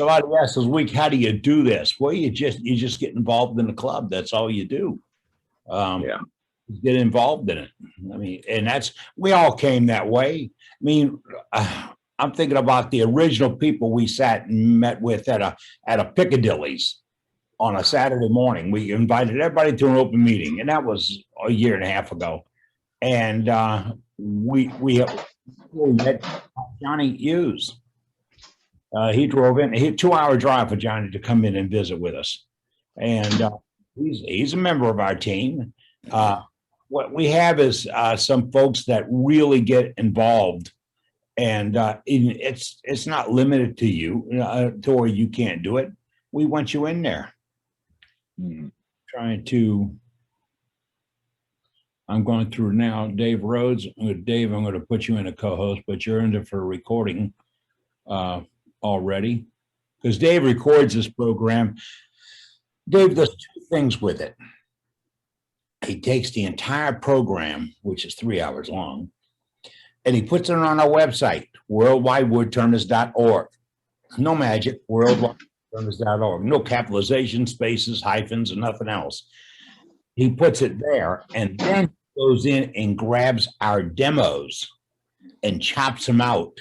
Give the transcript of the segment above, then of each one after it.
somebody asked this week, how do you do this? Well, you just get involved in the club. That's all you do. Yeah. Get involved in it. I mean, and we all came that way. I mean, I'm thinking about the original people we sat and met with at a Piccadilly's on a Saturday morning. We invited everybody to an open meeting, and that was a year and a half ago. And we met Johnny Hughes. He drove in. He 2-hour drive for Johnny to come in and visit with us, and he's a member of our team. What we have is some folks that really get involved, and it's not limited to you to where you can't do it. We want you in there. I'm going through now. Dave Rhodes. Dave, I'm going to put you in a co-host, but you're in there for recording already, because Dave records this program. Dave does two things with it. He takes the entire program, which is 3 hours long, and he puts it on our website, worldwidewoodturners.org. No magic, worldwidewoodturners.org. No capitalization, spaces, hyphens, and nothing else. He puts it there, and then goes in and grabs our demos and chops them out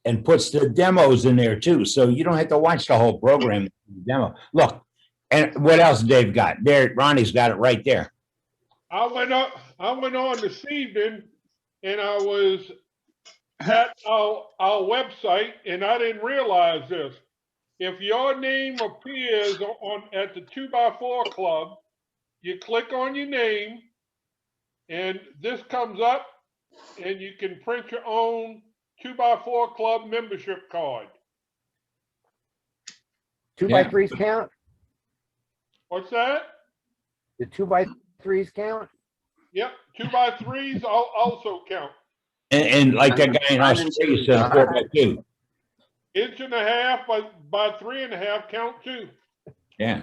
and puts the demos in there too. So you don't have to watch the whole program demo. Look, and what else Dave got? There, Ronnie's got it right there. I went on this evening, and I was at our website, and I didn't realize this. If your name appears at the 2x4 Club, you click on your name, and this comes up, and you can print your own 2x4 Club membership card. 2x3s count? What's that? The 2x3s count? Yep, 2x3s also count. And like that guy in Australia said, 4x2. 1.5 by 3.5 count too. Yeah,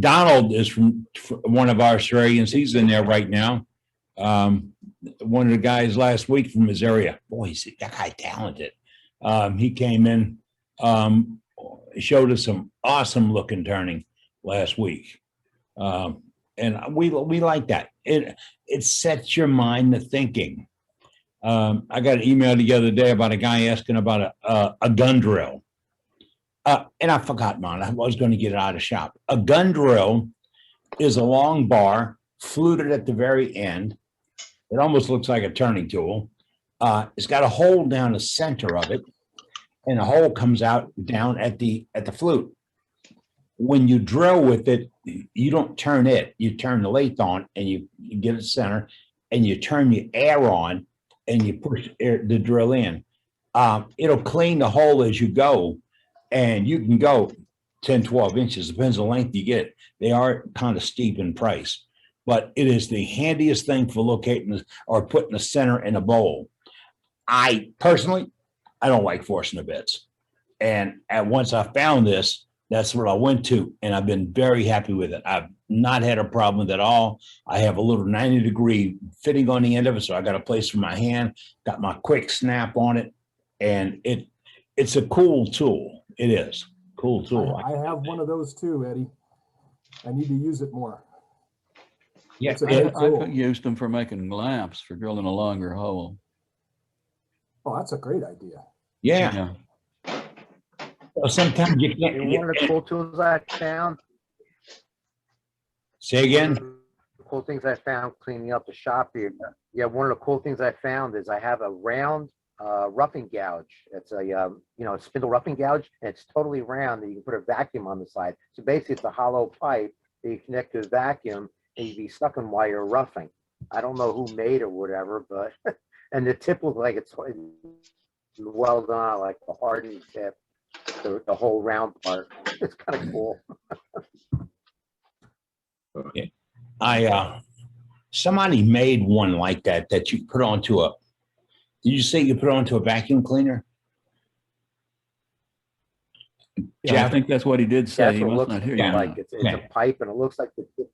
Donald is from one of our Australians. He's in there right now. One of the guys last week from his area. Boy, that guy talented. He came in, showed us some awesome looking turning last week. And we like that. It sets your mind to thinking. I got an email the other day about a guy asking about a gun drill. And I forgot mine. I was going to get it out of shop. A gun drill is a long bar fluted at the very end. It almost looks like a turning tool. It's got a hole down the center of it, and the hole comes out down at the flute. When you drill with it, you don't turn it. You turn the lathe on, and you get it center, and you turn the air on, and you push the drill in. It'll clean the hole as you go, and you can go 10, 12 inches. Depends on the length you get. They are kind of steep in price, but it is the handiest thing for locating or putting the center in a bowl. I personally, I don't like forcing the bits. And once I found this, that's what I went to, and I've been very happy with it. I've not had a problem with it at all. I have a little 90-degree fitting on the end of it, so I got a place for my hand, got my quick snap on it, and it's a cool tool. It is a cool tool. I have one of those too, Eddie. I need to use it more. Yeah, I've used them for making lamps for drilling a longer hole. Oh, that's a great idea. Yeah. Well, sometimes you can't. One of the cool tools I found. Say again. Cool things I found cleaning up the shop here. Yeah, one of the cool things I found is I have a round roughing gouge. It's a spindle roughing gouge, and it's totally round, and you can put a vacuum on the side. So basically, it's a hollow pipe that you connect to a vacuum, and you'd be sucking while you're roughing. I don't know who made it or whatever, but and the tip looks like it's well done, like the hardened tip, the whole round part. It's kind of cool. Yeah. Somebody made one like that you put onto a. Did you say you put onto a vacuum cleaner? Yeah, Jeff? I think that's what he did say. That's He what it must looks not hear you. like. It's a pipe, and it looks like the tip.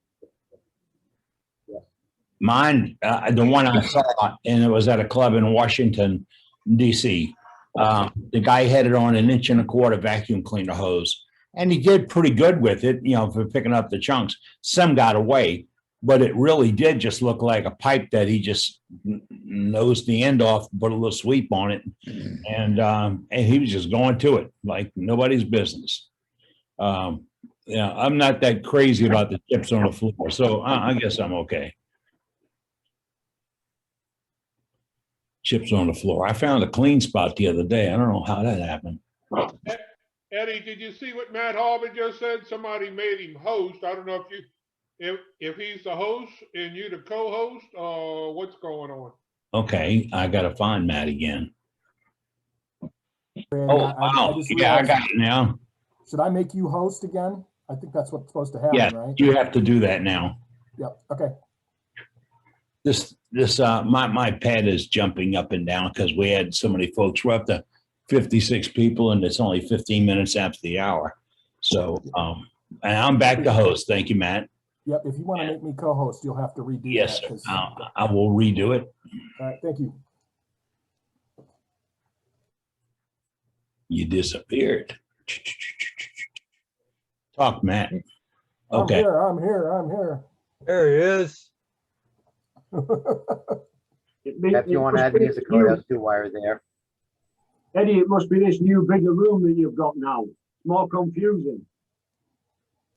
Mine, the one I saw, and it was at a club in Washington, D.C. The guy had it on an 1.25 inch vacuum cleaner hose, and he did pretty good with it, for picking up the chunks. Some got away, but it really did just look like a pipe that he just nosed the end off, put a little sweep on it, and he was just going to it like nobody's business. I'm not that crazy about the chips on the floor, so I guess I'm okay. Chips on the floor. I found a clean spot the other day. I don't know how that happened. Eddie, did you see what Matt Harvey just said? Somebody made him host. I don't know if he's the host and you the co-host, or what's going on. Okay, I gotta find Matt again. And Oh, I wow. just Yeah, I realized, got it now. should I make you host again? I think that's what's supposed to Yeah, happen, right? you have to do that now. Yep, okay. My pad is jumping up and down because we had so many folks. We're up to 56 people and it's only 15 minutes after the hour. So, and I'm back to host. Thank you, Matt. Yep, if you want to make me co-host, you'll have to redo Yes, that. sir. 'Cause- I will redo it. All right, thank you. You disappeared. Talk, Matt. I'm Okay. here, I'm here. There he is. If you want to add music, or else do wire there. Eddie, it must be this new bigger room that you've got now. It's more confusing.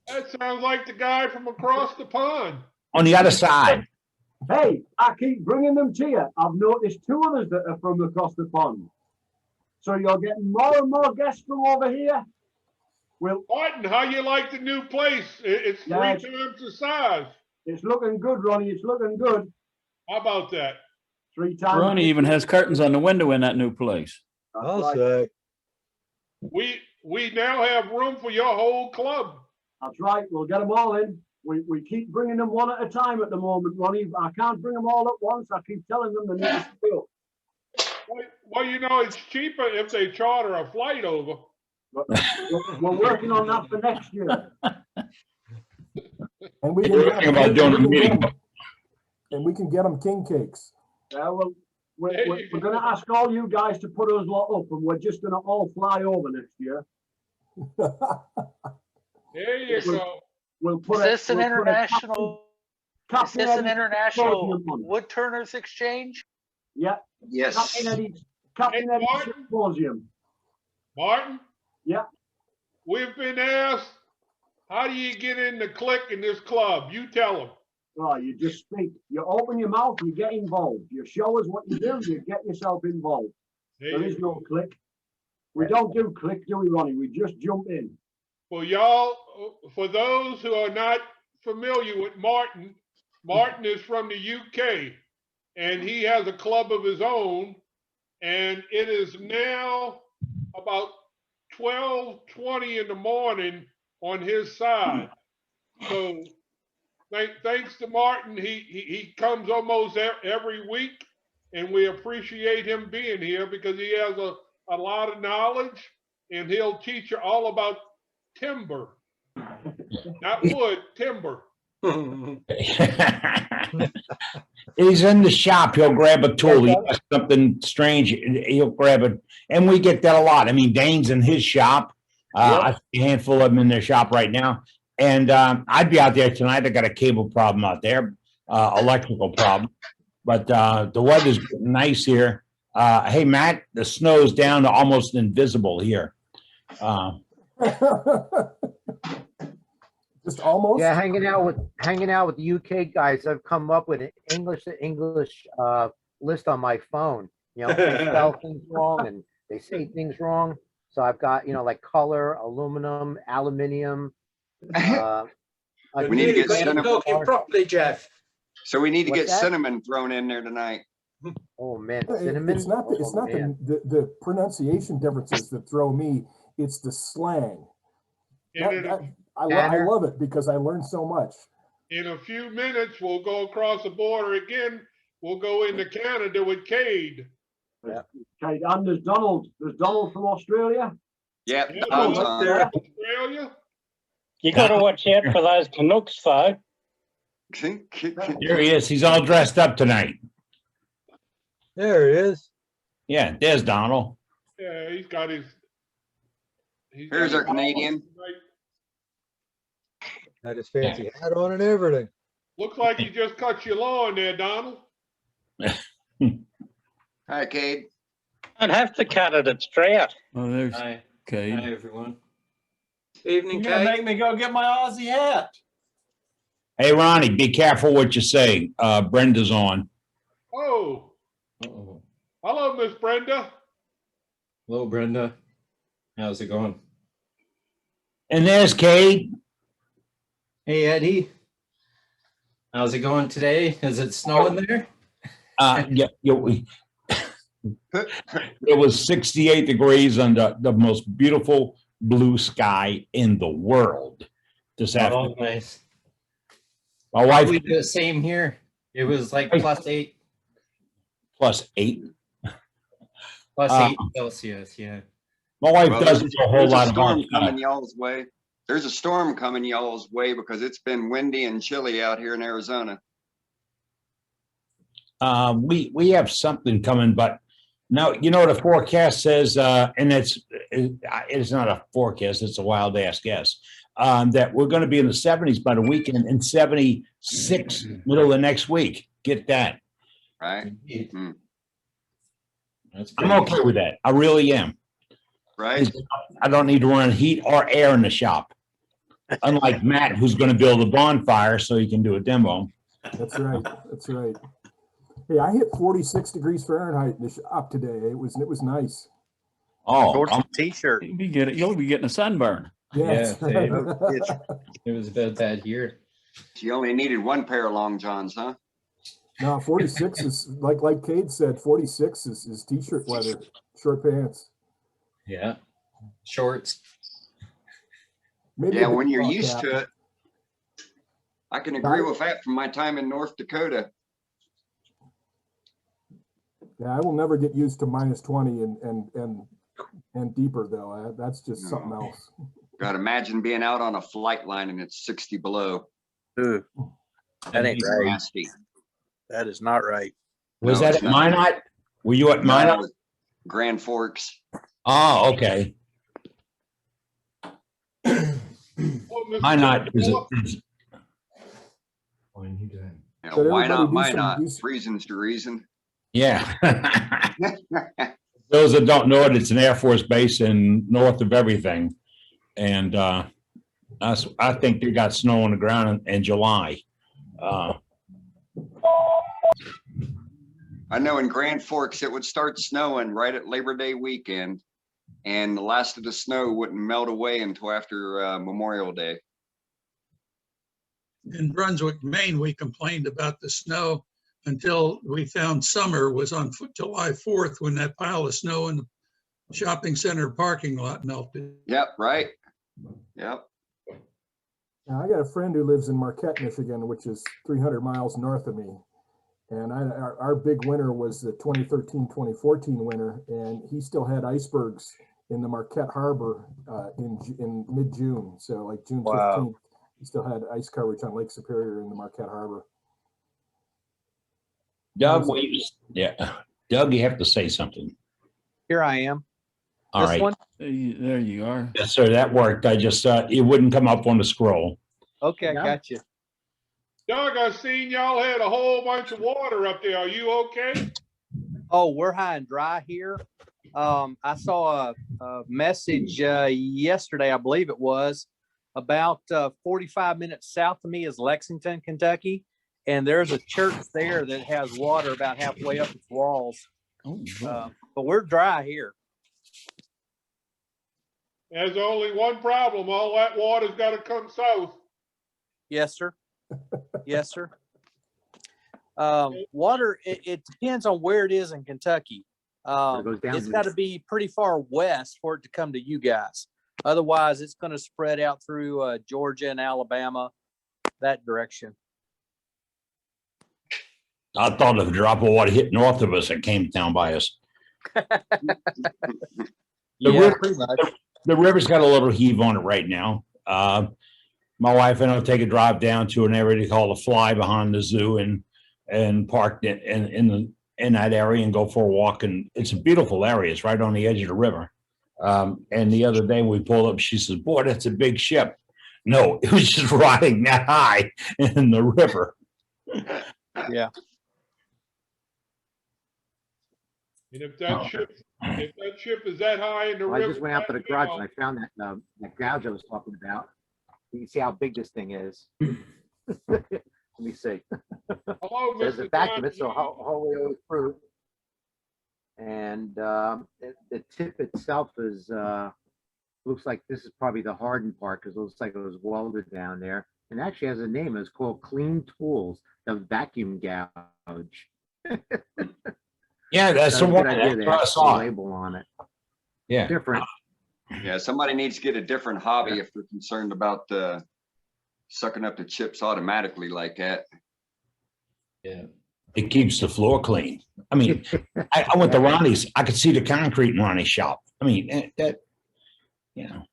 That sounds like the guy from across the pond. On the other side. Hey, I keep bringing them to you. I've noticed 2 others that are from across the pond. So you're getting more and more guests from over here. Well, Martin, how you like the new place? It's 3 Yeah, times the size. it's looking good, Ronnie. It's looking good. How about that? 3 times. Ronnie even has curtains on the window in that new place. That's I'll right. say. We now have room for your whole club. That's right. We'll get them all in. We keep bringing them one at a time at the moment, Ronnie. I can't bring them all at once. I keep telling them they need to spill. Well, it's cheaper if they charter a flight over. But we're working on that for next year. And we We're thinking about doing a meeting. And we can get them king cakes. Yeah, well, There we're you going go. to ask all you guys to put us lot up, and we're just going to all fly over next year. There you go. We'll put Is this an we'll put a international, is Captain this an Eddie's international symposium on it. wood turners exchange? Yeah, Yes. Captain Hey, Eddie's Martin? symposium. Martin? Yeah. We've been asked, how do you get in the clique in this club? You tell them. Oh, you just speak. You open your mouth, you get involved. You show us what you do, you get yourself involved. There is no click. We don't do click, do we, Ronnie? We just jump in. For those who are not familiar with Martin, Martin is from the UK and he has a club of his own, and it is now about 12:20 in the morning on his side. So thanks to Martin, he comes almost every week, and we appreciate him being here because he has a lot of knowledge, and he'll teach you all about timber. Not wood, timber. He's in the shop. He'll grab a tool. He has something strange. He'll grab it. And we get that a lot. I mean, Dane's in his shop. I see a handful of them in their shop right now. And I'd be out there tonight. I got a cable problem out there, electrical problem. But the weather's nice here. Hey, Matt, the snow's down to almost invisible here. Just almost. Yeah, hanging out with the UK guys. I've come up with an English to English list on my phone. They spell things wrong and they say things wrong. So I've got like color, aluminum, aluminium. We need to get cinnamon. Talking properly, Jeff. So we need to What's get that? cinnamon thrown in there tonight. Oh man, It- cinnamon. It's not Oh, man. the pronunciation differences that throw me. It's the slang. And I love it because I learned so much. in a few minutes, we'll go across the border again. We'll go into Canada with Cade. Okay, and there's Donald. There's Donald from Australia. Yep. Yeah, Don's up on. there in Australia. You gotta watch out for those Canucks, though. Here he is. He's all dressed up tonight. There he is. Yeah, there's Donald. Yeah, he's got his. Here's our Canadian. Had his fancy hat on and everything. Looks like you just cut your lawn there, Donald. Hi, Cade. I'd have to cut it. It's drought. Oh, there's Hi, Cade. everyone. Evening, You're gonna Kate. make me go get my Aussie hat. Hey, Ronnie, be careful what you say. Brenda's on. Oh, Uh-oh. hello, Miss Brenda. Hello, Brenda. How's it going? And there's Cade. Hey, Eddie. How's it going today? Is it snowing there? Yeah, it was 68 degrees under the most beautiful blue sky in the world this afternoon. Oh, nice. My wife We did the same here. It was like +8. +8. +8 Celsius, yeah. My wife Well, doesn't do a whole lot of storm harm. coming y'all's way. There's a storm coming y'all's way because it's been windy and chilly out here in Arizona. We have something coming, but now you know the forecast says, and it's not a forecast; it's a wild ass guess. That we're going to be in the 70s by the weekend and 76 middle of the next week. Get that? Right? That's I'm pretty okay with that. I really am. Right? I don't need to run heat or air in the shop. Unlike Matt, who's going to build a bonfire so he can do a demo. That's right. That's right. Hey, I hit 46 degrees Fahrenheit in the shop today. It was nice. Oh, T-shirt. You'll be getting a sunburn. Yeah. same. It was about that here. You only needed one pair of long johns, huh? No, 46 is like Cade said, 46 is t-shirt weather, short pants. Yeah. Shorts. Maybe Yeah, a when big you're ball used cap. to it. I can agree with that from my time in North Dakota. Yeah, I will never get used to -20 and deeper though. That's just something No. else. God, imagine being out on a flight line and it's 60 below. That ain't It's right. nasty. That is not right. was No, that it's at not. Minot? Were you at No, Minot? Grand Forks. Oh, okay. Oh, Miss Minot is Brenda. You know, Did why not? everybody Why do not? some- Reasons to reason. Yeah. Those that don't know it, it's an Air Force base in north of everything. And I think they got snow on the ground in July. I know in Grand Forks, it would start snowing right at Labor Day weekend. And the last of the snow wouldn't melt away until after Memorial Day. In Brunswick, Maine, we complained about the snow until we found summer was on July 4th when that pile of snow in the shopping center parking lot melted. Yep, right. Yep. Now, I got a friend who lives in Marquette, Michigan, which is 300 miles north of me. And our big winter was the 2013-2014 winter, and he still had icebergs in the Marquette Harbor in mid-June. So like June 15th, he still had ice coverage on Lake Superior in the Marquette Harbor. Doug, Doug, you have to say something. Here I am. All This right. one? There you are. Yes, sir. That worked. I just it wouldn't come up on the scroll. Okay, Yeah. got you. Doug, I seen y'all had a whole bunch of water up there. Are you okay? Oh, we're high and dry here. I saw a message yesterday, I believe it was, about 45 minutes south of me is Lexington, Kentucky. And there's a church there that has water about halfway up its walls. But we're dry here. There's only one problem. All that water's got to come south. Yes, sir. Yes, sir. Water, it depends on where it is in Kentucky. It's got to be pretty far west for it to come to you guys. Otherwise, it's going to spread out through Georgia and Alabama, that direction. I thought if a drop of water hit north of us, it came down by us. Pretty much. The river's got a little heave on it right now. My wife and I'll take a drive down to an area they call the Fly behind the zoo and parked in in that area and go for a walk. And it's a beautiful area. It's right on the edge of the river. And the other day we pulled up, she says, boy, that's a big ship. No, it was just riding that high in the river. Yeah. And if that ship is that high in the Well, I river. just went out to the right garage now, and I found that gouge I was talking about. You can see how big this thing is. Let me see. hello, There's a Mr. back of John it, so G. whole way over through. And the tip itself is looks like this is probably the hardened part because it looks like it was welded down there. And actually has a name. It's called Clean Tools, the vacuum gouge. Yeah, that's the So one. good idea. That's They what I have a saw. label on it. Yeah. Different. Yeah, somebody needs to get a different hobby if they're concerned about sucking up the chips automatically like that. Yeah. It keeps the floor clean. I mean, I went to Ronnie's. I could see the concrete in Ronnie's shop. I mean, that, you know.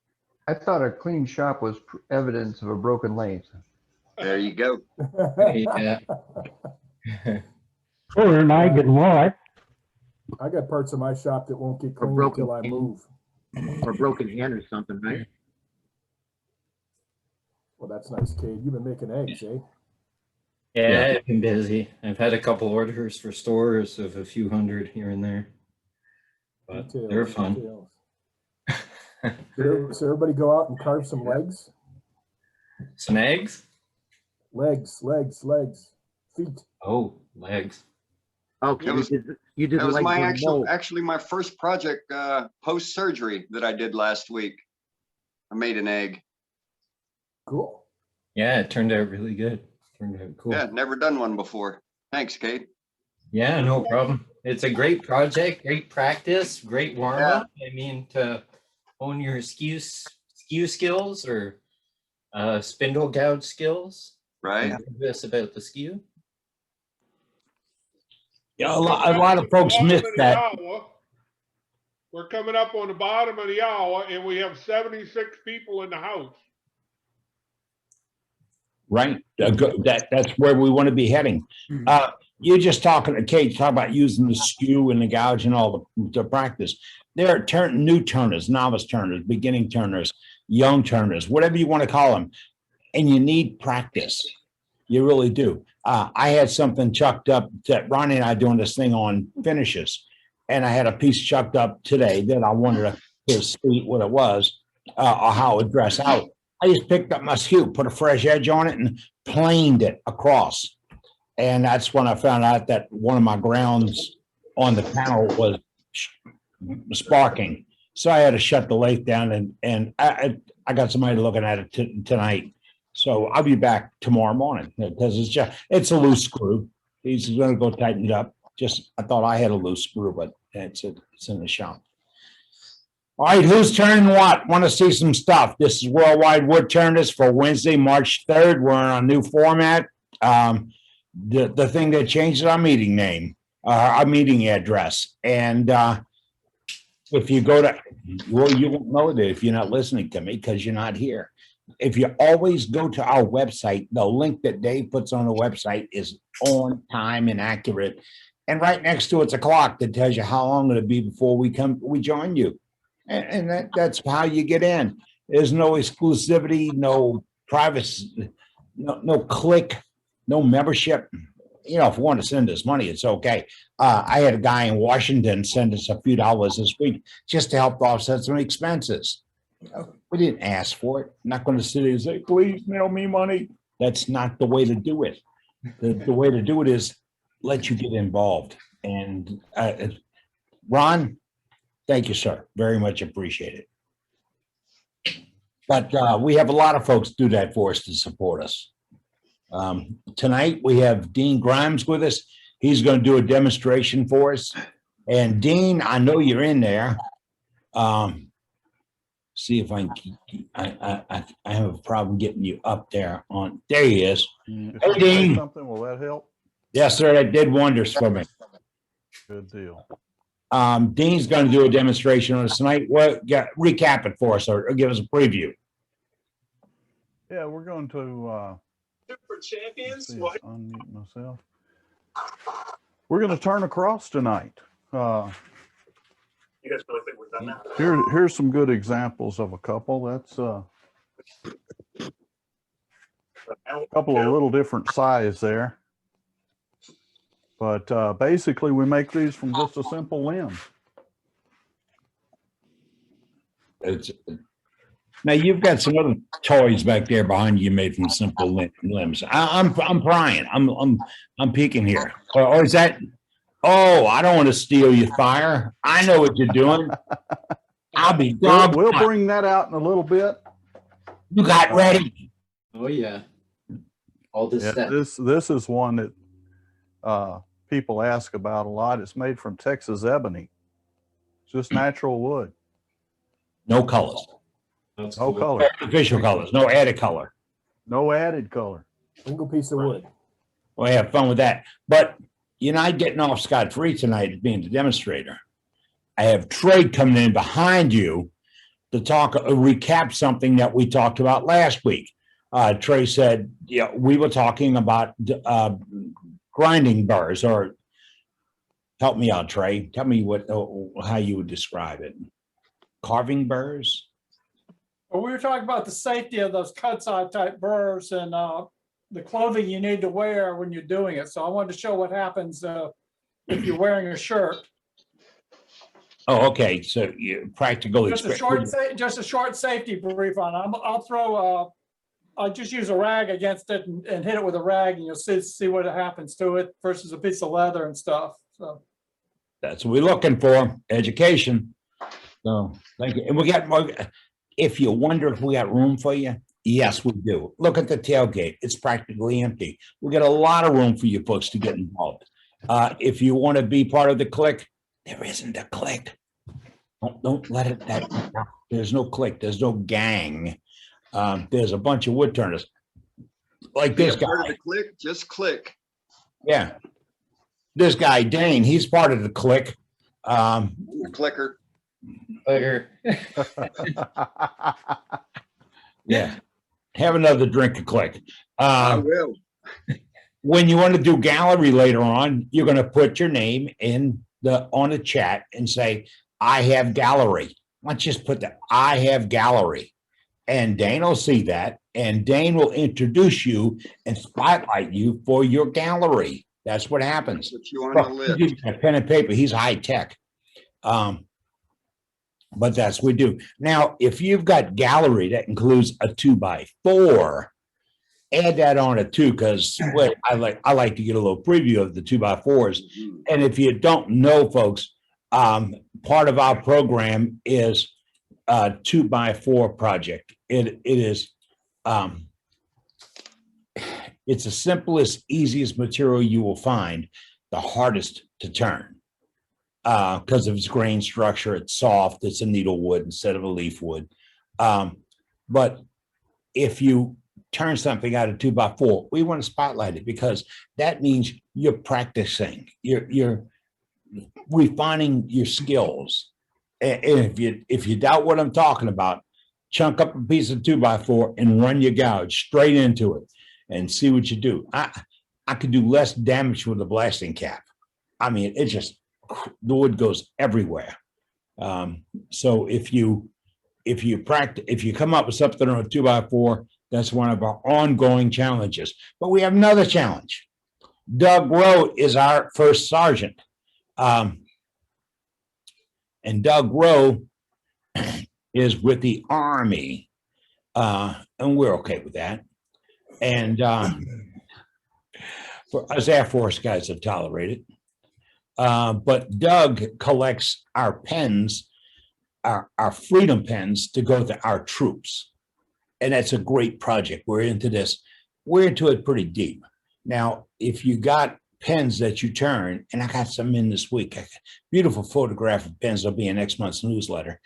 I thought a clean shop was evidence of a broken lathe. There you go. Yeah. Or an egg and what? I got parts of my shop that won't get Or cleaned broken until I move. or broken hand or something, right? Well, that's nice, Cade. You've been making eggs, eh? Yeah, I've been busy. I've had a couple orders for stores of a few hundred here and there. But Details, they're fun. details. So everybody go out and carve some legs? Some eggs? Legs, feet. Oh, legs. Okay, That was- you did That was legs my on the mold. actually my first project post surgery that I did last week. I made an egg. Cool. Yeah, it turned out really good. Turned out cool. Yeah, never done one before. Thanks, Kate. Yeah, no problem. It's a great project, great practice, great warm up. I mean, to hone your skew skills or spindle gouge skills. Right. This about the skew. Yeah, a lot of folks miss that. We're coming up on the bottom of the hour and we have 76 people in the house. Right? That's where we want to be heading. You're just talking to Kate, talk about using the skew and the gouge and all the practice. There are new turners, novice turners, beginning turners, young turners, whatever you want to call them. And you need practice. You really do. I had something chucked up that Ronnie and I doing this thing on finishes. And I had a piece chucked up today that I wanted to see what it was or how it would dress out. I just picked up my skew, put a fresh edge on it and planed it across. And that's when I found out that one of my grounds on the panel was sparking. So I had to shut the lathe down and I got somebody looking at it tonight. So I'll be back tomorrow morning because it's a loose screw. He's going to go tighten it up. I thought I had a loose screw, but it's in the shop. All right, who's turning what? Want to see some stuff? This is Worldwide Wood Turners for Wednesday, March 3rd. We're on a new format. The thing that changed is our meeting name, our meeting address. And if you go to, well, you won't know that if you're not listening to me because you're not here. If you always go to our website, the link that Dave puts on the website is on time and accurate. And right next to it's a clock that tells you how long it'll be before we join you. And that's how you get in. There's no exclusivity, no privacy, no click, no membership. You know, if we want to send us money, it's okay. I had a guy in Washington send us a few dollars this week just to help offset some expenses. We didn't ask for it. I'm not going to sit here and say, please mail me money. That's not the way to do it. The way to do it is let you get involved. And Ron, thank you, sir. Very much appreciate it. But we have a lot of folks do that for us to support us. Tonight, we have Dean Grimes with us. He's going to do a demonstration for us. And Dean, I know you're in there. See if I can I have a problem getting you up there on. There he is. If Hey, I say Dean. something, will that help? Yes, sir. That did wonders for me. Good deal. Dean's going to do a demonstration on us tonight. Recap it for us or give us a preview. Yeah, we're going to Super champions. unmute myself. We're going to turn across tonight. You guys really think we've done that? Here's some good examples of a couple. That's a couple of little different size there. But basically, we make these from just a simple limb. Now you've got some other toys back there behind you made from simple limbs. I'm prying. I'm peeking here. Or is that? Oh, I don't want to steal your fire. I know what you're doing. I'll be gone. We'll bring that out in a little bit. You got ready. Oh yeah. All this Yeah, stuff. this is one that people ask about a lot. It's made from Texas ebony. It's just natural wood. No colors. That's No cool. color. Artificial colors. No added color. No added color. Single piece of wood. Well, have fun with that. But you're not getting off scot-free tonight as being the demonstrator. I have Trey coming in behind you to talk, recap something that we talked about last week. Trey said, yeah, we were talking about grinding burrs, or help me out, Trey. Tell me how you would describe it. Carving burrs? Well, we were talking about the safety of those cutside type burrs and the clothing you need to wear when you're doing it. So I wanted to show what happens if you're wearing a shirt. Oh, okay. So you practical Just a short safety brief on it. I'll just use a rag against it and hit it with a rag, and you'll see what happens to it versus a piece of leather and stuff. So that's what we're looking for, education. So thank you. And we got more. If you wonder if we got room for you, yes, we do. Look at the tailgate. It's practically empty. We got a lot of room for you folks to get involved. If you want to be part of the clique, there isn't a clique. Don't let it there's no clique. There's no gang. There's a bunch of wood turners like this guy. Part of the clique, just click. Yeah. This guy, Dane, he's part of the clique. Clicker. Clicker. Yeah. Have another drink of click. I will. When you want to do gallery later on, you're going to put your name on the chat and say, I have gallery. Let's just put that, I have gallery. And Dane will see that, and Dane will introduce you and spotlight you for your gallery. That's what happens. Put you on the list. A pen and paper. He's high tech. But that's what we do. Now, if you've got gallery that includes a 2x4, add that on it too, because I like to get a little preview of the 2x4s. And if you don't know, folks, part of our program is a 2x4 project. It is it's the simplest, easiest material you will find, the hardest to turn. Because of its grain structure, it's soft, it's a needle wood instead of a leaf wood. But if you turn something out of 2x4, we want to spotlight it because that means you're practicing, you're refining your skills. And if you doubt what I'm talking about, chunk up a piece of 2x4 and run your gouge straight into it and see what you do. I could do less damage with a blasting cap. I mean, it just, the wood goes everywhere. So if you practice, if you come up with something on a 2x4, that's one of our ongoing challenges. But we have another challenge. Doug Rowe is our first sergeant. And Doug Rowe is with the Army. And we're okay with that. And for us Air Force guys have tolerated. But Doug collects our pens, our freedom pens, to go to our troops. And that's a great project. We're into this. We're into it pretty deep. Now, if you got pens that you turn, and I got some in this week, beautiful photograph of pens that'll be in next month's newsletter,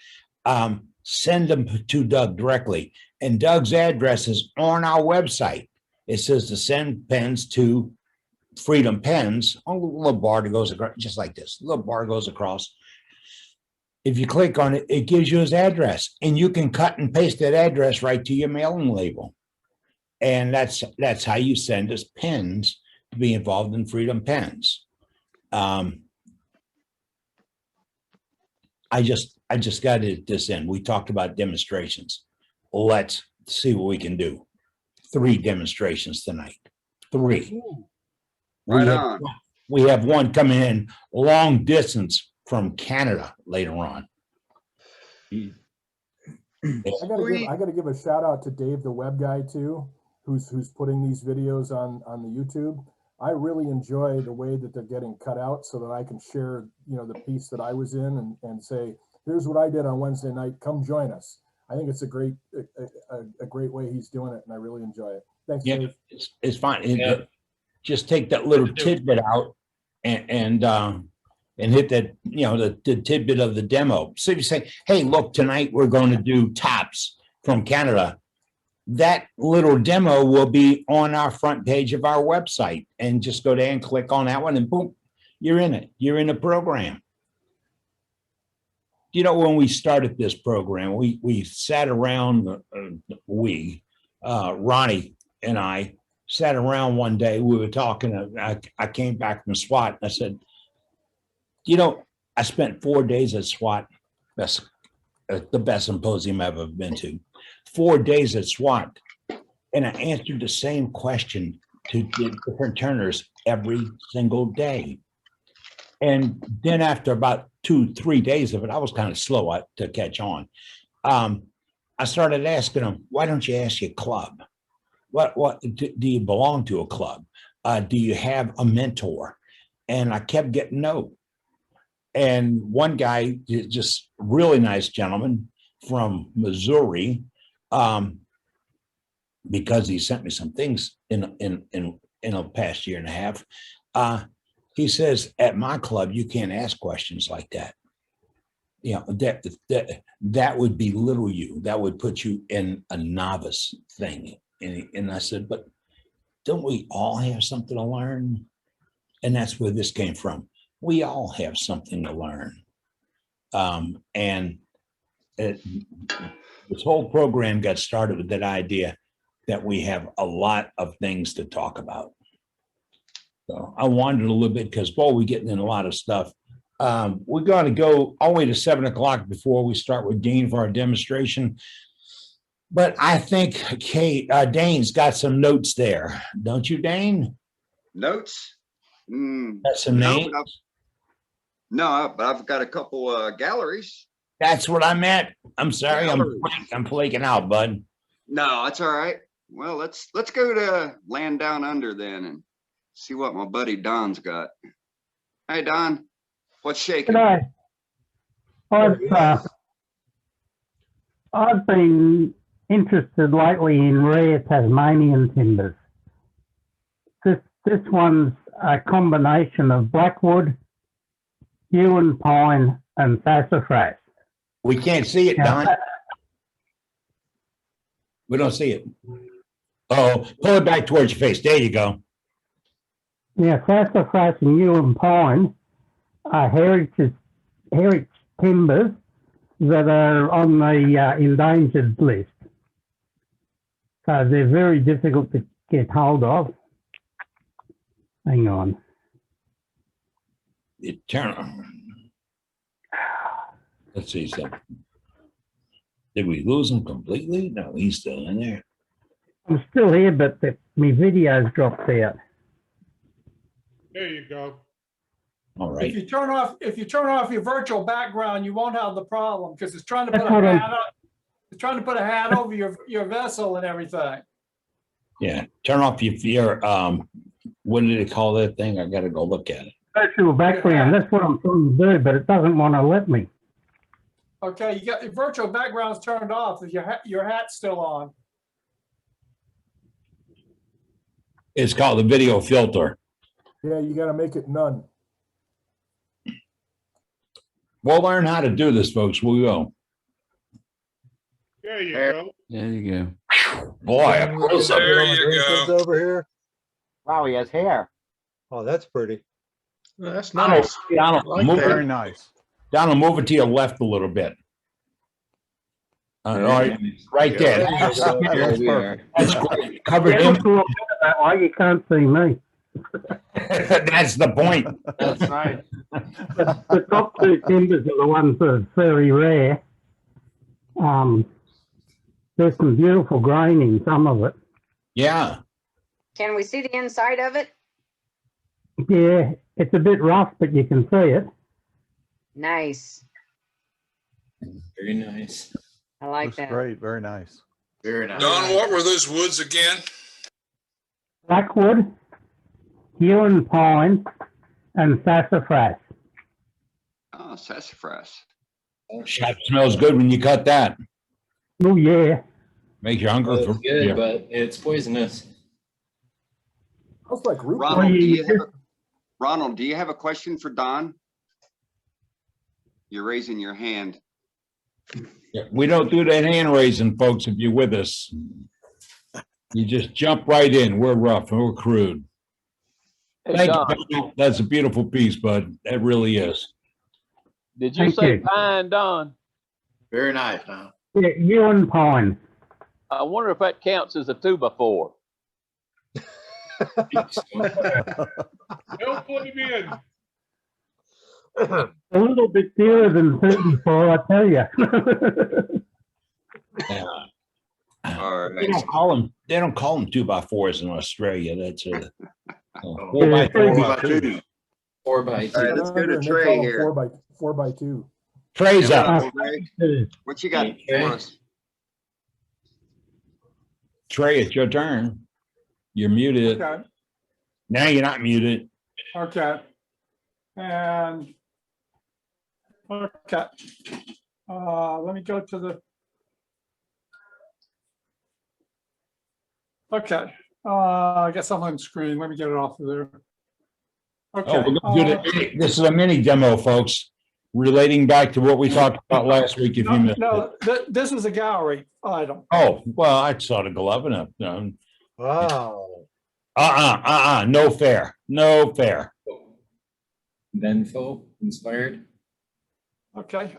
send them to Doug directly. And Doug's address is on our website. It says to send pens to Freedom Pens. A little bar that goes across, just like this. A little bar goes across. If you click on it, it gives you his address, and you can cut and paste that address right to your mailing label. And that's how you send us pens to be involved in Freedom Pens. I just got this in. We talked about demonstrations. Let's see what we can do. 3 demonstrations tonight. 3. Right We have one coming in long distance from Canada later on. I gotta give a shout out to Dave, the web guy too, who's putting these videos on the YouTube. I really enjoy the way that they're getting cut out so that I can share, the piece that I was in and say, here's what I did on Wednesday night. Come join us. I think it's a great way he's doing it, and I really enjoy it. Thanks, Yeah, Dave. it's fine. Just take that little tidbit out and hit that, the tidbit of the demo. So if you say, hey, look, tonight we're going to do tops from Canada. That little demo will be on our front page of our website, and just go there and click on that one and boom, you're in it. You're in the program. When we started this program, we sat around, Ronnie and I sat around one day, we were talking, I came back from SWAT and I said, I spent 4 days at SWAT. That's the best symposium I've ever been to. 4 days at SWAT. And I answered the same question to different turners every single day. And then after about 2-3 days of it, I was kind of slow to catch on. I started asking them, why don't you ask your club? What do you belong to a club? Do you have a mentor? And I kept getting no. And one guy, just really nice gentleman from Missouri, because he sent me some things in the past year and a half. He says, at my club, you can't ask questions like that. That would belittle you. That would put you in a novice thing. And I said, but don't we all have something to learn? And that's where this came from. We all have something to learn. This whole program got started with that idea that we have a lot of things to talk about. So I wandered a little bit because, boy, we're getting in a lot of stuff. We're going to go all the way to 7 o'clock before we start with Dean for our demonstration. But I think Dane's got some notes there. Don't you, Dane? Notes? Got some names? No, but I've got a couple galleries. That's what I meant. I'm sorry. I'm flaking out, bud. No, that's all right. Well, let's go to Land Down Under then and see what my buddy Don's got. Hey, Don, what's shaking? G'day. I've been interested lately in rare Tasmanian timbers. This one's a combination of blackwood, yew and pine, and sassafras. We can't see it, Don. We don't see it. Oh, pull it back towards your face. There you go. Yeah, sassafras and yew and pine are heritage timbers that are on the endangered list. So they're very difficult to get hold of. Hang on. Turn on. Let's see something. Did we lose him completely? No, he's still in there. I'm still here, but my video's dropped out. There you go. All right. If you turn off your virtual background, you won't have the problem because it's trying to put That's a what hat up. It's trying to put a hat over your vessel and everything. Yeah. Turn off your what do they call that thing? I gotta go look at it. Virtual background. That's what I'm trying to do, but it doesn't want to let me. Okay, you got your virtual background's turned off. If your hat's still on. It's called the video filter. Yeah, you got to make it none. We'll learn how to do this, folks. We will. There you go. There you go. Boy, a close-up. There you go. Over here. Wow, he has hair. Oh, that's pretty. That's nice. Donald, Like move that. Very nice. Donald, move it to your left a little bit. All right, right there. There you go. That's great. Covered Yeah, him. look a little bit that way. You can't see me. That's the point. That's right. The top two timbers are the ones that are very rare. There's some beautiful grain in some of it. Yeah. Can we see the inside of it? Yeah, it's a bit rough, but you can see it. Nice. Very nice. I like Looks that. great. Very nice. Very nice. Don, what were those woods again? Blackwood, Huon pine, and sassafras. Oh, sassafras. That smells good when you cut that. Oh, yeah. Make you hungry. Well, for it's good, yeah. but it's poisonous. Smells like root Ronald, beer. do you have a question for Don? You're raising your hand. Yeah, we don't do that hand raising, folks, if you're with us. You just jump right in. We're rough and we're crude. Hey, Thank Don, you. That's a beautiful piece, bud. That really is. did you Thank say you. pine, Don? Very nice, Don. Yeah, Huon pine. I wonder if that counts as a 2x4. Don't put him in. A little bit dearer than 34, I tell you. Yeah. All They right. don't call them. They don't call them 2x4s in Australia. That's a Oh, 4x2. 4x2. All right, let's go to They call Trey them here. 4x2. Trey's Yeah, up. what up, Trey? What you got Hey, Trey. for us? Trey, it's your turn. You're muted. Okay, Now you're not muted. okay. And, okay. Let me go to the. Okay, I guess I'm on screen. Let me get it off of there. Oh, Okay. we're gonna do the- this is a mini demo, folks, relating back to what we talked about last week. If you missed it. No, this is a gallery item. Oh, well, I saw the glove and Wow. no fair. No fair. Benfo inspired. Okay,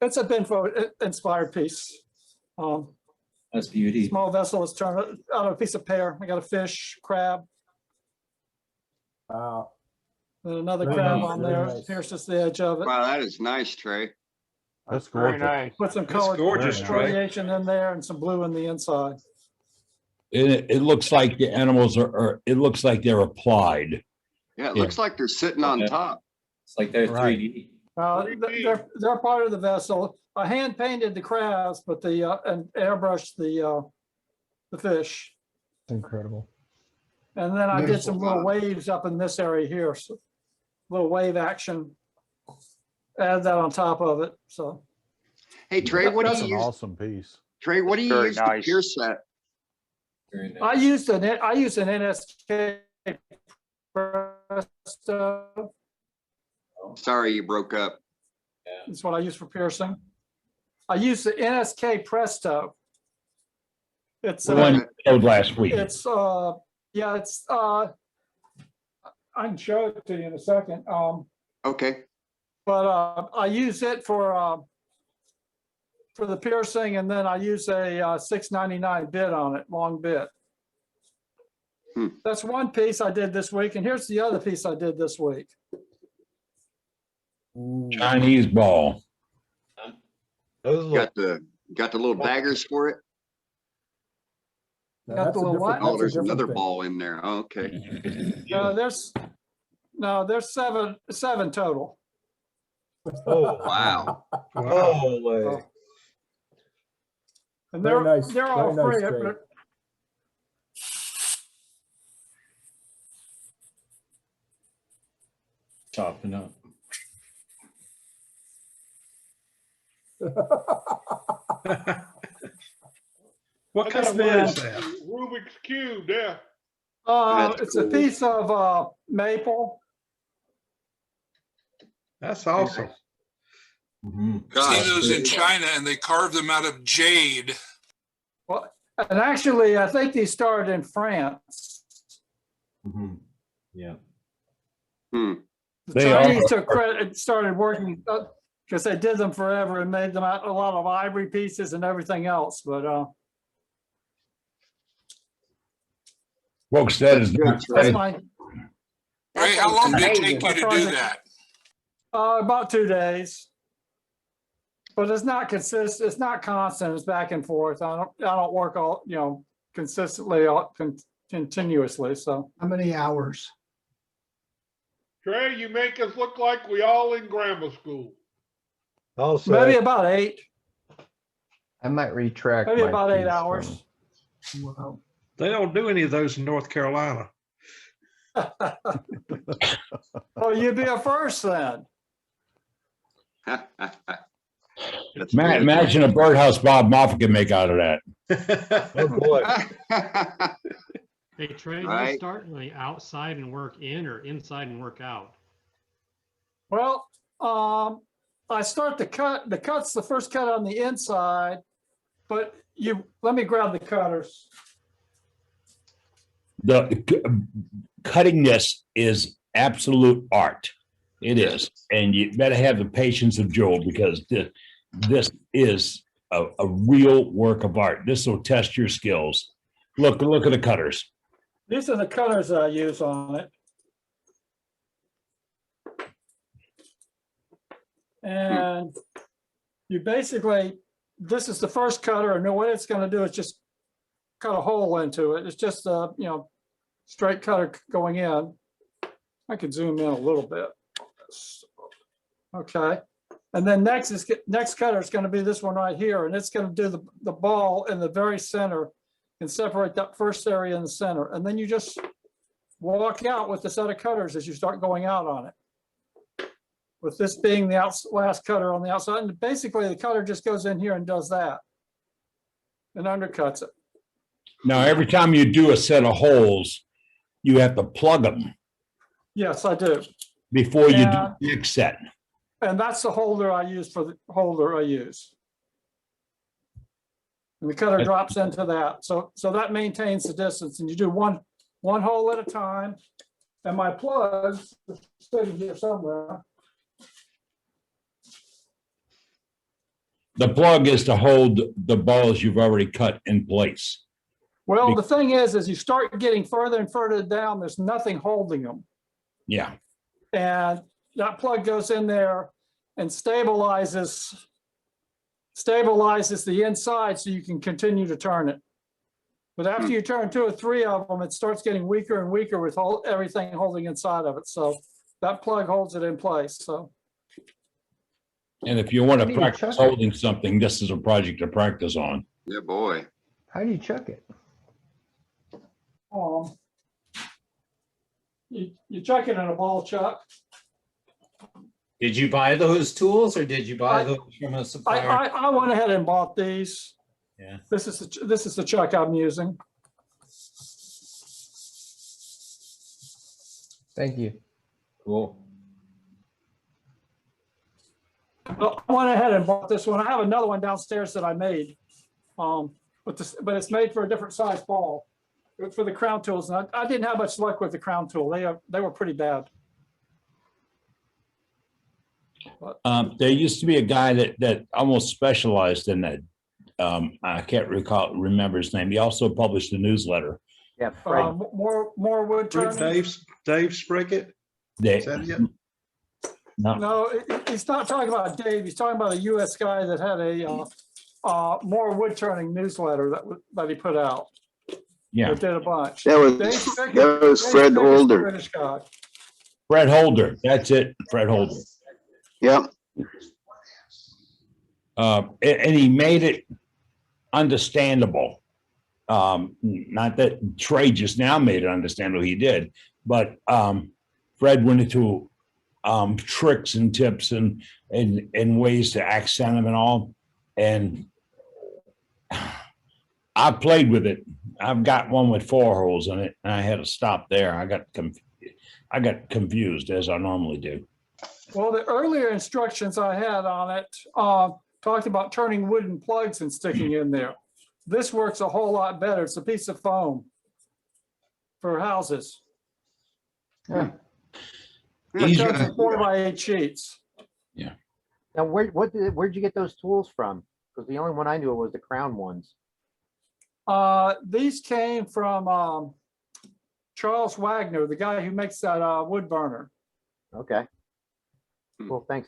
it's a Benfo inspired piece. That's beauty. Small vessel is turned out of a piece of pear. I got a fish, crab, Wow. and another Very crab nice, on very there. nice. Here's just the edge of it. Wow, that is nice, Trey. That's Very gorgeous. nice. Put some That's color gorgeous, Trey. variation in there and some blue in the inside. It looks like the animals are. It looks like they're applied. Yeah, it Yeah. looks like they're sitting on Yeah. top. It's like they're Right. 3D. They're part of the vessel. I hand painted the crabs, but and airbrushed the fish. Incredible. And then I did Beautiful, some little Don. waves up in this area here, so little wave action. Add that on top of it, so. Hey, Trey, what do That's you an use? awesome piece. Trey, what do you Very use nice. to pierce that? Very nice. I used an NSK Presto. Sorry, you broke up. That's what I use for piercing. I use the NSK Presto. It's The one you showed last week. it's yeah, it's I can show it to you in a second. Okay. But I use it for the piercing, and then I use a $6.99 bit on it, long bit. That's one piece I did this week, and here's the other piece I did this week. Chinese ball. Got the little daggers for it. Got the little what? Oh, there's another ball in there. Okay. There's seven total. Oh, wow. Holy. And Very nice, they're all very nice, free. Trey. Chopping up. What I got kind of a wood is that? Rubik's Cube there. That's It's cool. a piece of maple. That's awesome. I've seen those in China and they carved them out of jade. Well, and actually, I think they started in France. Yeah. Hmm. The They Chinese are- took credit, started working because they did them forever and made them out a lot of ivory pieces and everything else. But Folks, that is not. That's fine. Ray, how long did it take you to do Project. that? About 2 days. But it's not consistent, it's not constant, it's back and forth. I don't work all, consistently, continuously, so. How many hours? Trey, you make us look like we all in grammar school. Also, Maybe about 8, I might retract. maybe my about 8 piece hours. Wow. they don't do any of those in North Carolina. Well, you'd be a first then. Imagine a birdhouse Bob Moffett can make out of that. Oh, boy. Hey, Trey, do Right. you start like outside and work in or inside and work out? Well, I start the cut. The cut's the first cut on the inside, but let me grab the cutters. Cutting this is absolute art. It is, and you better have the patience of Joel because this is a real work of art. This will test your skills. Look at the cutters. These are the cutters that I use on it. And you basically, this is the first cutter, and what it's going to do is just cut a hole into it. It's just a, straight cutter going in. I can zoom in a little bit. Okay. And then next cutter is going to be this one right here, and it's going to do the ball in the very center and separate that first area in the center. And then you just walk out with the set of cutters as you start going out on it. With this being the last cutter on the outside. And basically the cutter just goes in here and does that and undercuts it. Now, every time you do a set of holes, you have to plug them Yes, I do. before you do the next set. And that's the holder I use for the holder I use. And the cutter drops into that. So that maintains the distance, and you do one hole at a time. And my plugs are sitting here somewhere. The plug is to hold the balls you've already cut in place. Well, the thing is you start getting further and further down, there's nothing holding them. Yeah. And that plug goes in there and stabilizes the inside so you can continue to turn it. But after you turn 2 or 3 of them, it starts getting weaker and weaker with everything holding inside of it. So that plug holds it in place. So. And if you want How to do you practice chuck it? holding something, this is a project to practice on. Yeah, boy. How do you chuck it? You chuck it in a ball chuck. Did you buy those tools or did you buy those from a supplier? I went ahead and bought these. Yeah. This is the chuck I'm using. Thank you. Cool. Well, I went ahead and bought this one. I have another one downstairs that I made. But it's made for a different size ball. It's for the crown tools. And I didn't have much luck with the crown tool. They were pretty bad. There used to be a guy that almost specialized in that. I can't remember his name. He also published a newsletter. Yeah, more wood turning. Dave Sprickett? They, Is that it? No, he's not talking about Dave. He's talking about a U.S. guy that had a more wood turning newsletter that he put out. Yeah, that did a bunch. That was Fred Holder. British guy. Fred Holder. That's it, Fred Holder. Yep. And he made it understandable. Not that Trey just now made it understandable. He did, but Fred went into tricks and tips and ways to accent them and all. And I played with it. I've got one with 4 holes in it, and I had to stop there. I got confused, as I normally do. Well, the earlier instructions I had on it talked about turning wooden plugs and sticking in there. This works a whole lot better. It's a piece of foam for houses. Yeah. Easier. 4x8 sheets. Yeah. Now, where'd you get those tools from? Because the only one I knew was the Crown ones. These came from Charles Wagner, the guy who makes that wood burner. Okay. Cool, thanks.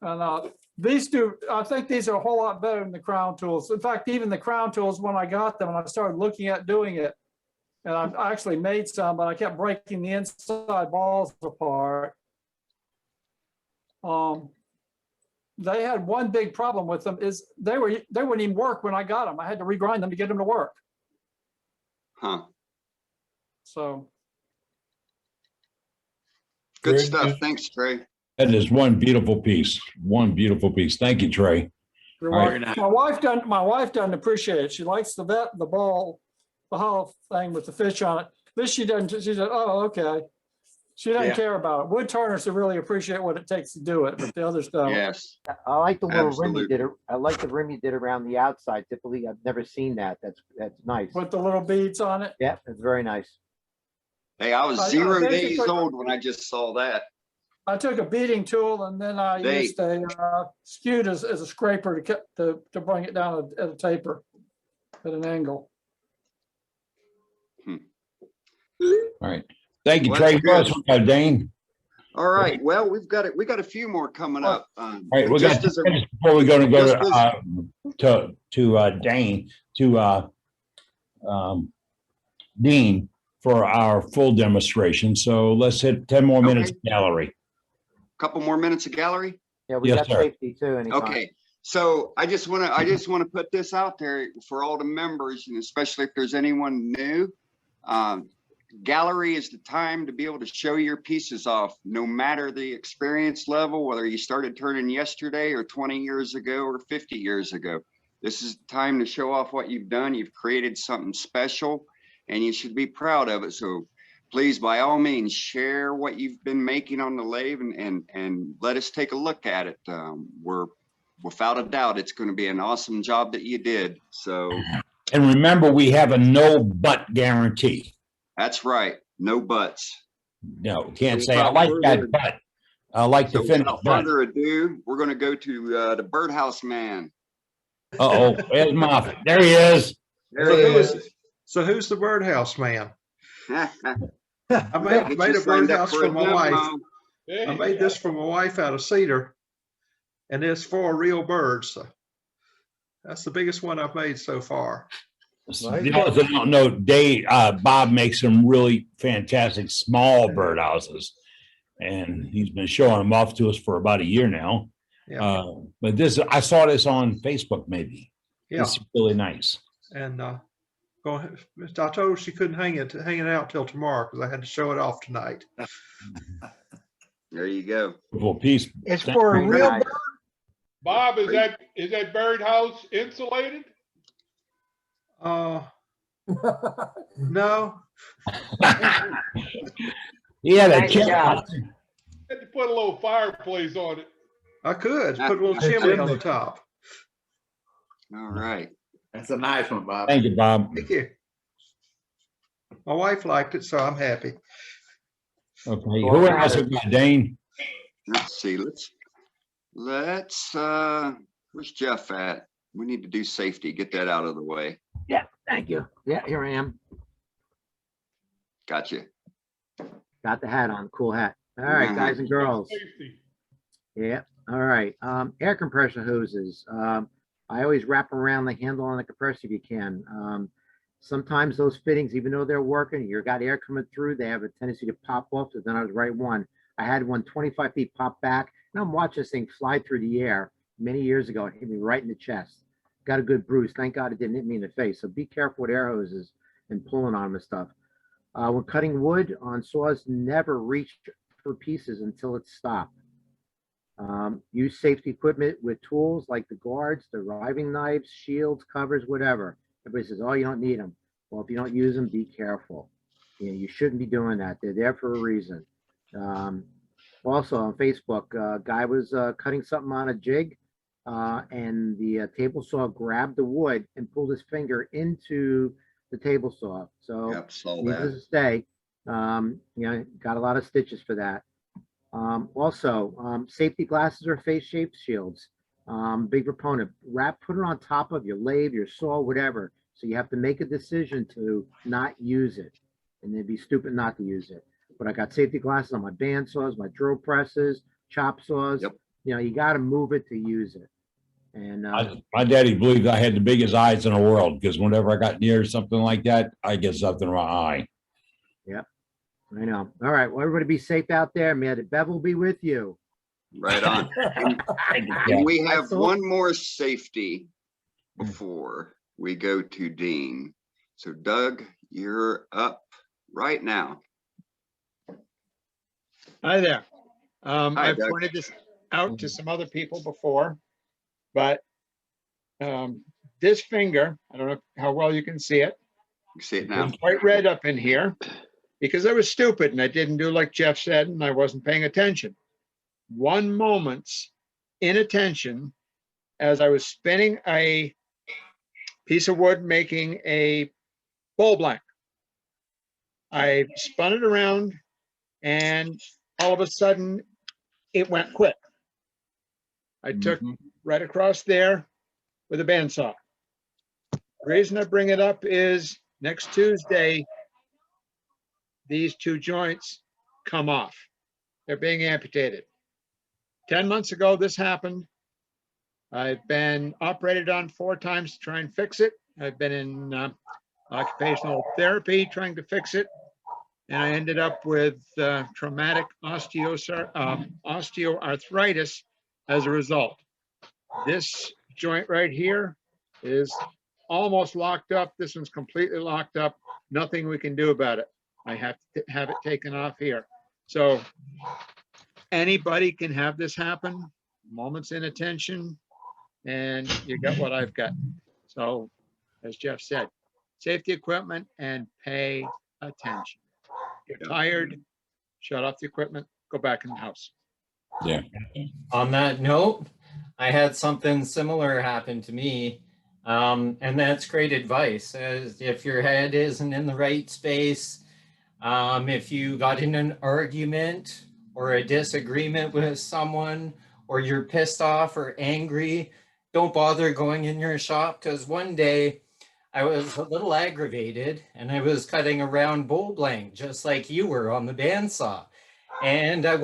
And these two, I think these are a whole lot better than the Crown tools. In fact, even the Crown tools, when I got them and I started looking at doing it, and I actually made some, but I kept breaking the inside balls apart. They had one big problem with them is they wouldn't even work when I got them. I had to regrind them to get them to work. Huh. So. Good stuff. Thanks, Trey. That is one beautiful piece. One beautiful piece. Thank you, Trey. You're All welcome. My wife doesn't appreciate it. She likes the ball, the hollow thing with the fish on it. This she doesn't. She said, "Oh, okay." She doesn't care about it. Wood turners really appreciate what it takes to do it, but the others don't. Yes. I like the little rim you Absolutely. did. I like the rim you did around the outside. Typically, I've never seen that. That's nice. With the little beads on it. Yeah, it's very nice. Hey, I was I 0 days basically- old when I just saw that. I took a beating tool and then I used a skewed as a scraper to bring it down at a taper at an angle. All right. Thank you, Well, Trey. that's good. Who else we got, Dane? All right. Well, we got a few more coming up. All right, we got just as a- before we go to just Dane Dean for our full demonstration. So let's hit 10 more minutes Okay. gallery. Couple more minutes of gallery. Yeah, we Yes, got sir. safety too. Anytime. Okay. So I just want to put this out there for all the members, and especially if there's anyone new. Gallery is the time to be able to show your pieces off, no matter the experience level, whether you started turning yesterday or 20 years ago or 50 years ago. This is the time to show off what you've done. You've created something special and you should be proud of it. So please, by all means, share what you've been making on the lathe and let us take a look at it. We're without a doubt, it's going to be an awesome job that you did. So, And remember, we have a no but guarantee. that's right. No buts. No, can't So say I without like that, further- but I like So to finish. without But further ado, we're going to go to the birdhouse man. oh, there's Moffett. There he is. There he is. So who's the birdhouse man? I I made a birdhouse for my wife. There I you made go. this for my wife out of cedar, and it's for real birds. So that's the biggest one I've made so far. The others that don't know, Bob makes some really fantastic small birdhouses, and he's been showing them off to us for about a year now. Yeah. But I saw this on Facebook. Maybe Yeah. it's really nice. And I told her she couldn't hang it out till tomorrow because I had to show it off tonight. There you go. Beautiful piece. It's for a real bird. Bob, is that birdhouse insulated? No. He had a Nice kid. job. Had to put a little fireplace on it. I could put a little chimney on the top. All right. That's a nice one, Bob. Thank you, Bob. Thank you. My wife liked it, so I'm happy. Okay, who else we got, Dane? Let's see. Let's where's Jeff at? We need to do safety. Get that out of the way. Yeah, thank you. Yeah, here I am. Gotcha. Got the hat on. Cool hat. All right, guys and girls. Safety. Yeah. All right. Air compressor hoses. I always wrap around the handle on the compressor if you can. Sometimes those fittings, even though they're working, you got air coming through, they have a tendency to pop off. So then I was right one. I had one 25 feet pop back, and I'm watching this thing fly through the air many years ago. It hit me right in the chest. Got a good bruise. Thank God it didn't hit me in the face. So be careful with air hoses and pulling on them and stuff. When cutting wood on saws, never reach for pieces until it's stopped. Use safety equipment with tools like the guards, the riving knives, shields, covers, whatever. Everybody says, oh, you don't need them. Well, if you don't use them, be careful. You shouldn't be doing that. They're there for a reason. Also on Facebook, a guy was cutting something on a jig, and the table saw grabbed the wood and pulled his finger into the table saw. So Yep, saw needless that. to say, got a lot of stitches for that. Safety glasses or face shaped shields. Big proponent. Put it on top of your lathe, your saw, whatever, So you have to make a decision to not use it. And it'd be stupid not to use it. But I got safety glasses on my band saws, my drill presses, chop saws. Yep. You know, you got to move it to use it. And My daddy believed I had the biggest eyes in the world because whenever I got near something like that, I get something in my eye. yep, I know. All right. Well, everybody be safe out there. May the Bev be with you. Right on. And we have one more safety before we go to Dean. So Doug, you're up right now. Hi there. Hi, I've Doug. pointed this out to some other people before, but this finger, I don't know how well you can see it. You see it now. It's quite red up in here because I was stupid and I didn't do like Jeff said, and I wasn't paying attention. One moment's inattention as I was spinning a piece of wood making a bowl blank. I spun it around and all of a sudden it went quick. I took right across there with a bandsaw. The reason I bring it up is next Tuesday, these two joints come off. They're being amputated. 10 months ago, this happened. I've been operated on 4 times to try and fix it. I've been in occupational therapy trying to fix it. And I ended up with traumatic osteoarthritis as a result. This joint right here is almost locked up. This one's completely locked up. Nothing we can do about it. I have to have it taken off here. So anybody can have this happen. Moments inattention, and you got what I've got. So as Jeff said, safety equipment and pay attention. You're tired, shut off the equipment, go back in the house. Yeah. On that note, I had something similar happen to me. And that's great advice. As if your head isn't in the right space, if you got in an argument or a disagreement with someone, or you're pissed off or angry, don't bother going in your shop. Because one day I was a little aggravated and I was cutting a round bowl blank, just like you were on the bandsaw. And I've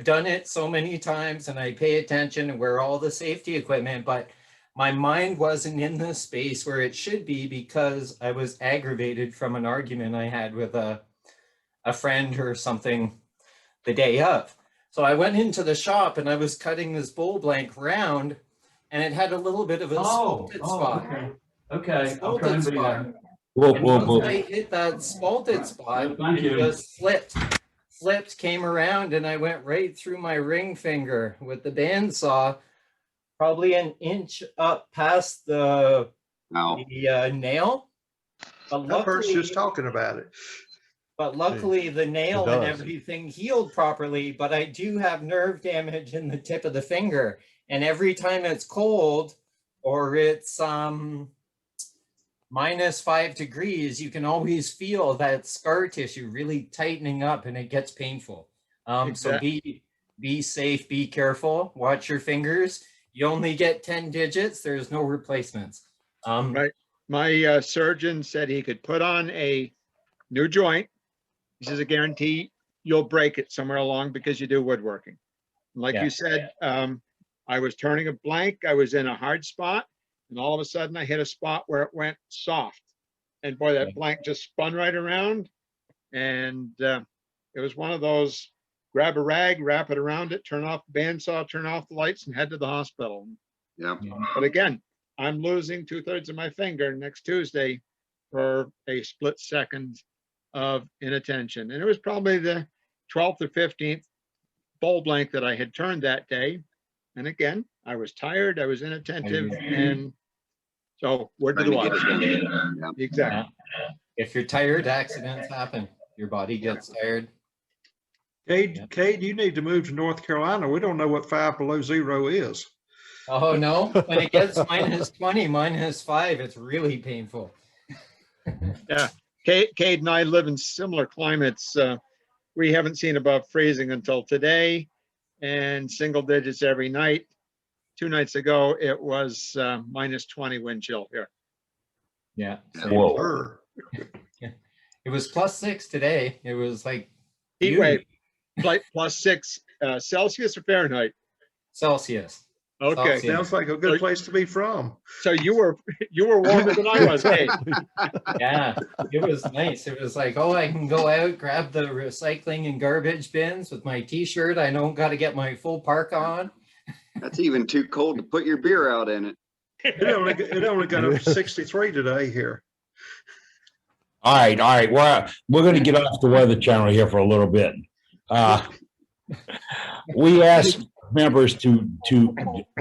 done it so many times and I pay attention and wear all the safety equipment, but my mind wasn't in the space where it should be because I was aggravated from an argument I had with a friend or something the day of. So I went into the shop and I was cutting this bowl blank round and it had a little bit of a spalted spot. Okay. Spalted spot. Whoa, And whoa, once whoa. I hit that spalted spot, Thank it you. just flipped, came around, and I went right through my ring finger with the bandsaw, probably an inch up past the nail. But That hurts luckily, just talking about it. but luckily the nail and does. everything healed properly, but I do have nerve damage in the tip of the finger. And every time it's cold or it's -5 degrees, you can always feel that scar tissue really tightening up and it gets painful. So be safe, be careful, watch your fingers. You only get 10 digits, there's no replacements. Right. My surgeon said he could put on a new joint. He says, I guarantee you'll break it somewhere along because you do woodworking. Like Yeah. you said, I was turning a blank. I was in a hard spot. And all of a sudden I hit a spot where it went soft. And boy, that blank just spun right around. And it was one of those, grab a rag, wrap it around it, turn off the bandsaw, turn off the lights and head to the hospital. Yeah. But again, I'm losing 2/3 of my finger next Tuesday for a split second of inattention. And it was probably the 12th or 15th bowl blank that I had turned that day. And again, I was tired, I was inattentive, and so where did the Trying to water? get it done. Yeah. Exactly. If you're tired, accidents happen. Your body gets tired. Cade, you need to move to North Carolina. We don't know what 5 below 0 is. Oh no, when it gets -20, -5, it's really painful. Yeah, Cade and I live in similar climates. We haven't seen above freezing until today, and single digits every night. 2 nights ago, it was -20 wind chill here. Yeah. Whoa. Sure. It was +6 today. It was like Heat wave, beauty. +6 Celsius or Fahrenheit? Celsius. Okay. Celsius. Sounds like a good place to be from. So you were warmer than I was. Hey. Yeah, it was nice. It was like, oh, I can go out, grab the recycling and garbage bins with my t-shirt. I don't got to get my full park on. That's even too cold to put your beer out in it. It only got up to 63 today here. All right. We're going to get off the Weather Channel here for a little bit. We ask members to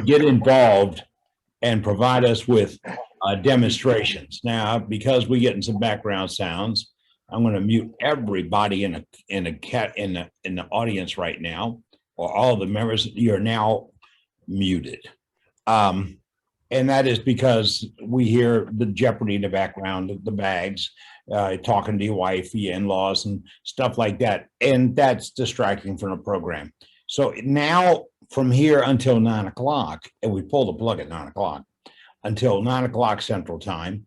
get involved and provide us with demonstrations. Now, because we're getting some background sounds, I'm going to mute everybody in the audience right now, or all the members. You're now muted. And that is because we hear the Jeopardy in the background, the bags, talking to your wife, your in-laws, and stuff like that. And that's distracting from the program. So now from here until 9 o'clock, and we pull the plug at 9 o'clock, until 9 o'clock Central Time,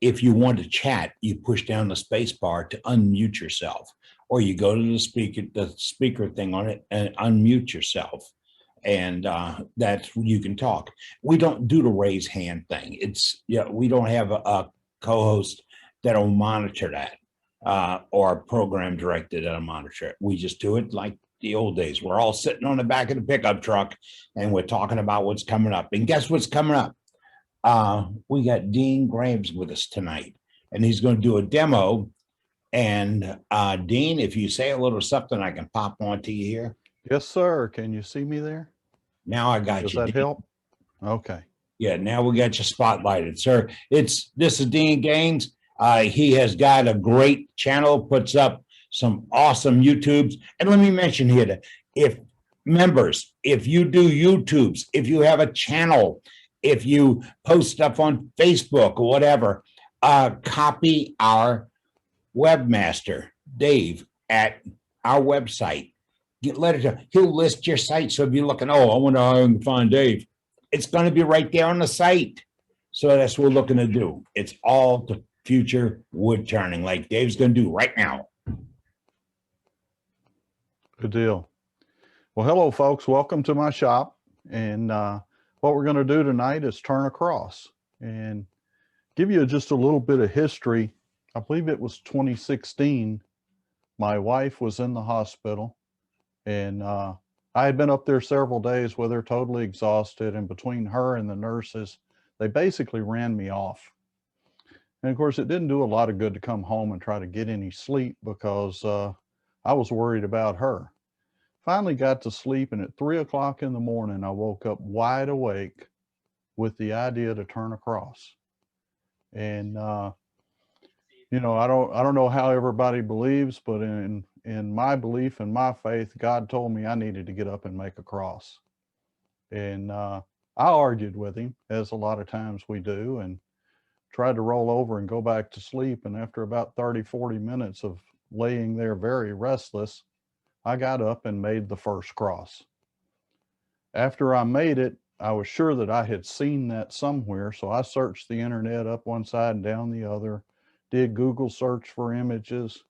if you want to chat, you push down the space bar to unmute yourself, or you go to the speaker thing on it and unmute yourself. And that's you can talk. We don't do the raise hand thing. We don't have a co-host that'll monitor that, or a program director that'll monitor it. We just do it like the old days. We're all sitting on the back of the pickup truck and we're talking about what's coming up. And guess what's coming up? We got Dean Graves with us tonight, and he's going to do a demo. And Dean, if you say a little something, I can pop onto you here. Yes, sir. Can you see me there? Now I got Does you. that Dean. help? Okay. Yeah, now we got you spotlighted, sir. This is Dean Gaines. He has got a great channel, puts up some awesome YouTubes. And let me mention here that if you do YouTubes, if you have a channel, if you post stuff on Facebook or whatever, copy our webmaster, Dave, at our website. He'll list your site. So if you're looking, I wonder how I can find Dave. It's going to be right there on the site. So that's what we're looking to do. It's all to future wood turning like Dave's going to do right now. Good deal. Well, hello, folks. Welcome to my shop. And what we're going to do tonight is turn across and give you just a little bit of history. I believe it was 2016. My wife was in the hospital, and I had been up there several days with her, totally exhausted. And between her and the nurses, they basically ran me off. And of course, it didn't do a lot of good to come home and try to get any sleep because I was worried about her. Finally got to sleep, and at 3 o'clock in the morning, I woke up wide awake with the idea to turn across. And you know, I don't know how everybody believes, but in my belief and my faith, God told me I needed to get up and make a cross. And I argued with him, as a lot of times we do, and tried to roll over and go back to sleep. And after about 30-40 minutes of laying there very restless, I got up and made the first cross. After I made it, I was sure that I had seen that somewhere, so I searched the internet up one side and down the other, did Google search for images.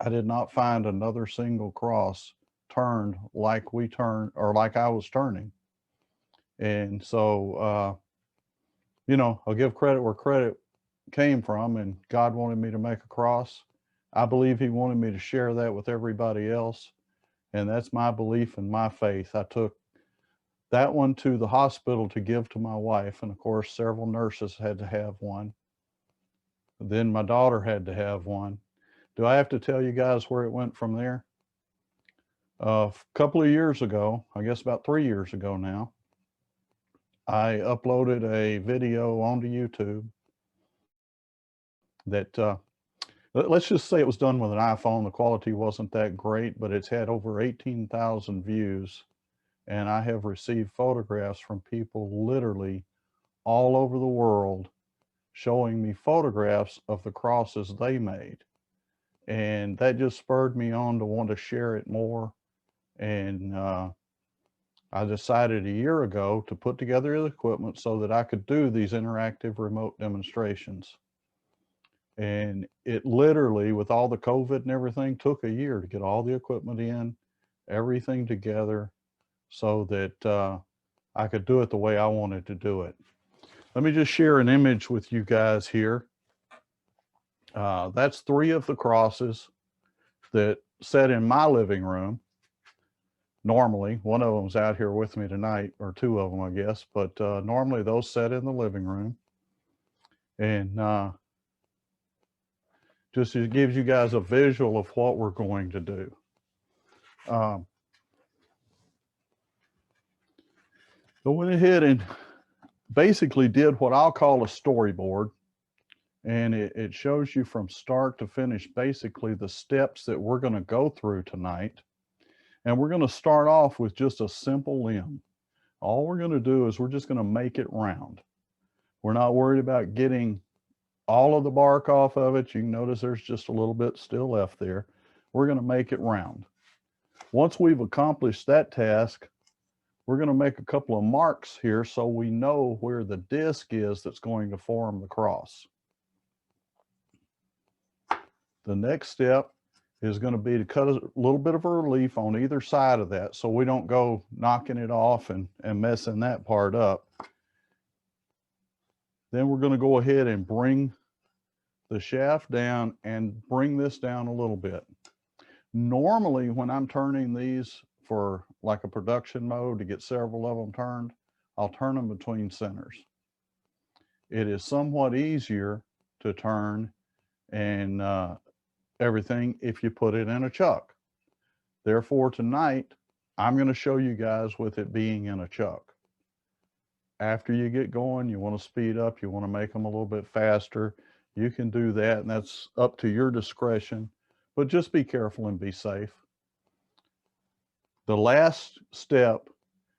I did not find another single cross turned like we turned, or like I was turning. And so, you know, I'll give credit where credit came from, and God wanted me to make a cross. I believe he wanted me to share that with everybody else. And that's my belief and my faith. I took that one to the hospital to give to my wife. And of course, several nurses had to have one. Then my daughter had to have one. Do I have to tell you guys where it went from there? A couple of years ago, I guess about 3 years ago now, I uploaded a video onto YouTube that, let's just say it was done with an iPhone. The quality wasn't that great, but it's had over 18,000 views. And I have received photographs from people literally all over the world showing me photographs of the crosses they made. And that just spurred me on to want to share it more. And I decided a year ago to put together the equipment so that I could do these interactive remote demonstrations. And it literally, with all the COVID and everything, took a year to get all the equipment in, everything together, so that I could do it the way I wanted to do it. Let me just share an image with you guys here. That's 3 of the crosses that set in my living room. Normally, one of them's out here with me tonight, or 2 of them, I guess, but normally those set in the living room. And just it gives you guys a visual of what we're going to do. I went ahead and basically did what I'll call a storyboard. And it shows you from start to finish, basically the steps that we're going to go through tonight. And we're going to start off with just a simple limb. All we're going to do is we're just going to make it round. We're not worried about getting all of the bark off of it. You can notice there's just a little bit still left there. We're going to make it round. Once we've accomplished that task, we're going to make a couple of marks here so we know where the disc is that's going to form the cross. The next step is going to be to cut a little bit of a relief on either side of that so we don't go knocking it off and messing that part up. Then we're going to go ahead and bring the shaft down and bring this down a little bit. Normally, when I'm turning these for like a production mode to get several of them turned, I'll turn them between centers. It is somewhat easier to turn and everything if you put it in a chuck. Therefore, tonight, I'm going to show you guys with it being in a chuck. After you get going, you want to speed up, you want to make them a little bit faster, you can do that, and that's up to your discretion, but just be careful and be safe. The last step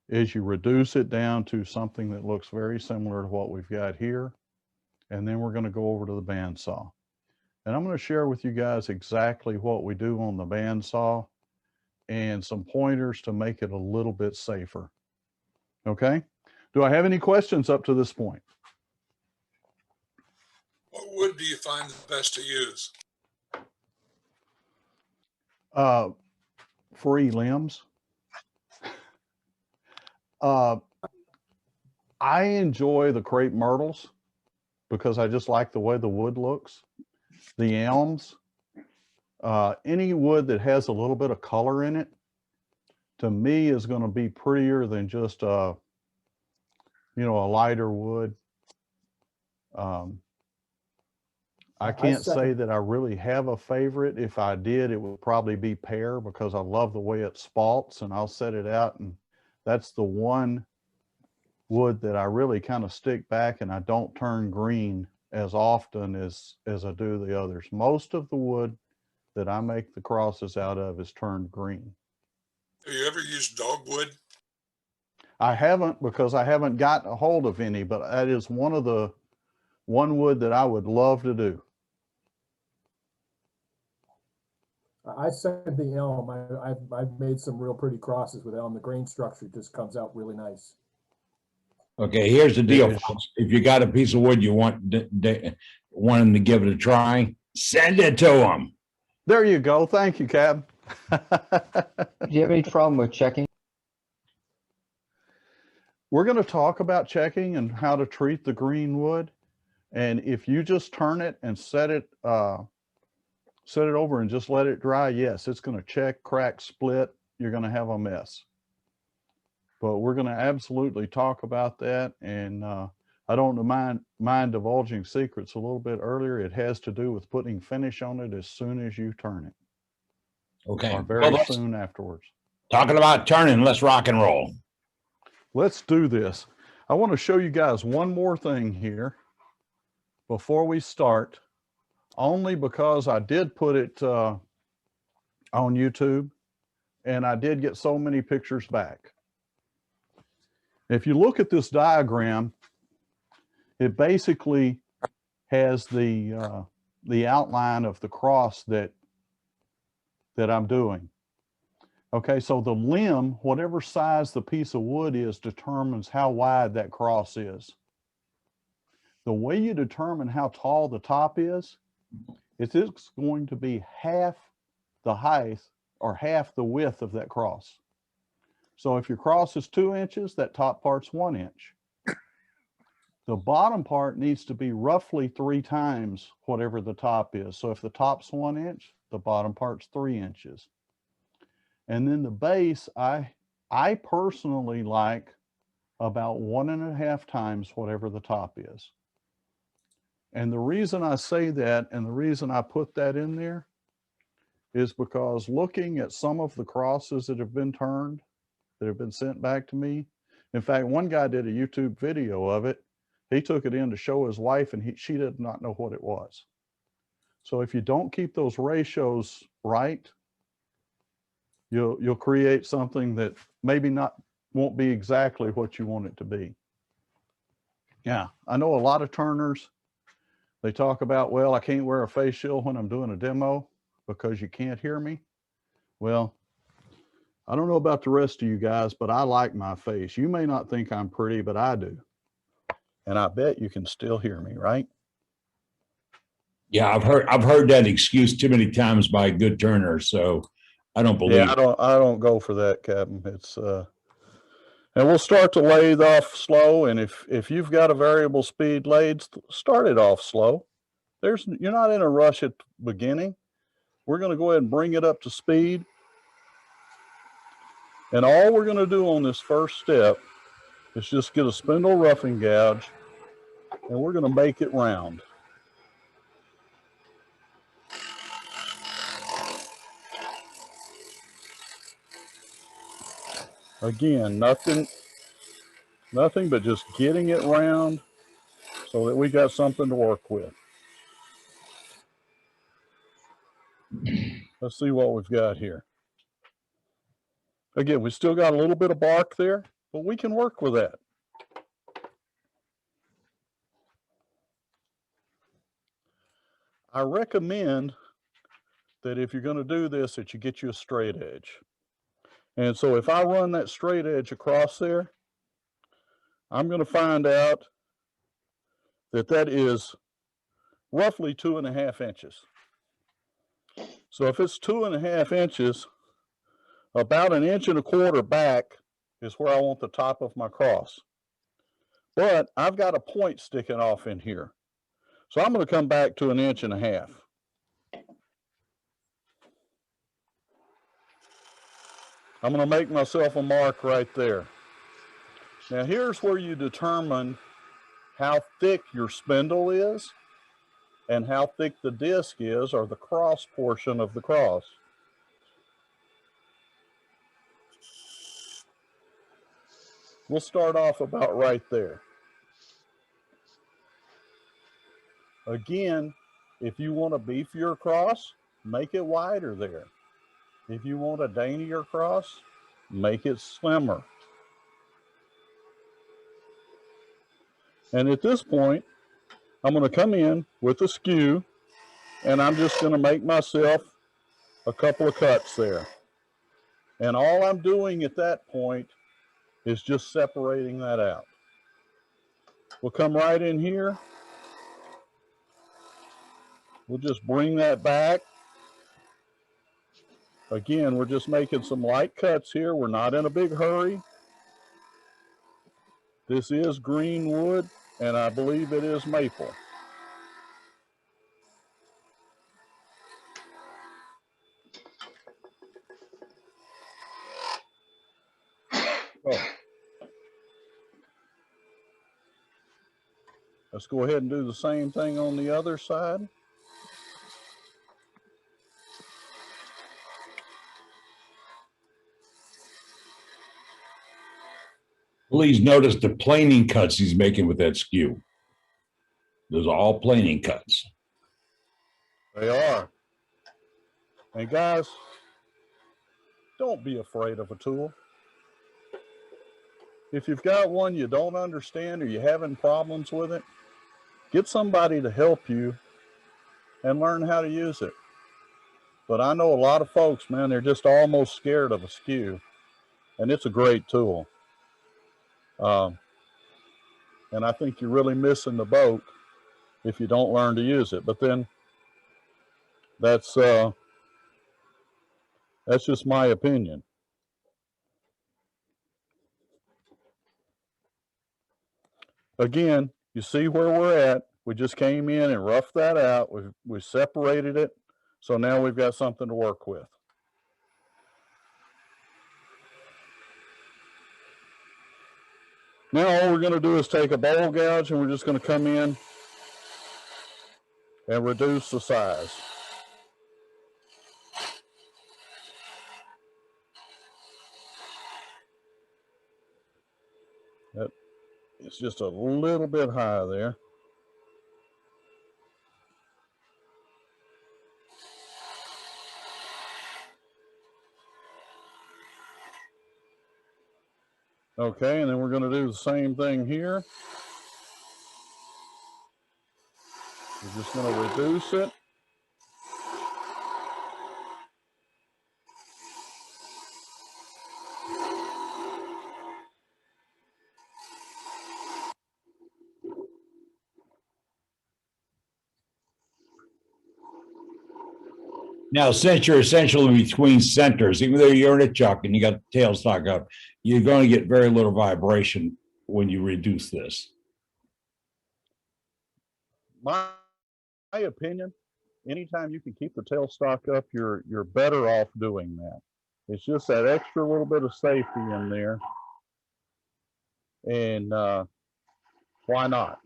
is you reduce it down to something that looks very similar to what we've got here, and then we're going to go over to the bandsaw. And I'm going to share with you guys exactly what we do on the bandsaw and some pointers to make it a little bit safer. Okay? Do I have any questions up to this point? What wood do you find the best to use? Free limbs. I enjoy the crepe myrtles because I just like the way the wood looks. The elms, any wood that has a little bit of color in it, to me is going to be prettier than just a lighter wood. I can't say that I really have a favorite. If I did, it would probably be pear because I love the way it spalts, and I'll set it out, and that's the one wood that I really kind of stick back and I don't turn green as often as I do the others. Most of the wood that I make the crosses out of is turned green. Have you ever used dogwood? I haven't, because I haven't gotten a hold of any, but that is one wood that I would love to do. I said the elm. I've made some real pretty crosses with elm. The grain structure just comes out really nice. Okay, here's the deal, folks. If you got a piece of wood you want them to give it a try, send it to them. There you go. Thank you, Cab. Do you have any problem with checking? We're going to talk about checking and how to treat the green wood. And if you just turn it and set it over and just let it dry, yes, it's going to check, crack, split. You're going to have a mess. But we're going to absolutely talk about that. And I don't mind divulging secrets a little bit earlier. It has to do with putting finish on it as soon as you turn it. Okay. Or very soon afterwards. Talking about turning, let's rock and roll. Let's do this. I want to show you guys one more thing here before we start, only because I did put it on YouTube and I did get so many pictures back. If you look at this diagram, it basically has the outline of the cross that I'm doing. Okay, so the limb, whatever size the piece of wood is, determines how wide that cross is. The way you determine how tall the top is it's going to be half the height or half the width of that cross. So if your cross is 2 inches, that top part's 1 inch. The bottom part needs to be roughly 3 times whatever the top is. So if the top's 1 inch, the bottom part's 3 inches. And then the base, I personally like about 1.5 times whatever the top is. And the reason I say that and the reason I put that in there is because looking at some of the crosses that have been turned, that have been sent back to me. In fact, one guy did a YouTube video of it. He took it in to show his wife and she did not know what it was. So if you don't keep those ratios right, you'll create something that maybe won't be exactly what you want it to be. Yeah, I know a lot of turners, they talk about, well, I can't wear a face shield when I'm doing a demo because you can't hear me. Well, I don't know about the rest of you guys, but I like my face. You may not think I'm pretty, but I do. And I bet you can still hear me, right? Yeah, I've heard that excuse too many times by good turners, so I don't believe it. I don't go for that, Captain. It's and we'll start the lathe off slow. And if you've got a variable speed lathe, start it off slow. You're not in a rush at the beginning. We're going to go ahead and bring it up to speed. And all we're going to do on this first step is just get a spindle roughing gouge, and we're going to make it round. Again, nothing but just getting it round so that we got something to work with. Let's see what we've got here. Again, we still got a little bit of bark there, but we can work with that. I recommend that if you're going to do this, that you get you a straight edge. And so if I run that straight edge across there, I'm going to find out that that is roughly 2.5 inches. So if it's 2.5 inches, about 1.25 inches back is where I want the top of my cross. But I've got a point sticking off in here. So I'm going to come back to 1.5 inches. I'm going to make myself a mark right there. Now here's where you determine how thick your spindle is and how thick the disc is, or the cross portion of the cross. We'll start off about right there. Again, if you want a beefier cross, make it wider there. If you want a daintier cross, make it slimmer. And at this point, I'm going to come in with a skew, and I'm just going to make myself a couple of cuts there. And all I'm doing at that point is just separating that out. We'll come right in here. We'll just bring that back. Again, we're just making some light cuts here. We're not in a big hurry. This is green wood, and I believe it is maple. So, let's go ahead and do the same thing on the other side. Please notice the planing cuts he's making with that skew. Those are all planing cuts. They are. And guys, don't be afraid of a tool. If you've got one you don't understand or you're having problems with it, get somebody to help you and learn how to use it. But I know a lot of folks, man, they're just almost scared of a skew, and it's a great tool. And I think you're really missing the boat if you don't learn to use it. But then that's just my opinion. Again, you see where we're at. We just came in and roughed that out. We separated it. So now we've got something to work with. Now all we're going to do is take a bowl gouge and we're just going to come in and reduce the size. It's just a little bit high there. Okay, and then we're going to do the same thing here. We're just going to reduce it. Now, since you're essentially between centers, even though you're in a chuck and you got the tailstock up, you're going to get very little vibration when you reduce this. My opinion, anytime you can keep the tailstock up, you're better off doing that. It's just that extra little bit of safety in there. And why not?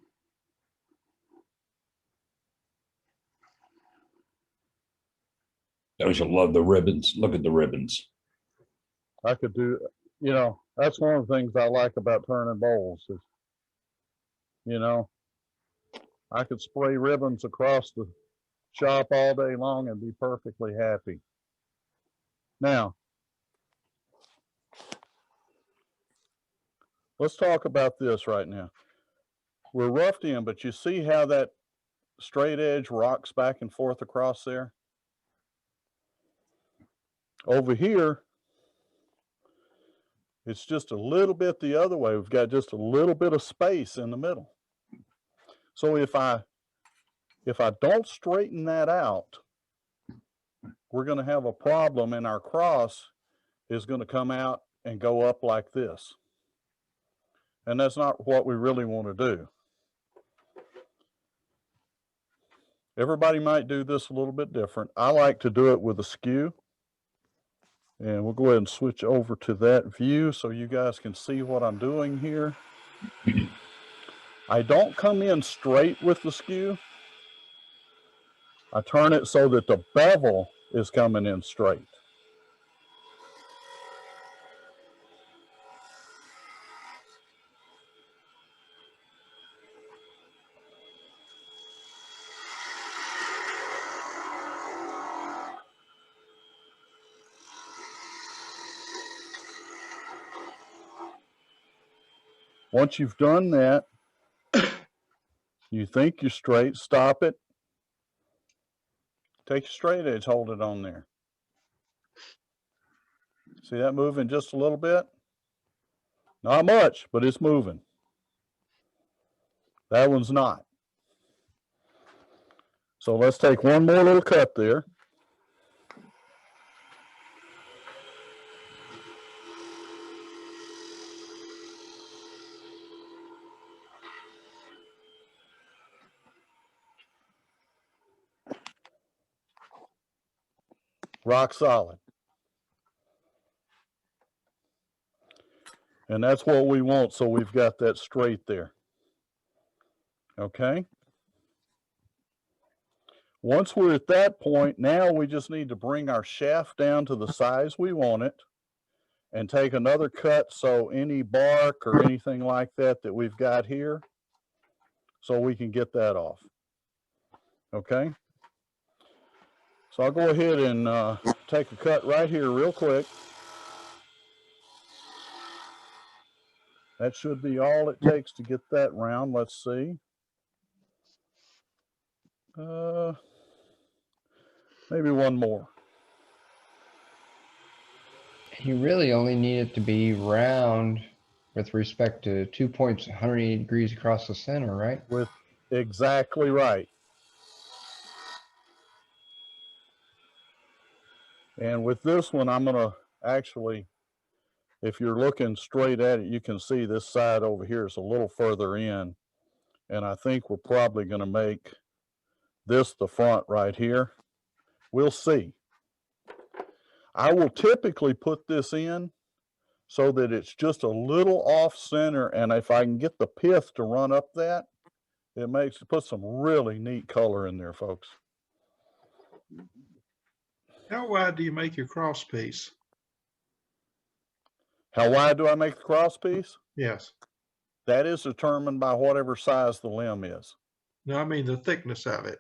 Don't you love the ribbons? Look at the ribbons. I could do, you know, that's one of the things I like about turning bowls is, you know, I could spray ribbons across the shop all day long and be perfectly happy. Now, let's talk about this right now. We're roughed in, but you see how that straight edge rocks back and forth across there? Over here, it's just a little bit the other way. We've got just a little bit of space in the middle. So if I don't straighten that out, we're going to have a problem, and our cross is going to come out and go up like this. And that's not what we really want to do. Everybody might do this a little bit different. I like to do it with a skew. And we'll go ahead and switch over to that view so you guys can see what I'm doing here. I don't come in straight with the skew. I turn it so that the bevel is coming in straight. Once you've done that, you think you're straight, stop it. Take your straight edge, hold it on there. See that moving just a little bit? Not much, but it's moving. That one's not. So let's take one more little cut there. Rock solid. And that's what we want, so we've got that straight there. Okay? Once we're at that point, now we just need to bring our shaft down to the size we want it and take another cut so any bark or anything like that that we've got here, so we can get that off. Okay? So I'll go ahead and take a cut right here real quick. That should be all it takes to get that round. Let's see. Maybe one more. He really only needed to be round with respect to 2 points, 180 degrees across the center, right? With exactly right. And with this one, I'm gonna actually, if you're looking straight at it, you can see this side over here is a little further in. And I think we're probably gonna make this the front right here. We'll see. I will typically put this in so that it's just a little off center. And if I can get the pith to run up that, it puts some really neat color in there, folks. How wide do you make your cross piece? How wide do I make the cross piece? Yes. That is determined by whatever size the limb is. No, I mean the thickness of it.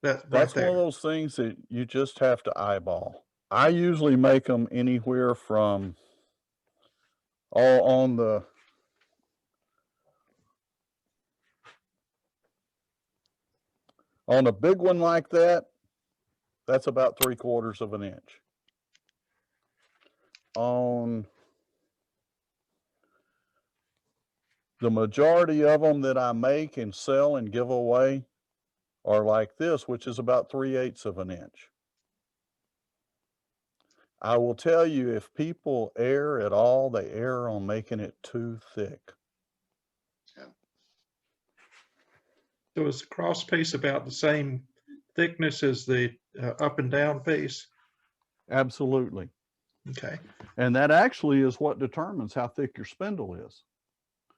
That's one of those things that you just have to eyeball. I usually make them anywhere from on a big one like that, that's about 3/4 of an inch. On the majority of them that I make and sell and give away are like this, which is about 3/8 of an inch. I will tell you, if people err at all, they err on making it too thick. So is the cross piece about the same thickness as the up and down piece? Absolutely. Okay. And that actually is what determines how thick your spindle is.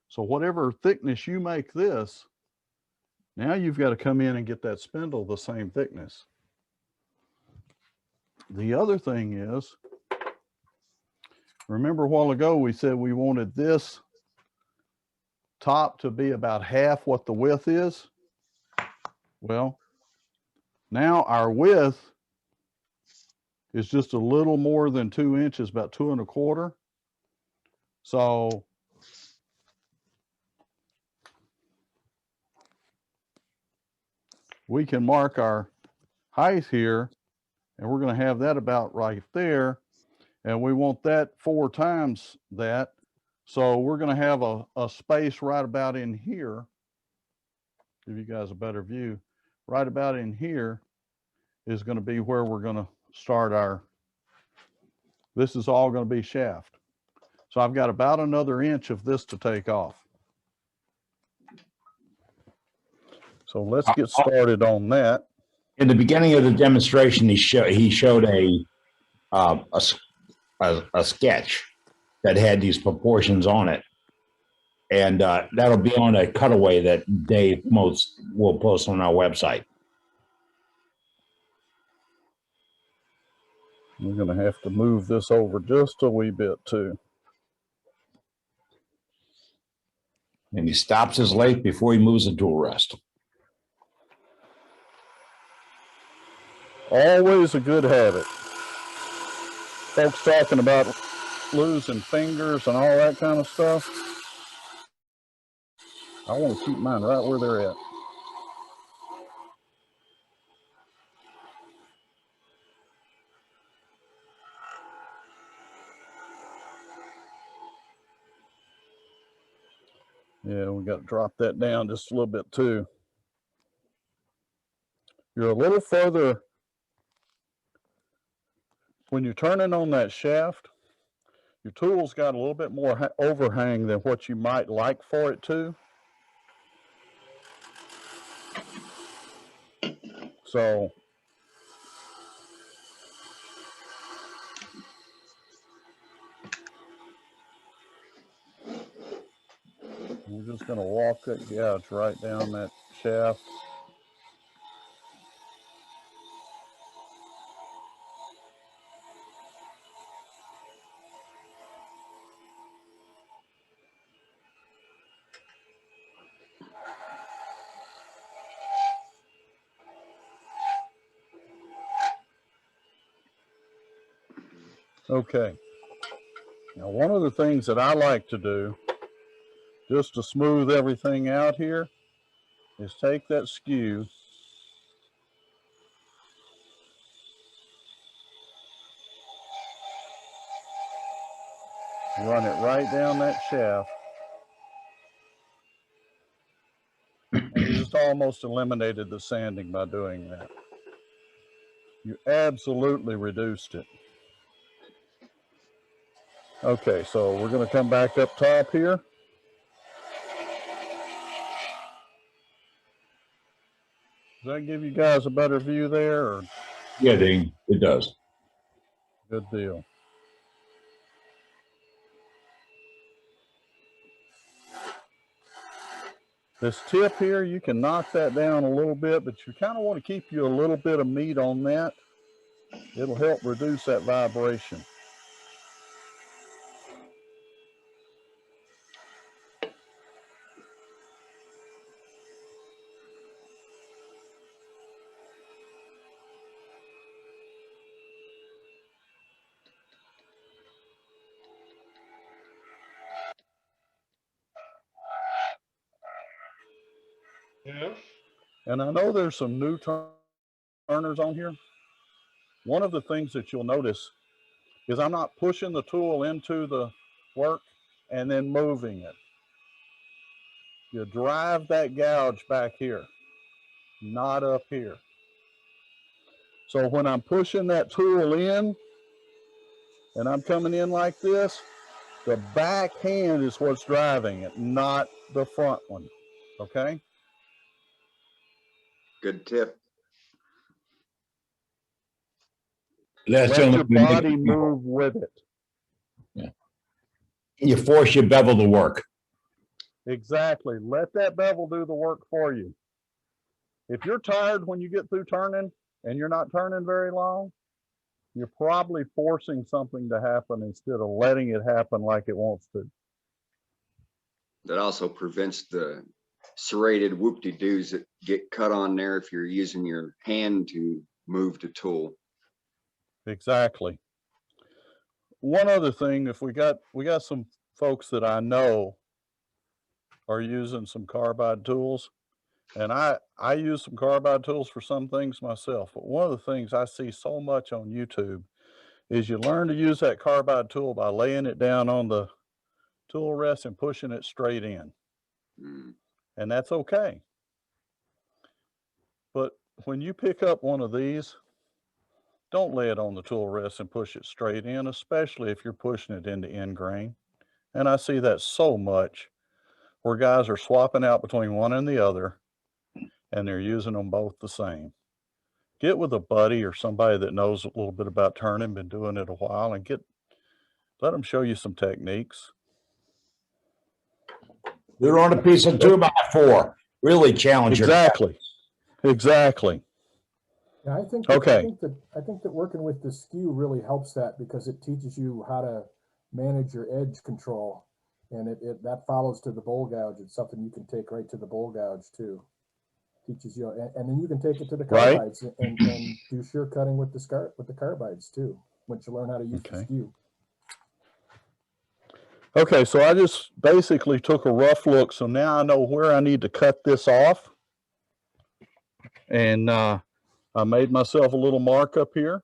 So whatever thickness you make this, now you've got to come in and get that spindle the same thickness. The other thing is, remember a while ago we said we wanted this top to be about half what the width is? Well, now our width is just a little more than 2 inches, about 2 1/4. So we can mark our height here, and we're going to have that about right there. And we want that 4 times that. So we're going to have a space right about in here. Give you guys a better view. Right about in here is going to be where we're going to start this is all going to be shaft. So I've got about another inch of this to take off. So let's get started on that. In the beginning of the demonstration, he showed a sketch that had these proportions on it, and that'll be on a cutaway that Dave will post on our website. We're going to have to move this over just a wee bit too. And he stops his lathe before he moves the tool rest. Always a good habit. Folks talking about losing fingers and all that kind of stuff. I want to keep mine right where they're at. Yeah, we got to drop that down just a little bit too. You're a little further when you're turning on that shaft. Your tool's got a little bit more overhang than what you might like for it to. So we're just going to walk that gouge right down that shaft. Okay. Now, one of the things that I like to do, just to smooth everything out here, is take that skew Run it right down that shaft. And you just almost eliminated the sanding by doing that. You absolutely reduced it. Okay, so we're going to come back up top here. Does that give you guys a better view there? Or? Yeah, Dean, it does. Good deal. This tip here, you can knock that down a little bit, but you kind of want to keep you a little bit of meat on that. It'll help reduce that vibration. Yes. And I know there's some new turners on here. One of the things that you'll notice is I'm not pushing the tool into the work and then moving it. You drive that gouge back here, not up here. So when I'm pushing that tool in and I'm coming in like this, the back hand is what's driving it, not the front one, okay? Good tip. Let your body move with it. Yeah. You force your bevel to work. Exactly. Let that bevel do the work for you. If you're tired when you get through turning and you're not turning very long, you're probably forcing something to happen instead of letting it happen like it wants to. That also prevents the serrated whoop-de-doos that get cut on there if you're using your hand to move the tool. Exactly. One other thing, if we got some folks that I know are using some carbide tools, and I use some carbide tools for some things myself, but one of the things I see so much on YouTube is you learn to use that carbide tool by laying it down on the tool rest and pushing it straight in. And that's okay. But when you pick up one of these, don't lay it on the tool rest and push it straight in, especially if you're pushing it into end grain. And I see that so much where guys are swapping out between one and the other and they're using them both the same. Get with a buddy or somebody that knows a little bit about turning, been doing it a while, and let them show you some techniques. You're on a piece of 2x4. Really challenge Exactly. Exactly. Yeah, I think okay. I think that working with the Skew really helps that because it teaches you how to manage your edge control, and that follows to the bowl gouge. It's something you can take right to the bowl gouge too. Teaches you, and then you can take it to the carbides and do shear cutting with the carbides too. Once you learn how to use the Skew. Okay, so I just basically took a rough look, so now I know where I need to cut this off, and I made myself a little mark up here.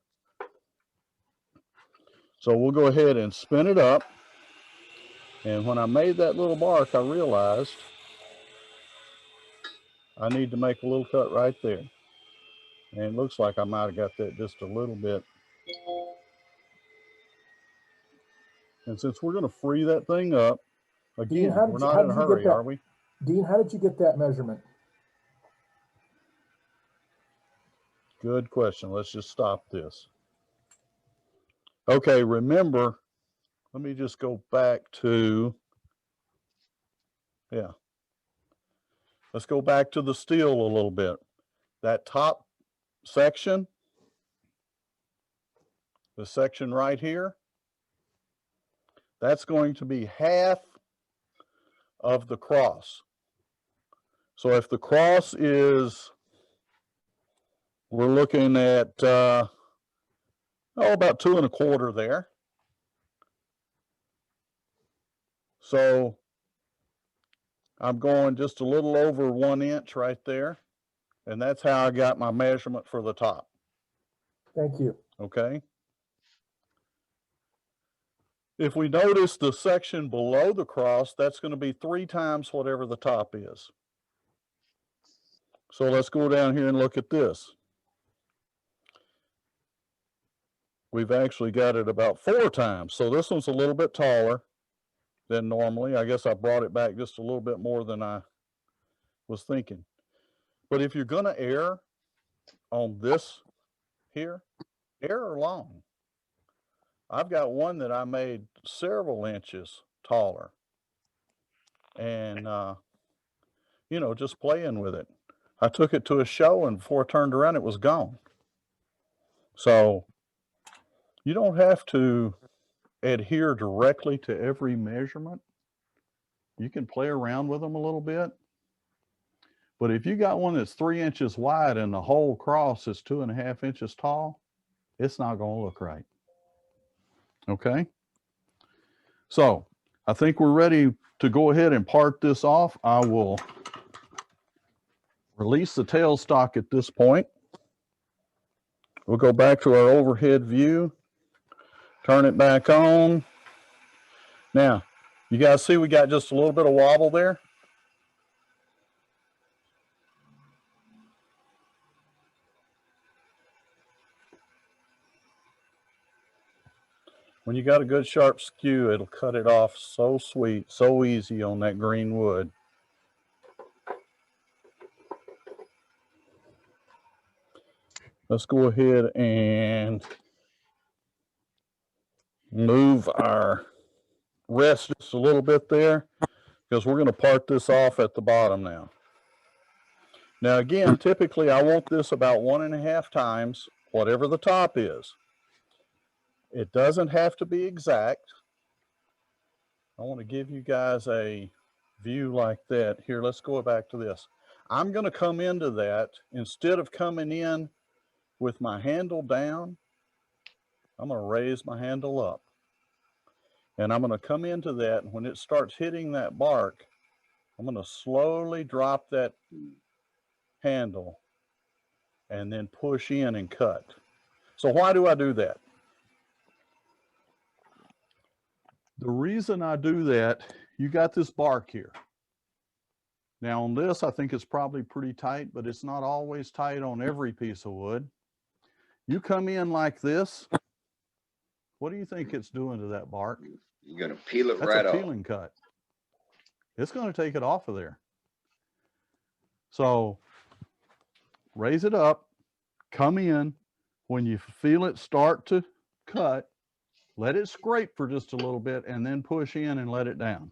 So we'll go ahead and spin it up. And when I made that little mark, I realized I need to make a little cut right there. And it looks like I might have got that just a little bit. And since we're going to free that thing up, again, Dean, we're not in a hurry, are we? Dean, how did you get that measurement? Good question. Let's just stop this. Okay, remember, let me just go back to, let's go back to the steel a little bit. That top section, the section right here, that's going to be half of the cross. So if the cross is, we're looking at, about 2 1/4 there. So I'm going just a little over 1 inch right there. And that's how I got my measurement for the top. Thank you. Okay. If we notice the section below the cross, that's going to be 3 times whatever the top is. So let's go down here and look at this. We've actually got it about 4 times. So this one's a little bit taller than normally. I guess I brought it back just a little bit more than I was thinking. But if you're going to err on this here, err long. I've got one that I made several inches taller. And, you know, just playing with it. I took it to a show, and before I turned around, it was gone. So you don't have to adhere directly to every measurement. You can play around with them a little bit. But if you got one that's 3 inches wide and the whole cross is 2.5 inches tall, it's not going to look right. Okay? So I think we're ready to go ahead and part this off. I will release the tailstock at this point. We'll go back to our overhead view, turn it back on. Now, you guys see we got just a little bit of wobble there? When you got a good sharp skew, it'll cut it off so sweet, so easy on that green wood. Let's go ahead and move our rest just a little bit there, because we're going to part this off at the bottom now. Now again, typically I want this about 1.5 times whatever the top is. It doesn't have to be exact. I want to give you guys a view like that. Here, let's go back to this. I'm going to come into that, instead of coming in with my handle down, I'm going to raise my handle up. And I'm going to come into that, and when it starts hitting that bark, I'm going to slowly drop that handle and then push in and cut. So why do I do that? The reason I do that, you got this bark here. Now on this, I think it's probably pretty tight, but it's not always tight on every piece of wood. You come in like this, what do you think it's doing to that bark? You're going to peel it That's right a off. peeling cut. It's going to take it off of there. So raise it up, come in. When you feel it start to cut, let it scrape for just a little bit and then push in and let it down.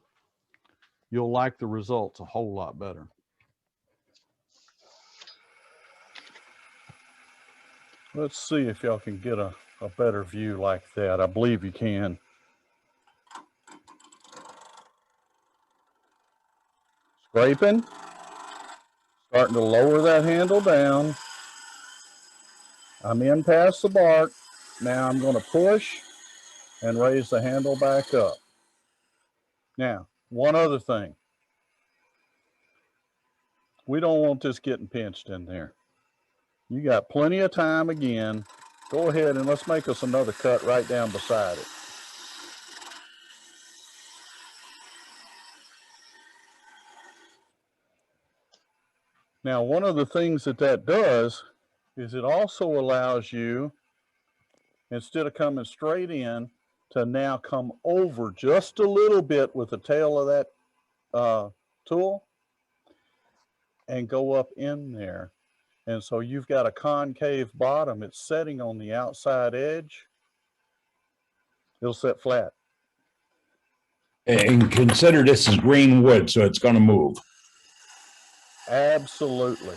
You'll like the results a whole lot better. Let's see if y'all can get a better view like that. I believe you can. Scraping, starting to lower that handle down. I'm in past the bark. Now I'm going to push and raise the handle back up. Now, one other thing. We don't want this getting pinched in there. You got plenty of time again. Go ahead and let's make us another cut right down beside it. Now, one of the things that does is it also allows you, instead of coming straight in, to now come over just a little bit with the tail of that tool and go up in there. And so you've got a concave bottom. It's setting on the outside edge. It'll set flat. And consider this is green wood, so it's going to move. Absolutely.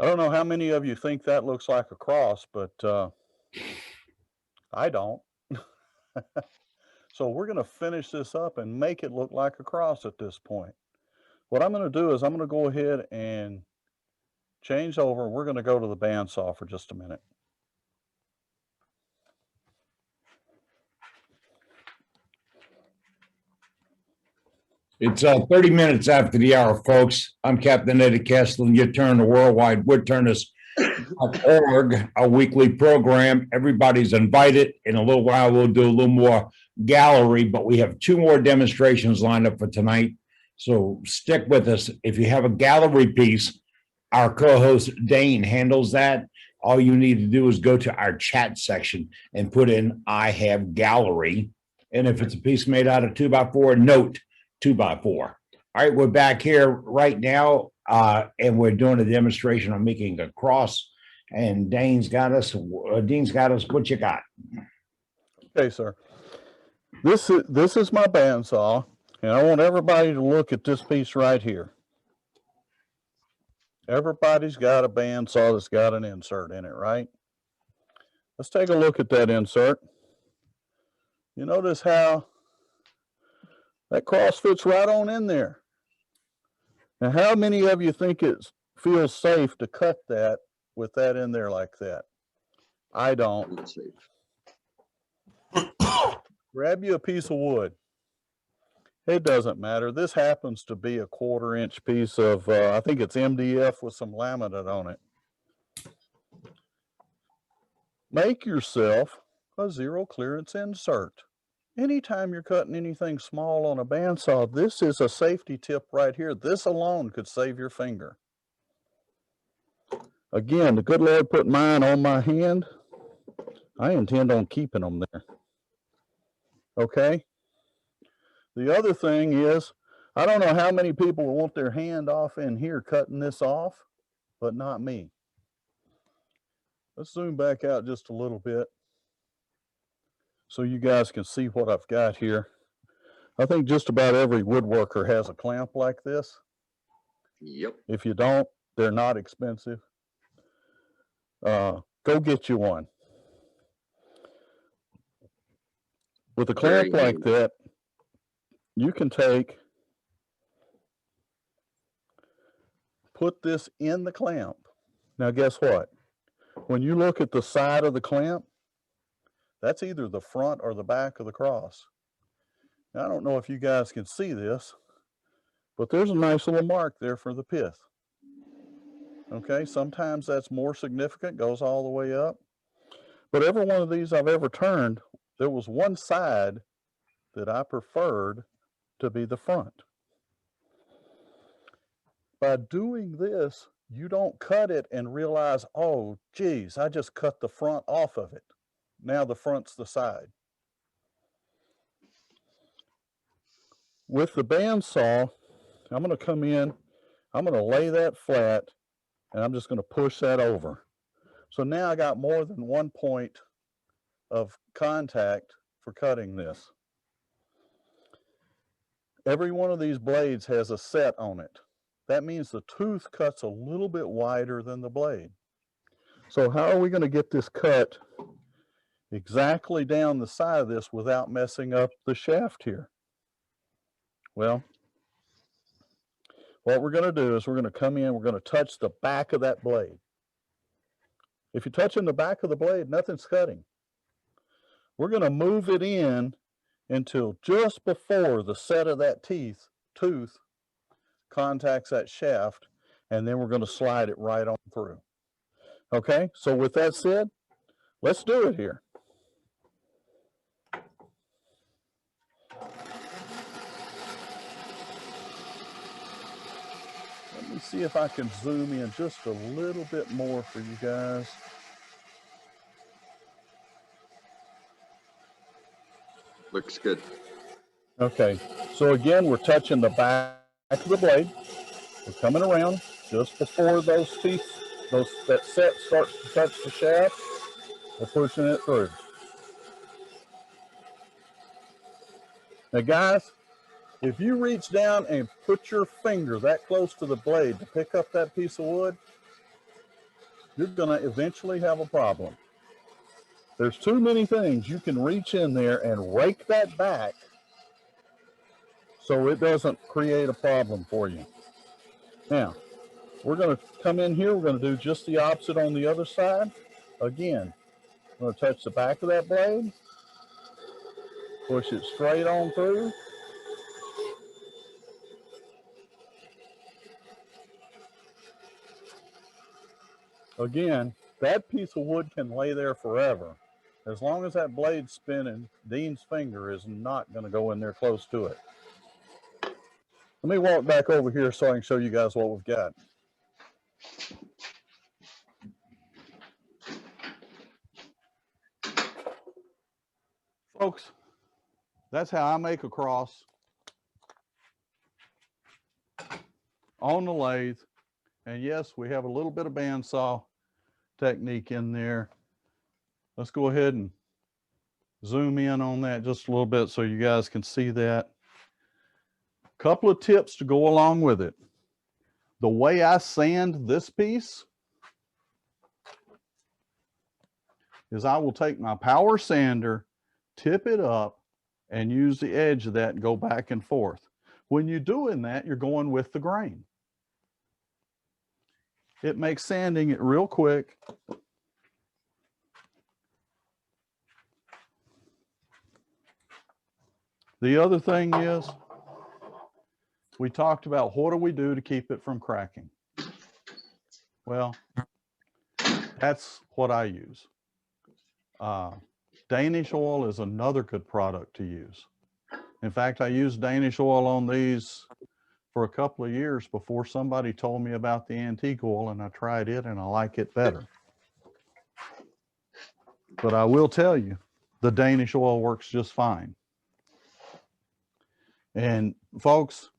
I don't know how many of you think that looks like a cross, but I don't. So we're going to finish this up and make it look like a cross at this point. What I'm going to do is I'm going to go ahead and change over. We're going to go to the bandsaw for just a minute. It's 30 minutes after the hour, folks. I'm Captain Eddie Castle, and you turn to Worldwide Woodturners.org, a weekly program. Everybody's invited. In a little while, we'll do a little more gallery, but we have 2 more demonstrations lined up for tonight. So stick with us. If you have a gallery piece, our co-host Dane handles that. All you need to do is go to our chat section and put in "I have gallery." And if it's a piece made out of 2x4, note 2x4. All right, we're back here right now, and we're doing a demonstration on making a cross. And Dean's got us. What you got? Okay, sir. This is my bandsaw, and I want everybody to look at this piece right here. Everybody's got a bandsaw that's got an insert in it, right? Let's take a look at that insert. You notice how that cross fits right on in there. Now, how many of you think it feels safe to cut that with that in there like that? I don't. Grab you a piece of wood. It doesn't matter. This happens to be a 1/4-inch piece of, I think it's MDF with some laminate on it. Make yourself a 0 clearance insert. Anytime you're cutting anything small on a bandsaw, this is a safety tip right here. This alone could save your finger. Again, the good Lord put mine on my hand. I intend on keeping them there. Okay? The other thing is, I don't know how many people want their hand off in here cutting this off, but not me. Let's zoom back out just a little bit so you guys can see what I've got here. I think just about every woodworker has a clamp like this. Yep. If you don't, they're not expensive. Go get you one. With a clamp like that, you can put this in the clamp. Now, guess what? When you look at the side of the clamp, that's either the front or the back of the cross. Now, I don't know if you guys can see this, but there's a nice little mark there for the pith. Okay, sometimes that's more significant, goes all the way up. But every one of these I've ever turned, there was one side that I preferred to be the front. By doing this, you don't cut it and realize, oh, geez, I just cut the front off of it. Now the front's the side. With the bandsaw, I'm going to come in, I'm going to lay that flat, and I'm just going to push that over. So now I got more than one point of contact for cutting this. Every one of these blades has a set on it. That means the tooth cuts a little bit wider than the blade. So how are we going to get this cut exactly down the side of this without messing up the shaft here? Well, what we're going to do is we're going to come in, we're going to touch the back of that blade. If you're touching the back of the blade, nothing's cutting. We're going to move it in until just before the set of that tooth contacts that shaft, and then we're going to slide it right on through. Okay, so with that said, let's do it here. Let me see if I can zoom in just a little bit more for you guys. Looks good. Okay, so again, we're touching the back of the blade. We're coming around just before those teeth, that set starts to touch the shaft. We're pushing it through. Now, guys, if you reach down and put your finger that close to the blade to pick up that piece of wood, you're going to eventually have a problem. There's too many things you can reach in there and rake that back so it doesn't create a problem for you. Now, we're going to come in here. We're going to do just the opposite on the other side. Again, I'm going to touch the back of that blade, push it straight on through. Again, that piece of wood can lay there forever. As long as that blade's spinning, Dean's finger is not going to go in there close to it. Let me walk back over here so I can show you guys what we've got. Folks, that's how I make a cross on the lathe. And yes, we have a little bit of bandsaw technique in there. Let's go ahead and zoom in on that just a little bit so you guys can see that. Couple of tips to go along with it. The way I sand this piece is I will take my power sander, tip it up, and use the edge of that and go back and forth. When you're doing that, you're going with the grain. It makes sanding it real quick. The other thing is, we talked about what do we do to keep it from cracking? Well, that's what I use. Danish oil is another good product to use. In fact, I used Danish oil on these for a couple of years before somebody told me about the antique oil, and I tried it and I like it better. But I will tell you, the Danish oil works just fine. And folks,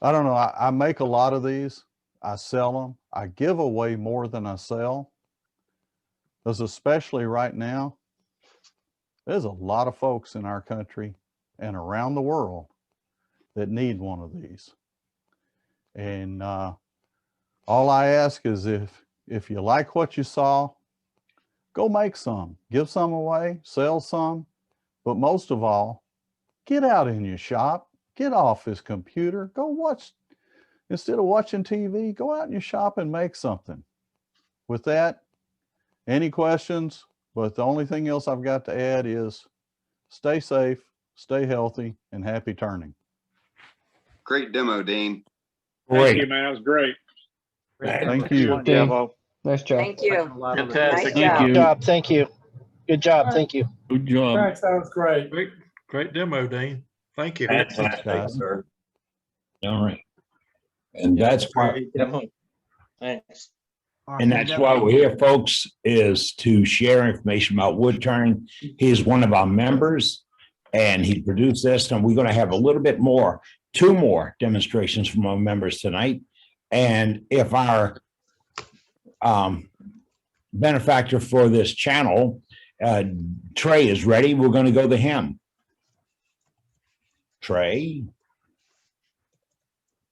I don't know, I make a lot of these. I sell them. I give away more than I sell. Because especially right now, there's a lot of folks in our country and around the world that need one of these. And all I ask is if you like what you saw, go make some, give some away, sell some, but most of all, get out in your shop, get off this computer, go watch, instead of watching TV, go out in your shop and make something. With that, any questions? But the only thing else I've got to add is stay safe, stay healthy, and happy turning. Great demo, Dean. Thank you, man. That was great. Thank you. Nice job. Thank you. Fantastic. Nice Thank you. Job. Thank you. Good job. Thank you. Good job. Thanks, that was great. Great demo, Dean. Thank you. Fantastic, sir. All right. And that's why, Great demo. Thanks. and that's why we're here, folks, is to share information about wood turning. He's one of our members and he produced this, and we're going to have a little bit more, 2 more demonstrations from our members tonight. And if our benefactor for this channel, Trey, is ready, we're going to go to him. Trey?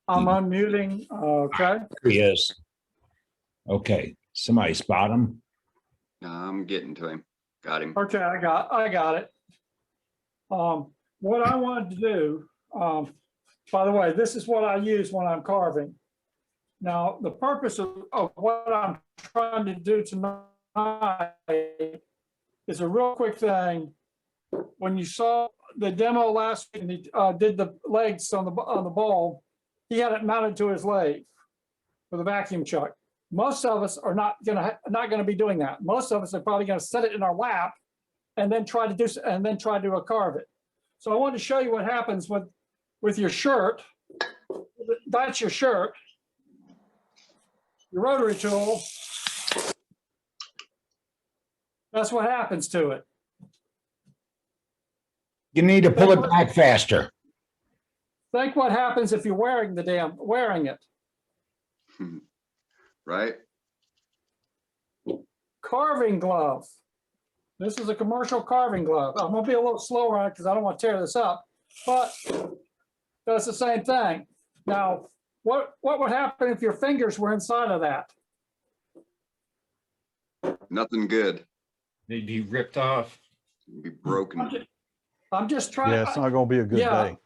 I'm unmuting, okay? Here he is. Okay, somebody spot him. I'm getting to him. Got him. Okay, I got it. What I wanted to do, by the way, this is what I use when I'm carving. Now, the purpose of what I'm trying to do tonight is a real quick thing. When you saw the demo last week, and he did the legs on the ball, he had it mounted to his leg with a vacuum chuck. Most of us are not gonna be doing that. Most of us are probably gonna set it in our lap and then try to carve it. So I wanted to show you what happens with your shirt. That's your shirt. Your rotary tool. That's what happens to it. You need to pull it back faster. Think what happens if you're wearing it. Right. Carving glove. This is a commercial carving glove. I'm gonna be a little slower on it because I don't want to tear this up, but that's the same thing. Now, what would happen if your fingers were inside of that? Nothing good. They'd be ripped off. Be broken. I'm just trying. Yeah, it's not going to be a good day.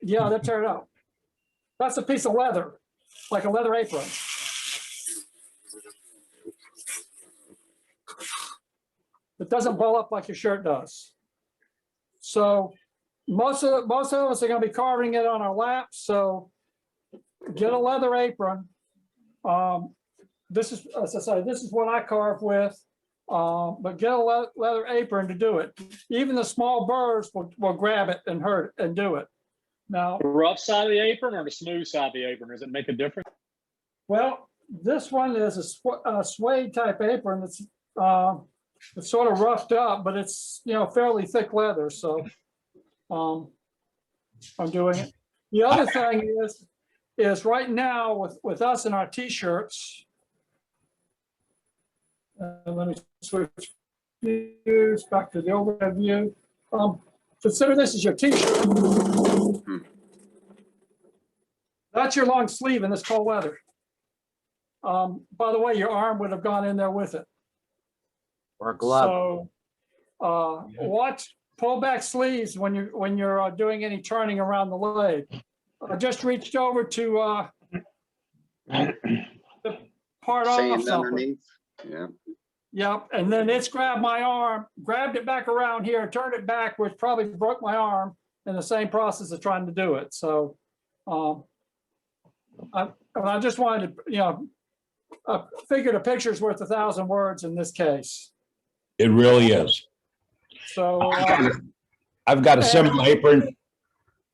Yeah, they'll tear it up. That's a piece of leather, like a leather apron. It doesn't blow up like your shirt does. So most of us are going to be carving it on our laps. So get a leather apron. this is, as I say, this is what I carve with. But get a leather apron to do it. Even the small birds will grab it and hurt and do it. Now, The rough side of the apron or the smooth side of the apron? Does it make a difference? well, this one is a suede type apron. It's sort of roughed up, but it's, you know, fairly thick leather. So I'm doing it. The other thing is right now with us in our t-shirts. Let me switch views back to the overhead view. Consider this as your t-shirt. That's your long sleeve in this cold weather. By the way, your arm would have gone in there with it. Or a glove. So watch, pull back sleeves when you're doing any turning around the leg. I just reached over to the part off Sand something. underneath. Yeah. Yep, and then it's grabbed my arm, grabbed it back around here, turned it back, which probably broke my arm in the same process of trying to do it. So I just wanted to, you know, figured a picture's worth 1,000 words in this case. It really is. So I've got a similar apron.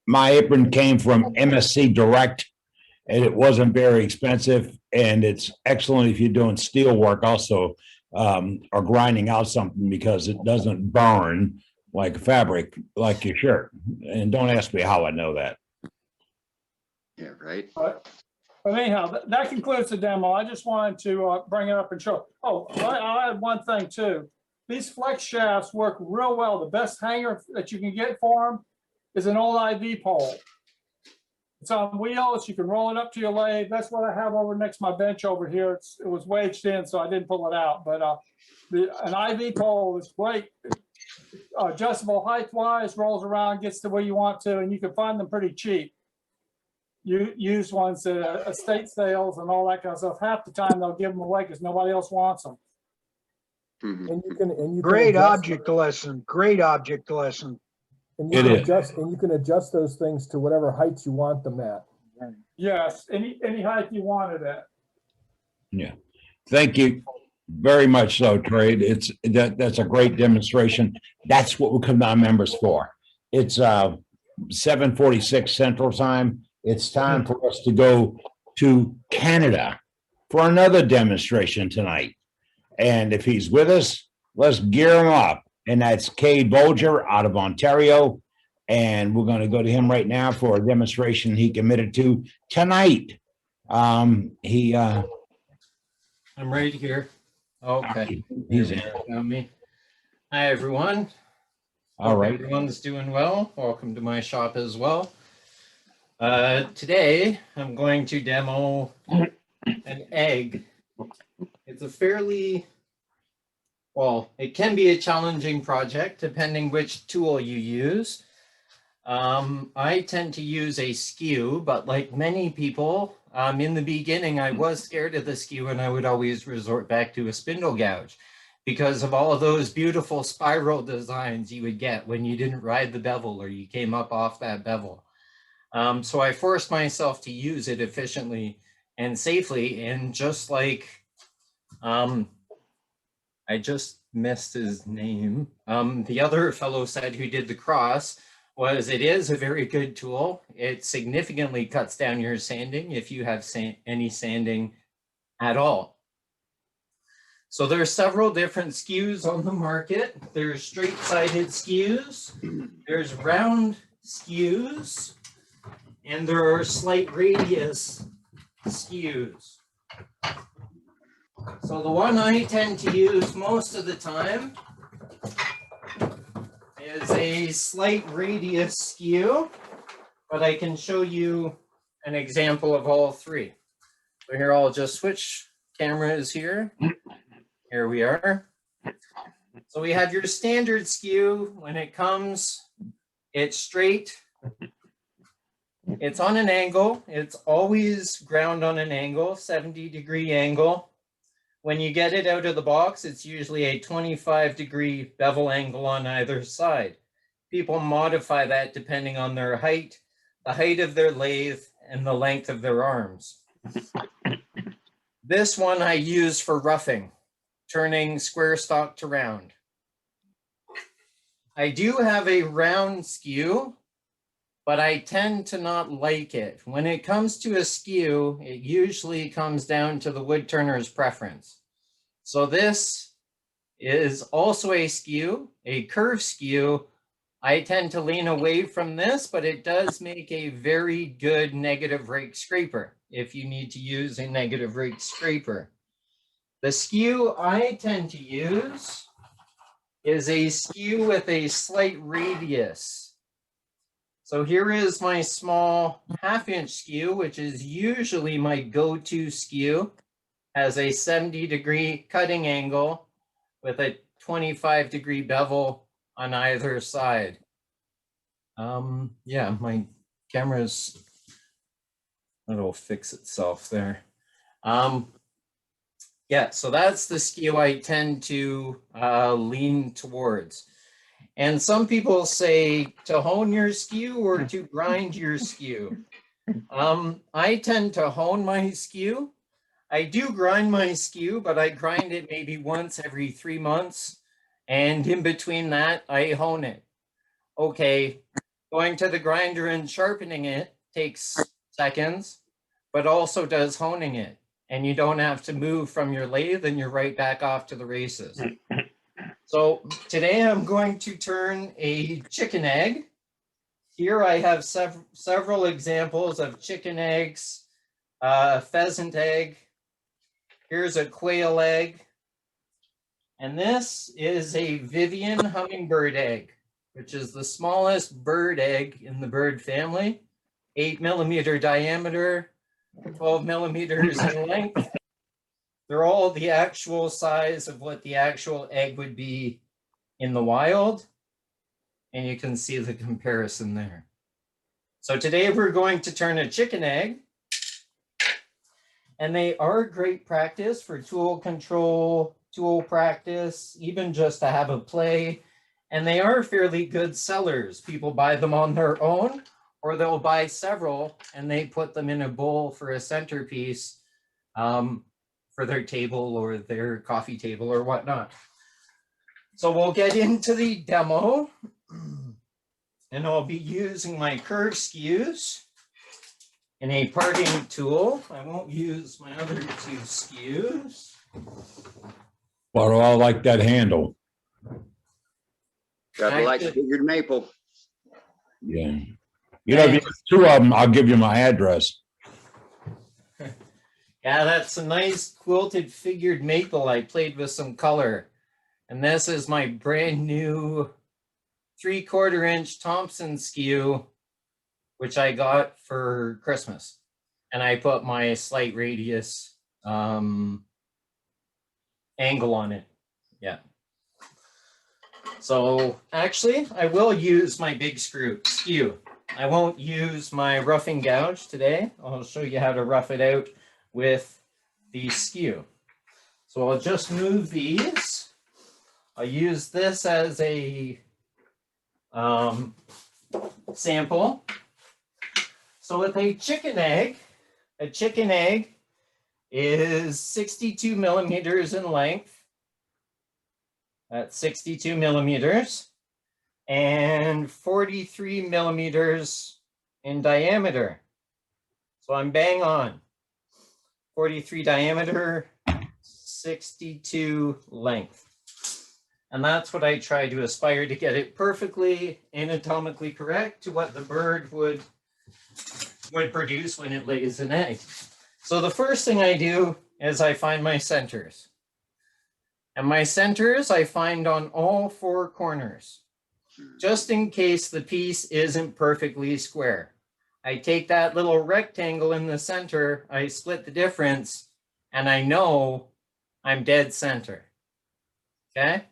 My apron came from MSC Direct, and it wasn't very expensive, and it's excellent if you're doing steel work also, or grinding out something, because it doesn't burn like fabric, like your shirt. And don't ask me how I know that. Yeah, right. But anyhow, that concludes the demo. I just wanted to bring it up and show. Oh, I add one thing too. These flex shafts work real well. The best hanger that you can get for them is an old IV pole. It's on wheels. You can roll it up to your lathe. That's what I have over next to my bench over here. It was wedged in, so I didn't pull it out. But an IV pole is great. Adjustable height-wise, rolls around, gets to where you want to, and you can find them pretty cheap. You use ones at estate sales and all that kind of stuff. Half the time they'll give them away because nobody else wants them. And you can Great adjust- object lesson, great object lesson. And you can adjust those things to whatever heights you want them at. Yes, any height you want it at. Yeah. Thank you very much so, Trey. That's a great demonstration. That's what we come to our members for. It's 7:46 Central Time. It's time for us to go to Canada for another demonstration tonight. And if he's with us, let's gear him up. And that's Cade Bolger out of Ontario. And we're going to go to him right now for a demonstration he committed to tonight. I'm right here. Okay. He's in. Found me. Hi, everyone. All right. Everyone's doing well. Welcome to my shop as well. Today, I'm going to demo an egg. It's a fairly, well, it can be a challenging project depending which tool you use. I tend to use a Skew, but like many people, in the beginning, I was scared of the Skew and I would always resort back to a spindle gouge because of all of those beautiful spiral designs you would get when you didn't ride the bevel or you came up off that bevel. So I forced myself to use it efficiently and safely, and just like, I just missed his name. The other fellow said who did the cross was it is a very good tool. It significantly cuts down your sanding if you have any sanding at all. So there are several different skews on the market. There's straight-sided skews, there's round skews, and there are slight radius skews. So the one I tend to use most of the time is a slight radius skew, but I can show you an example of all three. So here I'll just switch cameras here. Here we are. So we have your standard skew. When it comes, it's straight. It's on an angle. It's always ground on an angle, 70-degree angle. When you get it out of the box, it's usually a 25-degree bevel angle on either side. People modify that depending on their height, the height of their lathe, and the length of their arms. This one I use for roughing, turning square stock to round. I do have a round skew, but I tend to not like it. When it comes to a skew, it usually comes down to the wood turner's preference. So this is also a skew, a curved skew. I tend to lean away from this, but it does make a very good negative rake scraper if you need to use a negative rake scraper. The skew I tend to use is a skew with a slight radius. So here is my small 1/2-inch skew, which is usually my go-to skew. Has a 70-degree cutting angle with a 25-degree bevel on either side. Yeah, my camera's, it'll fix itself there. Yeah, so that's the skew I tend to lean towards. And some people say to hone your skew or to grind your skew. I tend to hone my skew. I do grind my skew, but I grind it maybe once every 3 months. And in between that, I hone it. Okay, going to the grinder and sharpening it takes seconds, but also does honing it. And you don't have to move from your lathe and you're right back off to the races. So today I'm going to turn a chicken egg. Here I have several examples of chicken eggs, pheasant egg. Here's a quail egg. And this is a Vivian hummingbird egg, which is the smallest bird egg in the bird family, 8mm diameter, 12 millimeters in length. They're all the actual size of what the actual egg would be in the wild. And you can see the comparison there. So today we're going to turn a chicken egg. And they are great practice for tool control, tool practice, even just to have a play. And they are fairly good sellers. People buy them on their own, or they'll buy several and they put them in a bowl for a centerpiece for their table or their coffee table or whatnot. So we'll get into the demo and I'll be using my curved skews and a parting tool. I won't use my other 2 skews. Well, I like that handle. Got like figured maple. Yeah. You know, if you have 2 of them, I'll give you my address. Yeah, that's a nice quilted figured maple. I played with some color. And this is my brand new 3/4-inch Thompson skew, which I got for Christmas. And I put my slight radius angle on it. Yeah. So actually, I will use my big skew. I won't use my roughing gouge today. I'll show you how to rough it out with the skew. So I'll just move these. I'll use this as a sample. So with a chicken egg is 62 millimeters in length. That's 62 millimeters and 43 millimeters in diameter. So I'm bang on. 43 diameter, 62 length. And that's what I try to aspire to get it perfectly anatomically correct to what the bird would produce when it lays an egg. So the first thing I do is I find my centers. And my centers I find on all 4 corners, just in case the piece isn't perfectly square. I take that little rectangle in the center, I split the difference, and I know I'm dead center. Okay?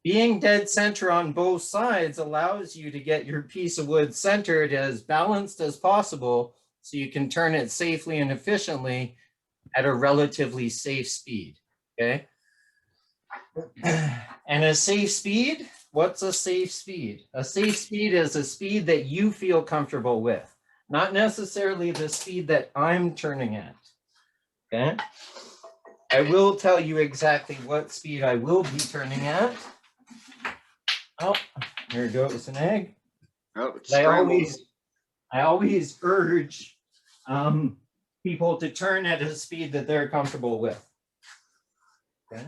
Being dead center on both sides allows you to get your piece of wood centered as balanced as possible so you can turn it safely and efficiently at a relatively safe speed. Okay? And a safe speed, what's a safe speed? A safe speed is a speed that you feel comfortable with, not necessarily the speed that I'm turning at. Okay? I will tell you exactly what speed I will be turning at. Oh, here goes an egg. Oh, it's I scrambled. always urge people to turn at a speed that they're comfortable with. Okay.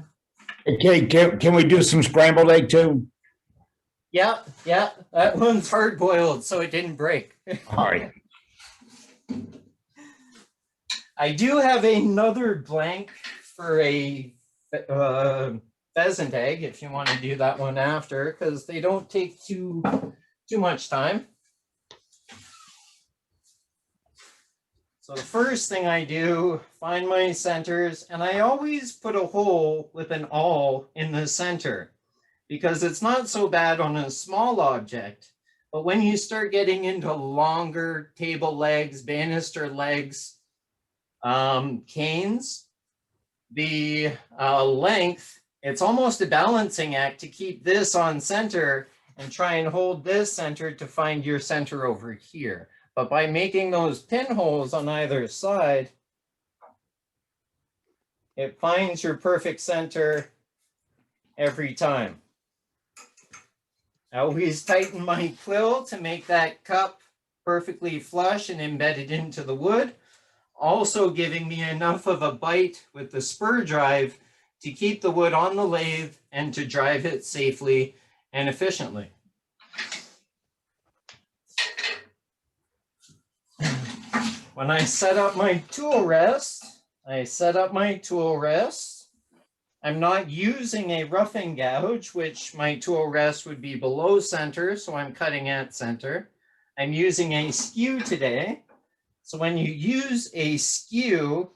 Okay, can we do some scrambled egg too? Yeah, that one's hard boiled, so it didn't break. All right. I do have another blank for a pheasant egg if you want to do that one after, because they don't take too much time. So the first thing I do, find my centers, and I always put a hole with an awl in the center, because it's not so bad on a small object, but when you start getting into longer table legs, banister legs, canes, the length, it's almost a balancing act to keep this on center and try and hold this center to find your center over here. But by making those pinholes on either side, it finds your perfect center every time. I always tighten my quill to make that cup perfectly flush and embedded into the wood, also giving me enough of a bite with the spur drive to keep the wood on the lathe and to drive it safely and efficiently. When I set up my tool rest, I'm not using a roughing gouge, which my tool rest would be below center, so I'm cutting at center. I'm using a skew today. So when you use a skew,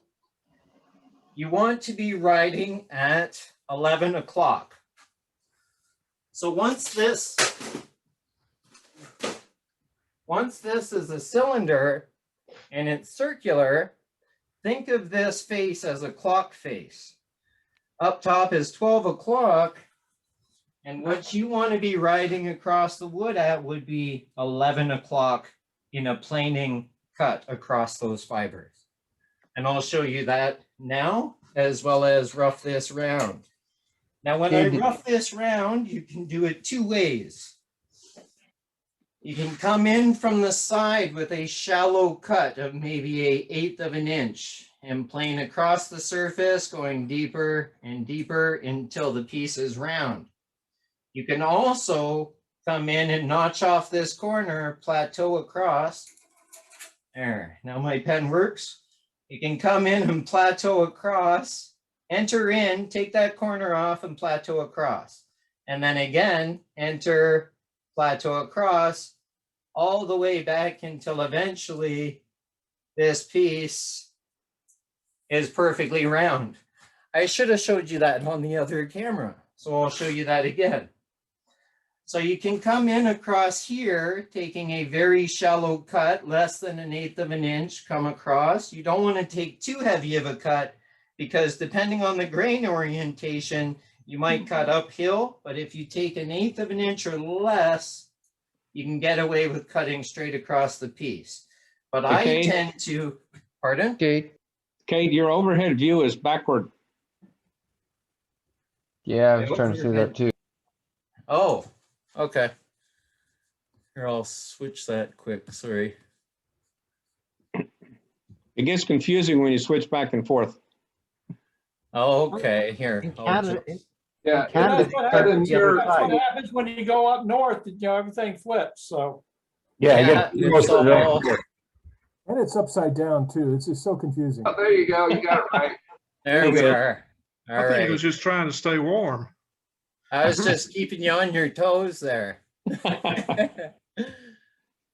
you want to be riding at 11 o'clock. So once this is a cylinder and it's circular, think of this face as a clock face. Up top is 12 o'clock, and what you want to be riding across the wood at would be 11 o'clock in a planing cut across those fibers. And I'll show you that now, as well as rough this round. Now, when I rough this round, you can do it two ways. You can come in from the side with a shallow cut of maybe an 1/8 of an inch and plane across the surface, going deeper and deeper until the piece is round. You can also come in and notch off this corner, plateau across. There, now my pen works. You can come in and plateau across, enter in, take that corner off and plateau across. And then again, enter, plateau across, all the way back until eventually this piece is perfectly round. I should have showed you that on the other camera, so I'll show you that again. So you can come in across here, taking a very shallow cut, less than 1/8 of an inch, come across. You don't want to take too heavy of a cut, because depending on the grain orientation, you might cut uphill, but if you take 1/8 of an inch or less, you can get away with cutting straight across the piece. But I tend to, pardon? Cade, your overhead view is backward. Yeah, I was trying to see that too. Oh, okay. Here, I'll switch that quick, sorry. It gets confusing when you switch back and forth. Oh, okay, here. Yeah, that's what happens when you go up north, everything flips, so. Yeah, and it's upside down too. It's just so confusing. Oh, there you go. You got it right. There we are. All I think right. he was just trying to stay warm. I was just keeping you on your toes there.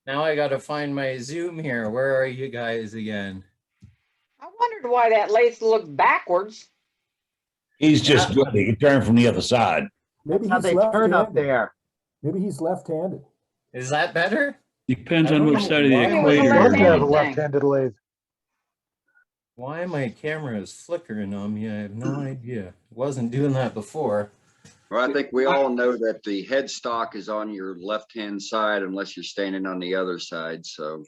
Now I got to find my zoom here. Where are you guys again? I wondered why that lathe looked backwards. He's just good. He can turn from the other side. Maybe How he's they turn up left-handed. there. Maybe he's left-handed. Is that better? Depends I on don't which know side of the why. equator. Does you're have a on. left-handed lathe. Why my camera is flickering on me, I have no idea. Wasn't doing that before. Well, I think we all know that the headstock is on your left-hand side unless you're standing on the other side, so.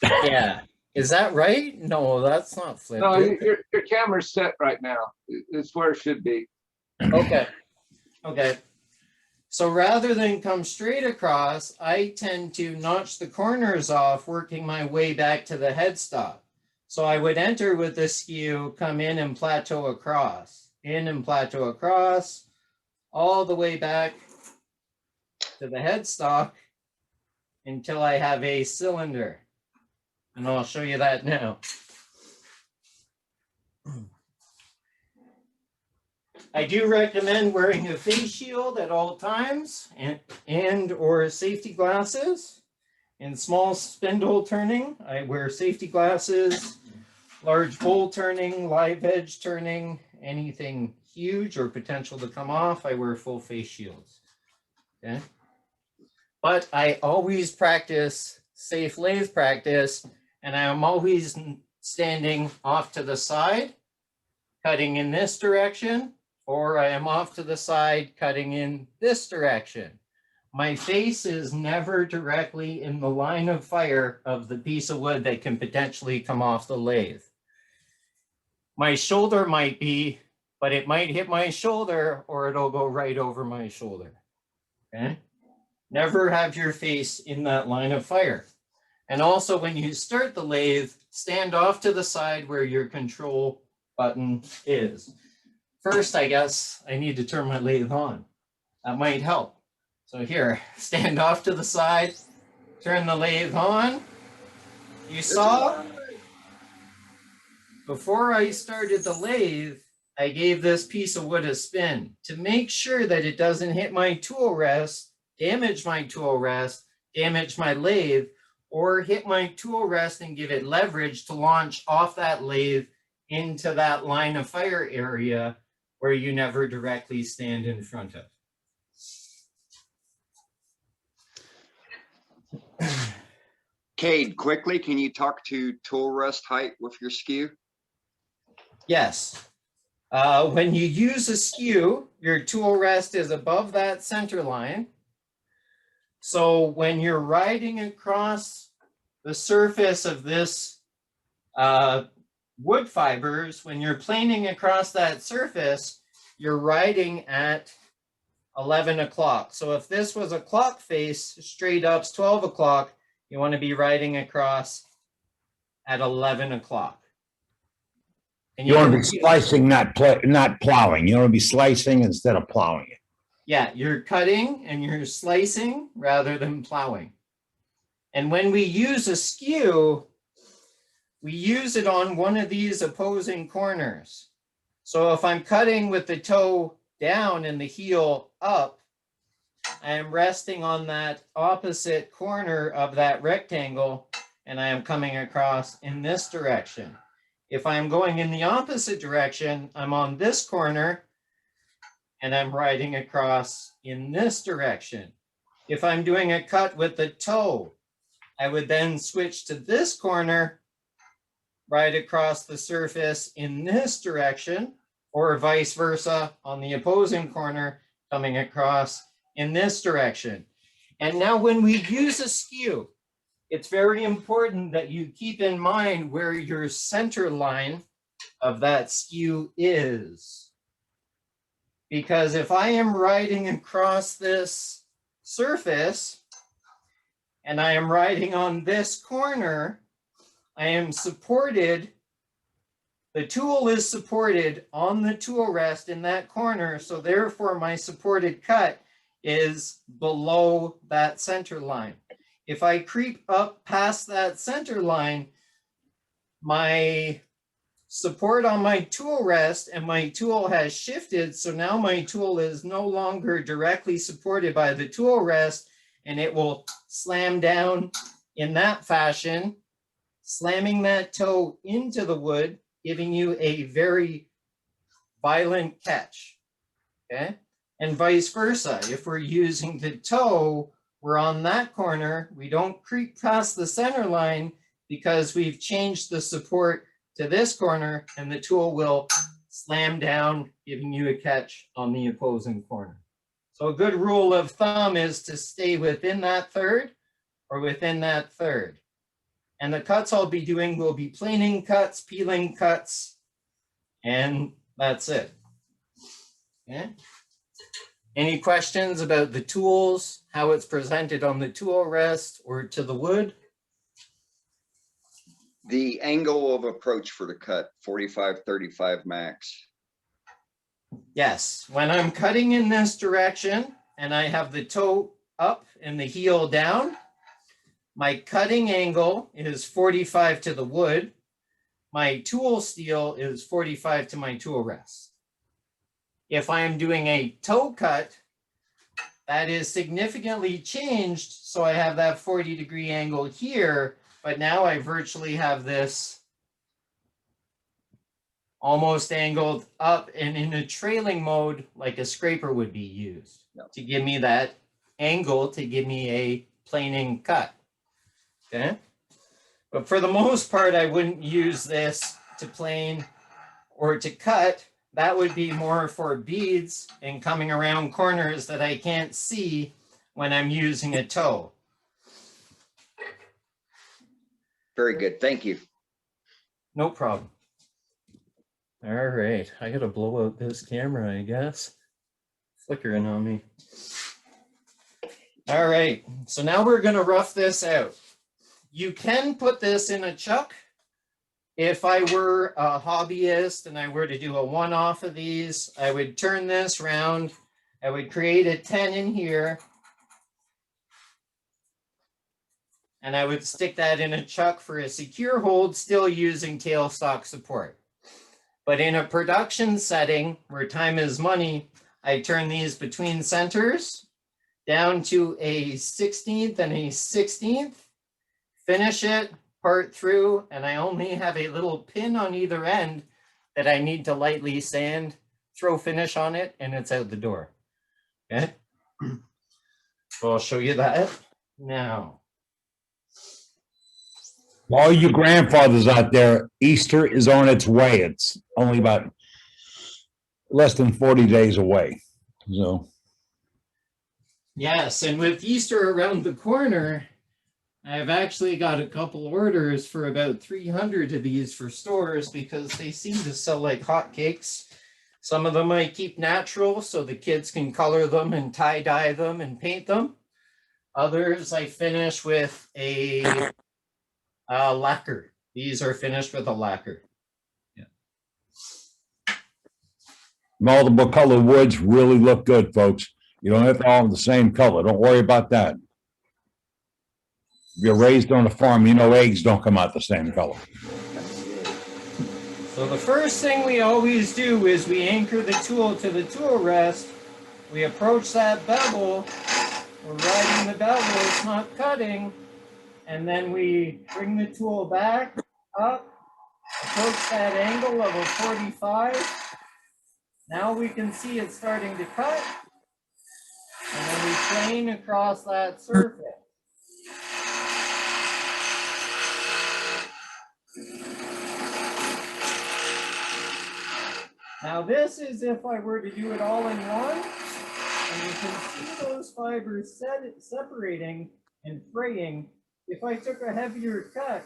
Yeah, Is that right? No, that's not flipped. No, your camera's set right now. It's where it should be. Okay. Okay. So rather than come straight across, I tend to notch the corners off, working my way back to the headstock. So I would enter with the skew, come in and plateau across, all the way back to the headstock until I have a cylinder. And I'll show you that now. I do recommend wearing a face shield at all times and or safety glasses. In small spindle turning, I wear safety glasses. Large bowl turning, live edge turning, anything huge or potential to come off, I wear full face shields. Okay. But I always practice safe lathe practice, and I am always standing off to the side, cutting in this direction, or I am off to the side, cutting in this direction. My face is never directly in the line of fire of the piece of wood that can potentially come off the lathe. My shoulder might be, but it might hit my shoulder or it'll go right over my shoulder. Okay. Never have your face in that line of fire. And also when you start the lathe, stand off to the side where your control button is. First, I guess I need to turn my lathe on. That might help. So here, stand off to the side, turn the lathe on. You saw, before I started the lathe, I gave this piece of wood a spin to make sure that it doesn't hit my tool rest, damage my tool rest, damage my lathe, or hit my tool rest and give it leverage to launch off that lathe into that line of fire area where you never directly stand in front of. Cade, quickly, can you talk to tool rest height with your skew? Yes. When you use a skew, your tool rest is above that center line. So when you're riding across the surface of this wood fibers, when you're planing across that surface, you're riding at 11 o'clock. So if this was a clock face, straight up's 12 o'clock, you want to be riding across at 11 o'clock. And You want to be slicing, not plowing. You want to be slicing instead of plowing it. Yeah, you're cutting and you're slicing rather than plowing. And when we use a skew, we use it on one of these opposing corners. So if I'm cutting with the toe down and the heel up, I am resting on that opposite corner of that rectangle and I am coming across in this direction. If I'm going in the opposite direction, I'm on this corner and I'm riding across in this direction. If I'm doing a cut with the toe, I would then switch to this corner, ride across the surface in this direction, or vice versa on the opposing corner, coming across in this direction. And now when we use a skew, it's very important that you keep in mind where your center line of that skew is. Because if I am riding across this surface and I am riding on this corner, I am supported, the tool is supported on the tool rest in that corner, so therefore my supported cut is below that center line. If I creep up past that center line, my support on my tool rest and my tool has shifted, so now my tool is no longer directly supported by the tool rest, and it will slam down in that fashion, slamming that toe into the wood, giving you a very violent catch, okay? And vice versa. If we're using the toe, we're on that corner, we don't creep past the center line because we've changed the support to this corner and the tool will slam down, giving you a catch on the opposing corner. So a good rule of thumb is to stay within that third or within that third. And the cuts I'll be doing will be planing cuts, peeling cuts, and that's it. Okay. Any questions about the tools, how it's presented on the tool rest or to the wood? The angle of approach for the cut, 45, 35 max. Yes, when I'm cutting in this direction and I have the toe up and the heel down, my cutting angle is 45 to the wood. My tool steel is 45 to my tool rest. If I am doing a toe cut, that is significantly changed. So I have that 40-degree angle here, but now I virtually have this almost angled up and in a trailing mode, like a scraper would be used to give me that angle, to give me a planing cut. Okay. But for the most part, I wouldn't use this to plane or to cut. That would be more for beads and coming around corners that I can't see when I'm using a toe. Very good. Thank you. No problem. All right. I got to blow out this camera, I guess. Flickering on me. All right. So now we're going to rough this out. You can put this in a chuck. If I were a hobbyist and I were to do a one-off of these, I would turn this round. I would create a 10 in here. And I would stick that in a chuck for a secure hold, still using tailstock support. But in a production setting where time is money, I turn these between centers down to a 16th and a 16th, finish it, part through, and I only have a little pin on either end that I need to lightly sand, throw finish on it, and it's out the door. Okay. So I'll show you that now. All you grandfathers out there, Easter is on its way. It's only about less than 40 days away. So. Yes, and with Easter around the corner, I've actually got a couple orders for about 300 of these for stores because they seem to sell like hotcakes. Some of them I keep natural so the kids can color them and tie-dye them and paint them. Others I finish with a lacquer. These are finished with a lacquer. Yeah. Multiple color woods really look good, folks. You don't have to all have the same color. Don't worry about that. If you're raised on a farm, you know eggs don't come out the same color. So the first thing we always do is we anchor the tool to the tool rest. We approach that bevel. We're riding the bevel, it's not cutting. And then we bring the tool back, up, approach that angle of a 45. Now we can see it starting to cut. And then we plane across that surface. Now this is if I were to do it all in one, and you can see those fibers separating and fraying. If I took a heavier cut,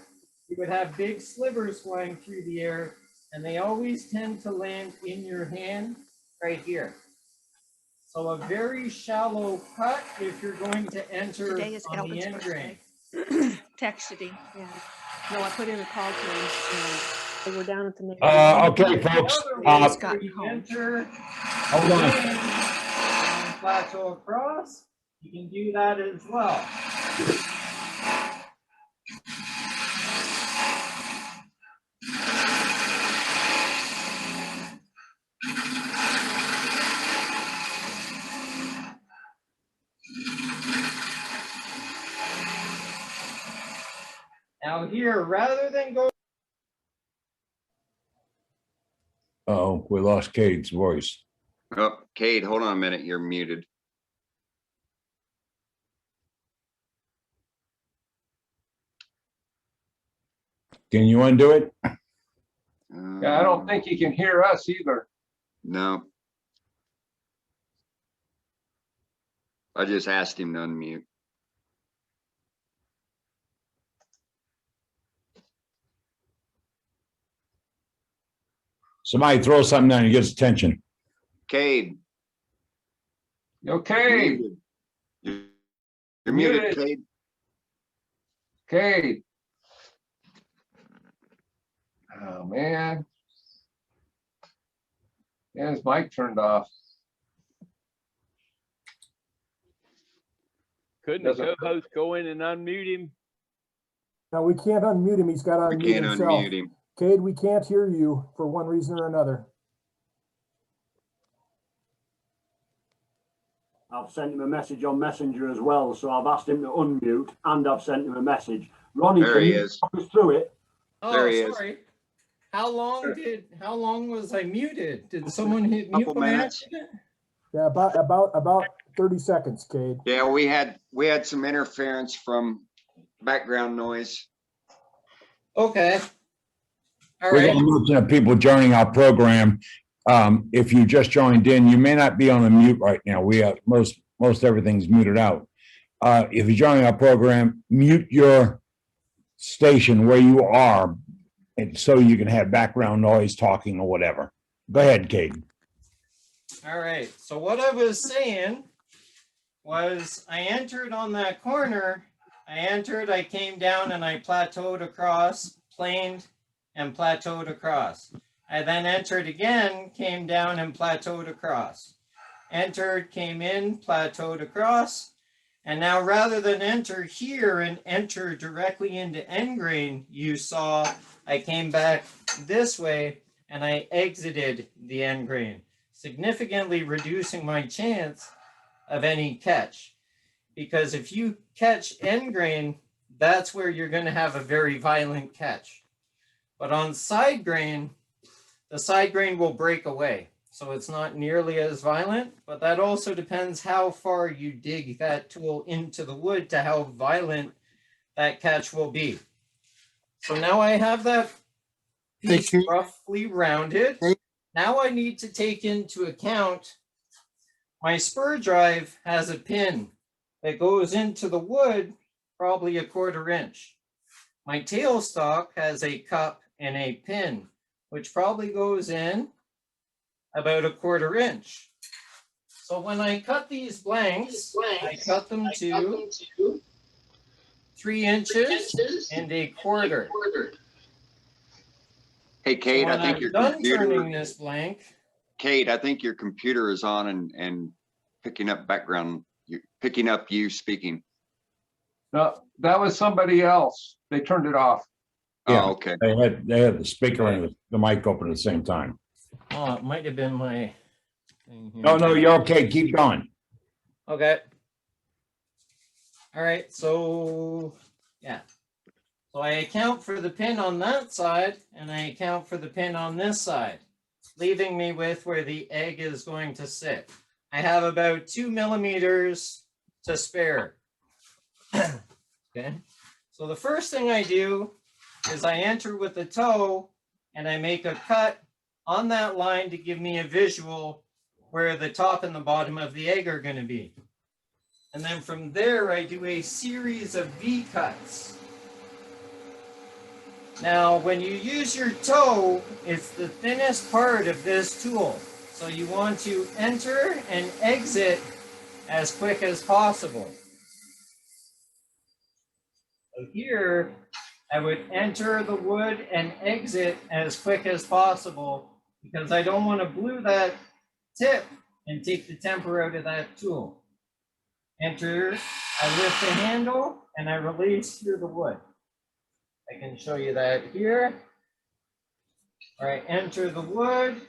you would have big slivers flying through the air, and they always tend to land in your hand right here. So a very shallow cut if you're going to enter Today is on the Alvin's end grain. birthday. Texted him, yeah. No, I put in a call to him. They were down at the neighborhood. Okay, folks. Just gotten home. Enter, Hold on. and plateau across. You can do that as well. Now here, rather than go. Oh, we lost Cade's voice. Oh, Cade, hold on a minute. You're muted. Can you undo it? Yeah, I don't think he can hear us either. No. I just asked him to unmute. Somebody throw something down and gets attention. Cade. Okay. You're muted, Cade. Cade. Oh, man. Yeah, his mic turned off. Couldn't the co-host go in and unmute him? No, we can't unmute him. He's got to unmute himself. Unmute him. Cade, we can't hear you for one reason or another. I've sent him a message on Messenger as well, so I've asked him to unmute and I've sent him a message. Ronnie, There can he you is. talk us through it? Oh, There he is. sorry. How long was I muted? Did someone hit mute Couple by minutes. accident? Yeah, about 30 seconds, Cade. Yeah, we had some interference from background noise. Okay. All We're right. going to mention people joining our program. If you just joined in, you may not be on a mute right now. We have most everything's muted out. If you're joining our program, mute your station where you are, and so you can have background noise, talking or whatever. Go ahead, Cade. All right. So what I was saying was I entered on that corner. I came down and I plateaued across, planed and plateaued across. I then entered again, came down and plateaued across. Entered, came in, plateaued across. And now rather than enter here and enter directly into end grain, you saw I came back this way and I exited the end grain, significantly reducing my chance of any catch. Because if you catch end grain, that's where you're going to have a very violent catch. But on side grain, the side grain will break away. So it's not nearly as violent, but that also depends how far you dig that tool into the wood to how violent that catch will be. So now I have that piece roughly rounded. Now I need to take into account my spur drive has a pin that goes into the wood probably 1/4 inch. My tailstock has a cup and a pin, which probably goes in about 1/4 inch. So when I cut these blanks, I cut them to 3 inches and 1/4. Hey, Cade, So I when think I'm your done computer. turning this blank, Cade, I think your computer is on and picking up background. You're picking up you speaking. No, that was somebody else. They turned it off. Yeah, Oh, okay. They had the speaker and the mic open at the same time. oh, it might have been my thing here. No, you're okay. Keep going. Okay. All right, so yeah. So I account for the pin on that side and I account for the pin on this side, leaving me with where the egg is going to sit. I have about 2 millimeters to spare. Okay. So the first thing I do is I enter with the toe and I make a cut on that line to give me a visual where the top and the bottom of the egg are going to be. And then from there, I do a series of V cuts. Now, when you use your toe, it's the thinnest part of this tool. So you want to enter and exit as quick as possible. So here, I would enter the wood and exit as quick as possible because I don't want to glue that tip and take the temper out of that tool. Enter, I lift the handle and I release through the wood. I can show you that here. All right, enter the wood,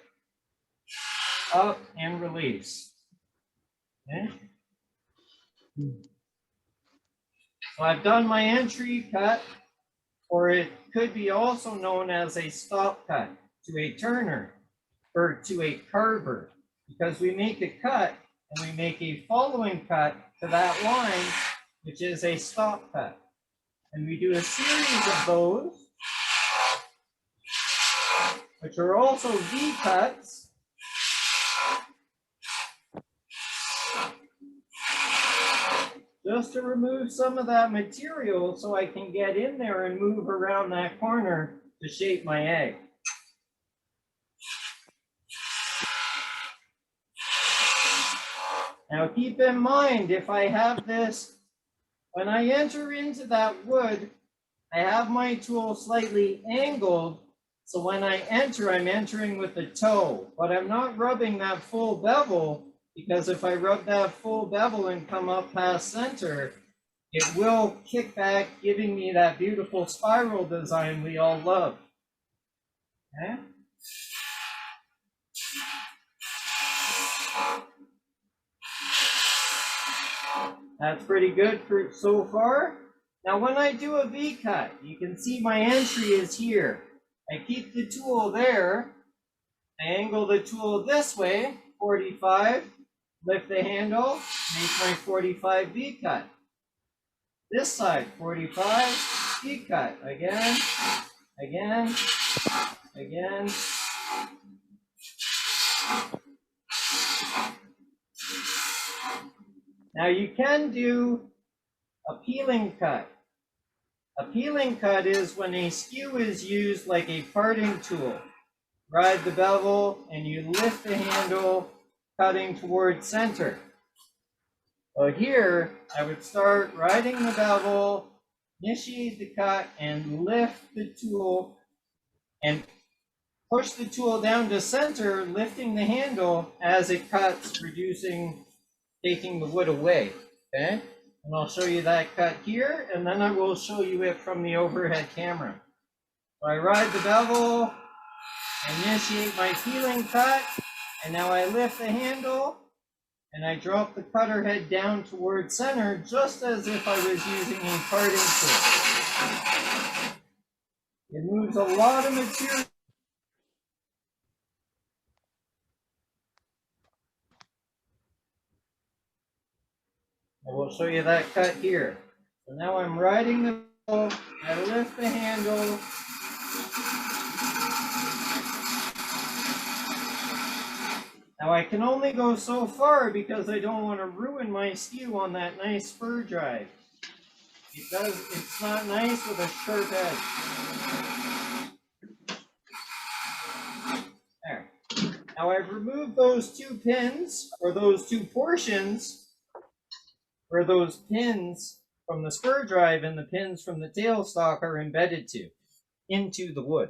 up and release. Okay. So I've done my entry cut, or it could be also known as a stop cut to a turner or to a carver, because we make a cut and we make a following cut to that line, which is a stop cut. And we do a series of those, which are also V cuts. Just to remove some of that material so I can get in there and move around that corner to shape my egg. Now keep in mind, if I have this, when I enter into that wood, I have my tool slightly angled. So when I enter, I'm entering with the toe, but I'm not rubbing that full bevel, because if I rub that full bevel and come up past center, it will kick back, giving me that beautiful spiral design we all love. Okay? That's pretty good for so far. Now when I do a V cut, you can see my entry is here. I keep the tool there. I angle the tool this way, 45, lift the handle, make my 45 V cut. This side, 45, V cut. Again, again, again. Now you can do a peeling cut. A peeling cut is when a skew is used like a parting tool. Ride the bevel and you lift the handle, cutting towards center. So here, I would start riding the bevel, initiate the cut, and lift the tool, and push the tool down to center, lifting the handle as it cuts, reducing, taking the wood away, okay? And I'll show you that cut here, and then I will show you it from the overhead camera. So I ride the bevel, initiate my peeling cut, and now I lift the handle, and I drop the cutter head down towards center, just as if I was using a parting tool. It moves a lot of material. I will show you that cut here. So now I'm riding the bevel, I lift the handle, now I can only go so far because I don't want to ruin my skew on that nice spur drive. It's not nice with a sharp edge. There. Now I've removed those two pins, or those two portions, where those pins from the spur drive and the pins from the tailstock are embedded into the wood.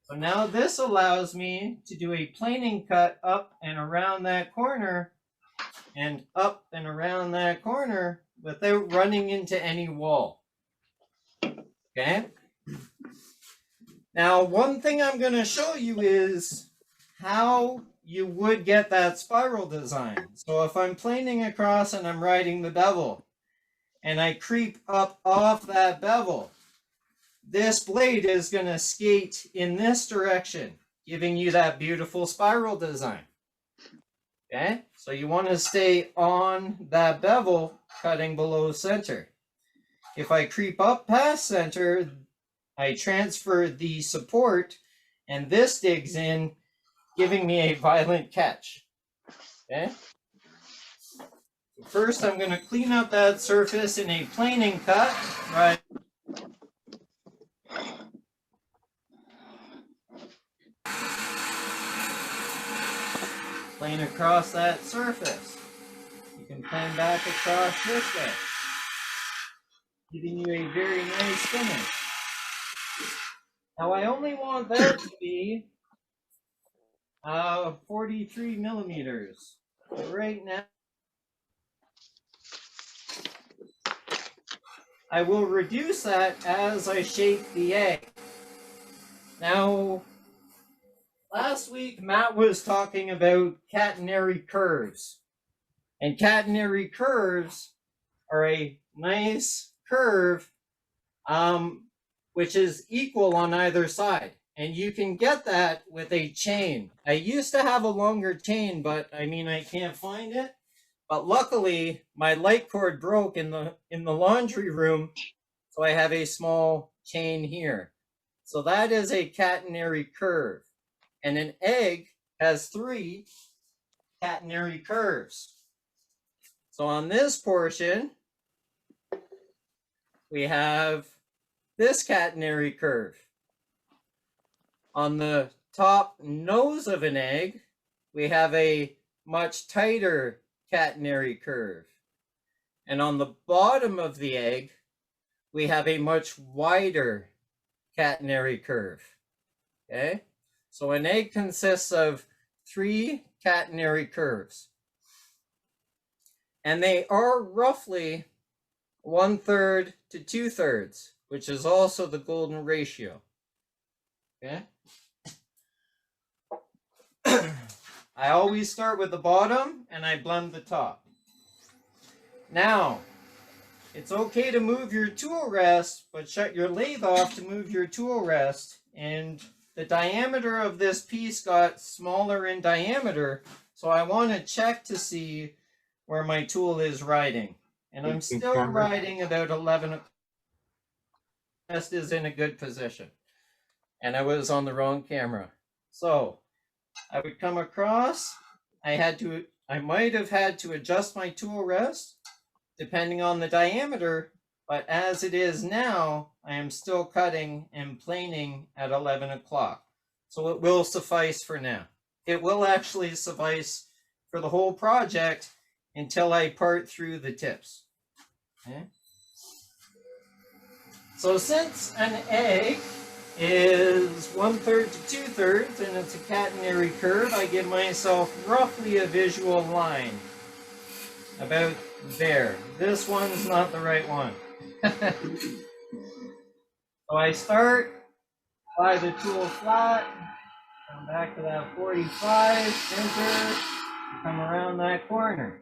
So now this allows me to do a planing cut up and around that corner and up and around that corner without running into any wall. Okay? Now, one thing I'm going to show you is how you would get that spiral design. So if I'm planing across and I'm riding the bevel and I creep up off that bevel, this blade is going to skate in this direction, giving you that beautiful spiral design. Okay, so you want to stay on that bevel, cutting below center. If I creep up past center, I transfer the support, and this digs in, giving me a violent catch. Okay. First, I'm going to clean up that surface in a planing cut, right? Plane across that surface. You can plane back across this way, giving you a very nice finish. Now I only want that to be 43 millimeters. So right now, I will reduce that as I shape the egg. Now, last week, Matt was talking about catenary curves. And catenary curves are a nice curve which is equal on either side. And you can get that with a chain. I used to have a longer chain, but I can't find it. But luckily, my light cord broke in the laundry room, so I have a small chain here. So that is a catenary curve. And an egg has 3 catenary curves. So on this portion, we have this catenary curve. On the top nose of an egg, we have a much tighter catenary curve. And on the bottom of the egg, we have a much wider catenary curve. Okay? So an egg consists of 3 catenary curves. And they are roughly 1/3 to 2/3, which is also the golden ratio. Okay? I always start with the bottom and I blend the top. Now, it's okay to move your tool rest, but shut your lathe off to move your tool rest. And the diameter of this piece got smaller in diameter, so I want to check to see where my tool is riding. And I'm still riding about 11 o'clock. Rest is in a good position. And I was on the wrong camera. So I would come across, I might have had to adjust my tool rest depending on the diameter, but as it is now, I am still cutting and planing at 11 o'clock. So it will suffice for now. It will actually suffice for the whole project until I part through the tips. Okay? So since an egg is 1/3 to 2/3 and it's a catenary curve, I give myself roughly a visual line about there. This one's not the right one. So I start, apply the tool flat, come back to that 45, center, come around that corner.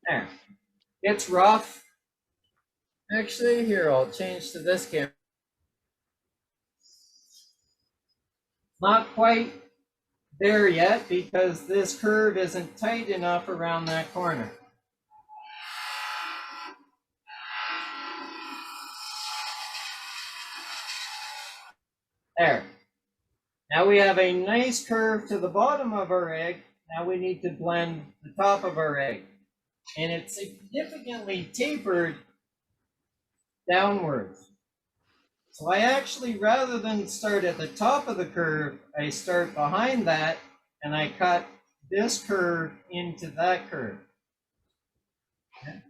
There. It's rough. Actually, here, I'll change to this camera. Not quite there yet because this curve isn't tight enough around that corner. There. Now we have a nice curve to the bottom of our egg. Now we need to blend the top of our egg. And it's significantly tapered downwards. So I actually, rather than start at the top of the curve, I start behind that and I cut this curve into that curve. Okay.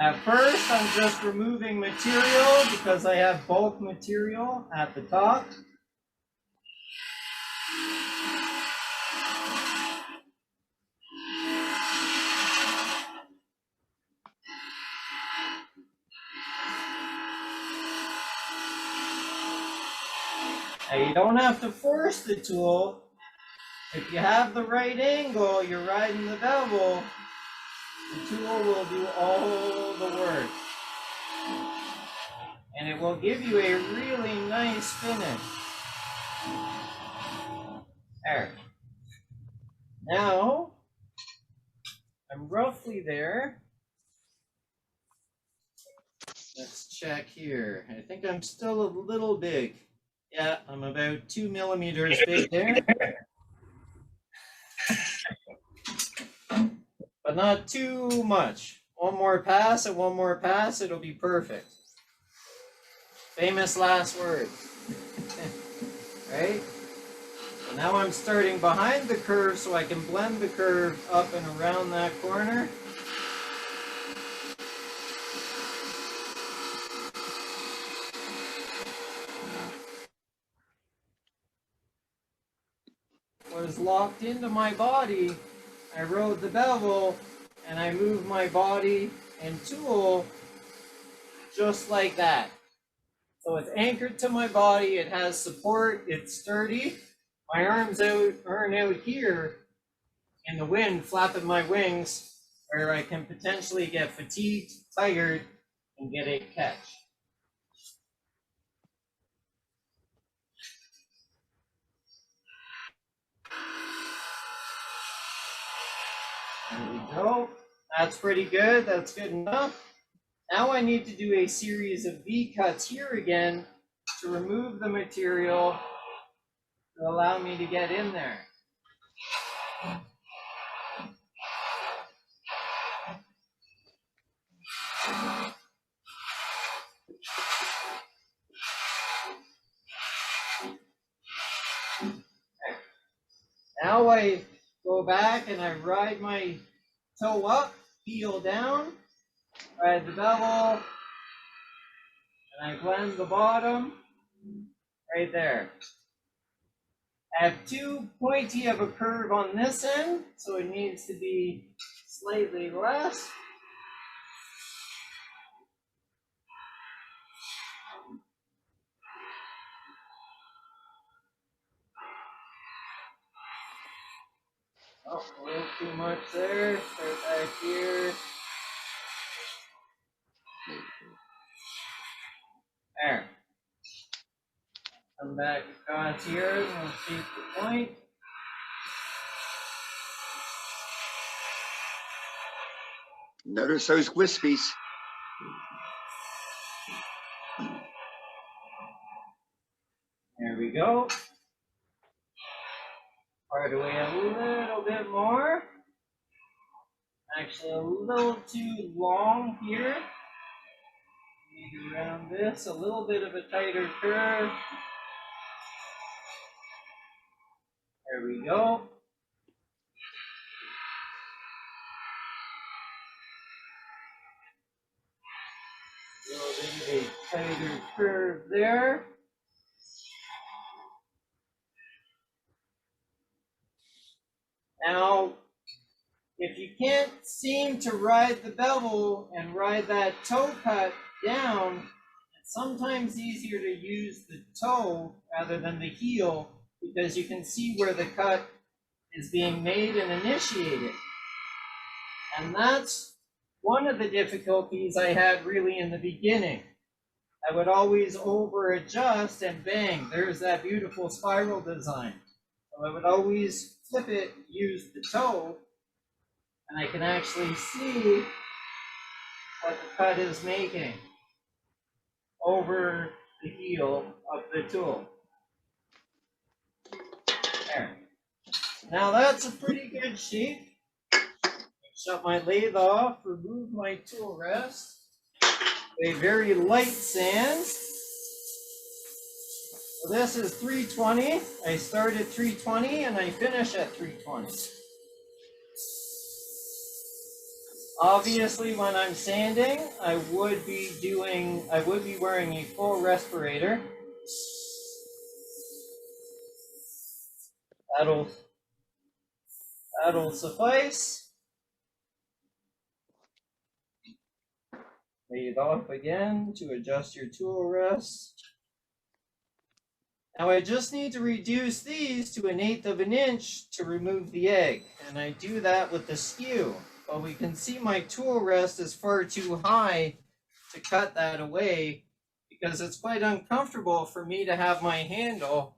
At first, I'm just removing material because I have bulk material at the top. Now you don't have to force the tool. If you have the right angle, you're riding the bevel, the tool will do all the work. And it will give you a really nice finish. There. Now, I'm roughly there. Let's check here. I think I'm still a little big. Yeah, I'm about 2 millimeters big there. But not too much. One more pass and one more pass, it'll be perfect. Famous last words. Right? So now I'm starting behind the curve so I can blend the curve up and around that corner. Was locked into my body, I rode the bevel and I moved my body and tool just like that. So it's anchored to my body, it has support, it's sturdy. My arms aren't out here in the wind flapping my wings where I can potentially get fatigued, tired, and get a catch. There we go. That's pretty good. That's good enough. Now I need to do a series of V cuts here again to remove the material to allow me to get in there. Now I go back and I ride my toe up, heel down, ride the bevel, and I blend the bottom right there. I have too pointy of a curve on this end, so it needs to be slightly less. Oh, a little too much there. Start back here. There. Come back across here and we'll shape the point. Notice those wispies. There we go. Part away a little bit more. Actually, a little too long here. Maybe around this, a little bit of a tighter curve. There we go. A little bit of a tighter curve there. Now, if you can't seem to ride the bevel and ride that toe cut down, it's sometimes easier to use the toe rather than the heel because you can see where the cut is being made and initiated. And that's one of the difficulties I had really in the beginning. I would always over adjust and bang, there's that beautiful spiral design. So I would always flip it, use the toe, and I can actually see what the cut is making over the heel of the tool. There. Now that's a pretty good shape. Shut my lathe off, remove my tool rest. A very light sand. So this is 320. I start at 320 and I finish at 320. Obviously, when I'm sanding, I would be wearing a full respirator. That'll suffice. Lay it off again to adjust your tool rest. Now I just need to reduce these to 1/8 of an inch to remove the egg, and I do that with the skew. But we can see my tool rest is far too high to cut that away because it's quite uncomfortable for me to have my handle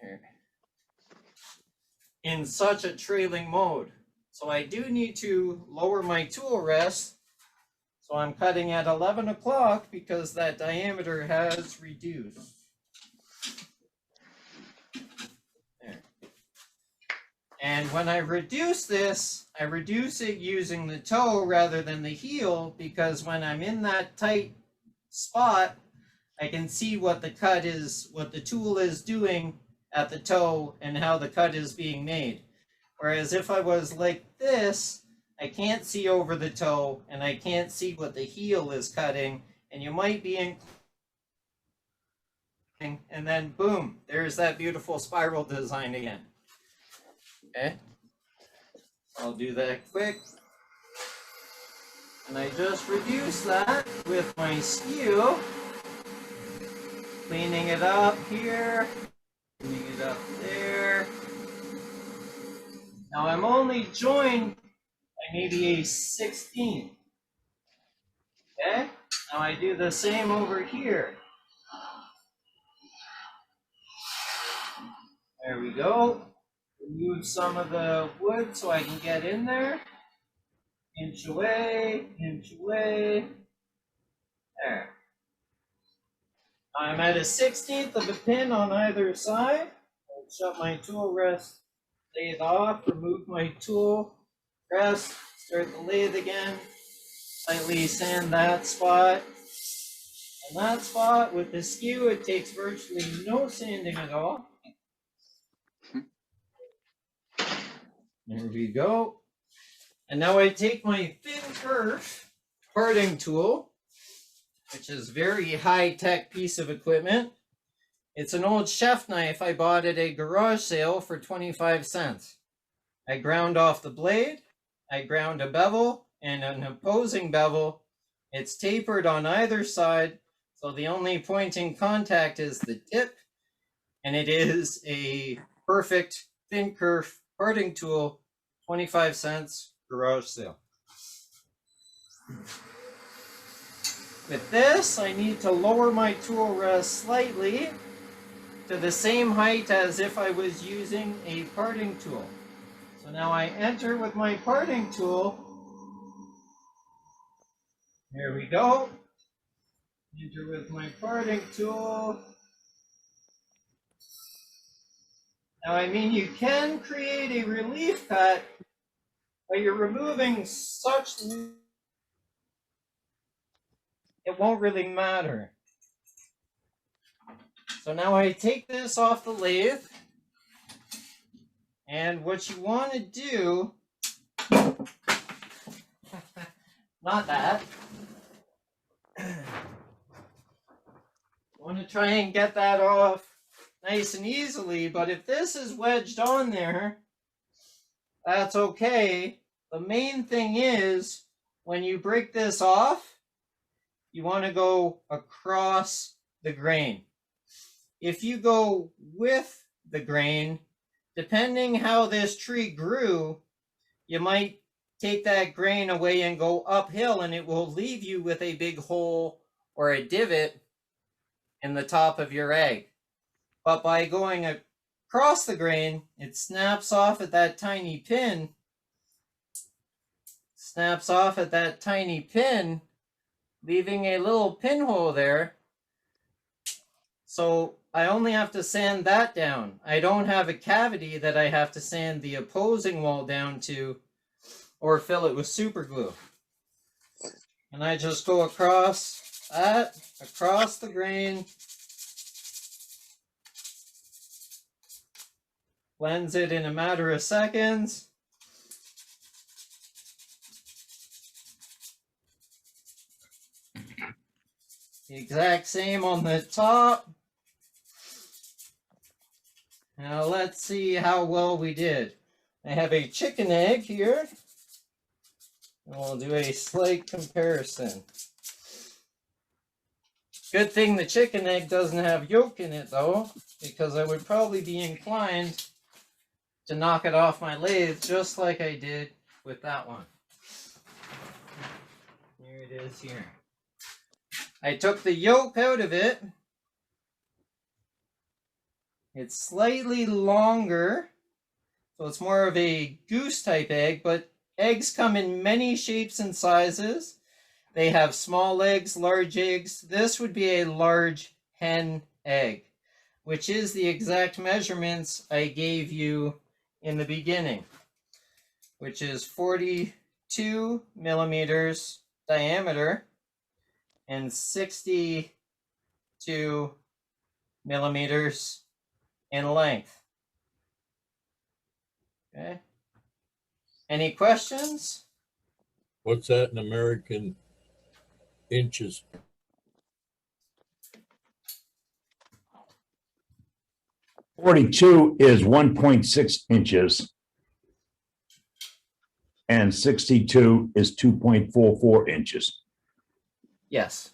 here in such a trailing mode. So I do need to lower my tool rest. So I'm cutting at 11 o'clock because that diameter has reduced. There. And when I reduce this, I reduce it using the toe rather than the heel because when I'm in that tight spot, I can see what the cut is, what the tool is doing at the toe and how the cut is being made. Whereas if I was like this, I can't see over the toe and I can't see what the heel is cutting, and you might be in, and then boom, there's that beautiful spiral design again. Okay, I'll do that quick. And I just reduce that with my skew, cleaning it up here, cleaning it up there. Now I'm only joined by maybe a 16th. Okay, now I do the same over here. There we go. Remove some of the wood so I can get in there. Inch away, inch away. There. I'm at a 16th of a pin on either side. I'll shut my tool rest lathe off, remove my tool rest, start the lathe again, slightly sand that spot. And that spot with the Skew, it takes virtually no sanding at all. There we go. And now I take my thin kerf parting tool, which is a very high-tech piece of equipment. It's an old chef knife I bought at a garage sale for 25 cents. I ground off the blade, I ground a bevel and an opposing bevel. It's tapered on either side, so the only point in contact is the tip, and it is a perfect thin kerf parting tool, 25 cents, garage sale. With this, I need to lower my tool rest slightly to the same height as if I was using a parting tool. So now I enter with my parting tool. There we go. Enter with my parting tool. Now, I mean, you can create a relief cut, but you're removing such, it won't really matter. So now I take this off the lathe, and what you want to do, not that, want to try and get that off nice and easily, but if this is wedged on there, that's okay. The main thing is, when you break this off, you want to go across the grain. If you go with the grain, depending how this tree grew, you might take that grain away and go uphill, and it will leave you with a big hole or a divot in the top of your egg. But by going across the grain, it snaps off at that tiny pin, leaving a little pinhole there. So I only have to sand that down. I don't have a cavity that I have to sand the opposing wall down to or fill it with super glue. And I just go across that, across the grain, blends it in a matter of seconds. The exact same on the top. Now let's see how well we did. I have a chicken egg here. And we'll do a slight comparison. Good thing the chicken egg doesn't have yolk in it though, because I would probably be inclined to knock it off my lathe just like I did with that one. Here it is here. I took the yolk out of it. It's slightly longer, so it's more of a goose type egg, but eggs come in many shapes and sizes. They have small eggs, large eggs. This would be a large hen egg, which is the exact measurements I gave you in the beginning, which is 42 millimeters diameter and 62 millimeters in length. Okay. Any questions? What's that in American inches? .42 is 1.6 inches. And 62 is 2.44 inches. Yes.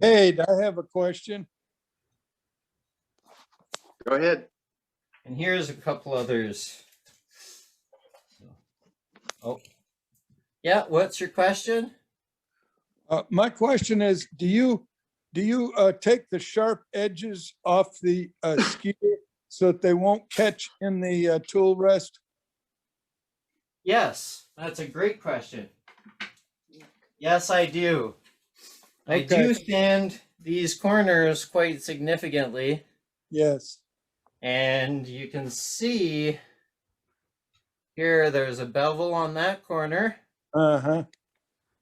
Hey, I have a question. Go ahead. And here's a couple others. Oh, yeah. What's your question? My question is, do you take the sharp edges off the skew so that they won't catch in the tool rest? Yes, that's a great question. Yes, I do. I Okay. do sand these corners quite significantly. Yes. And you can see here, there's a bevel on that corner. Uh-huh.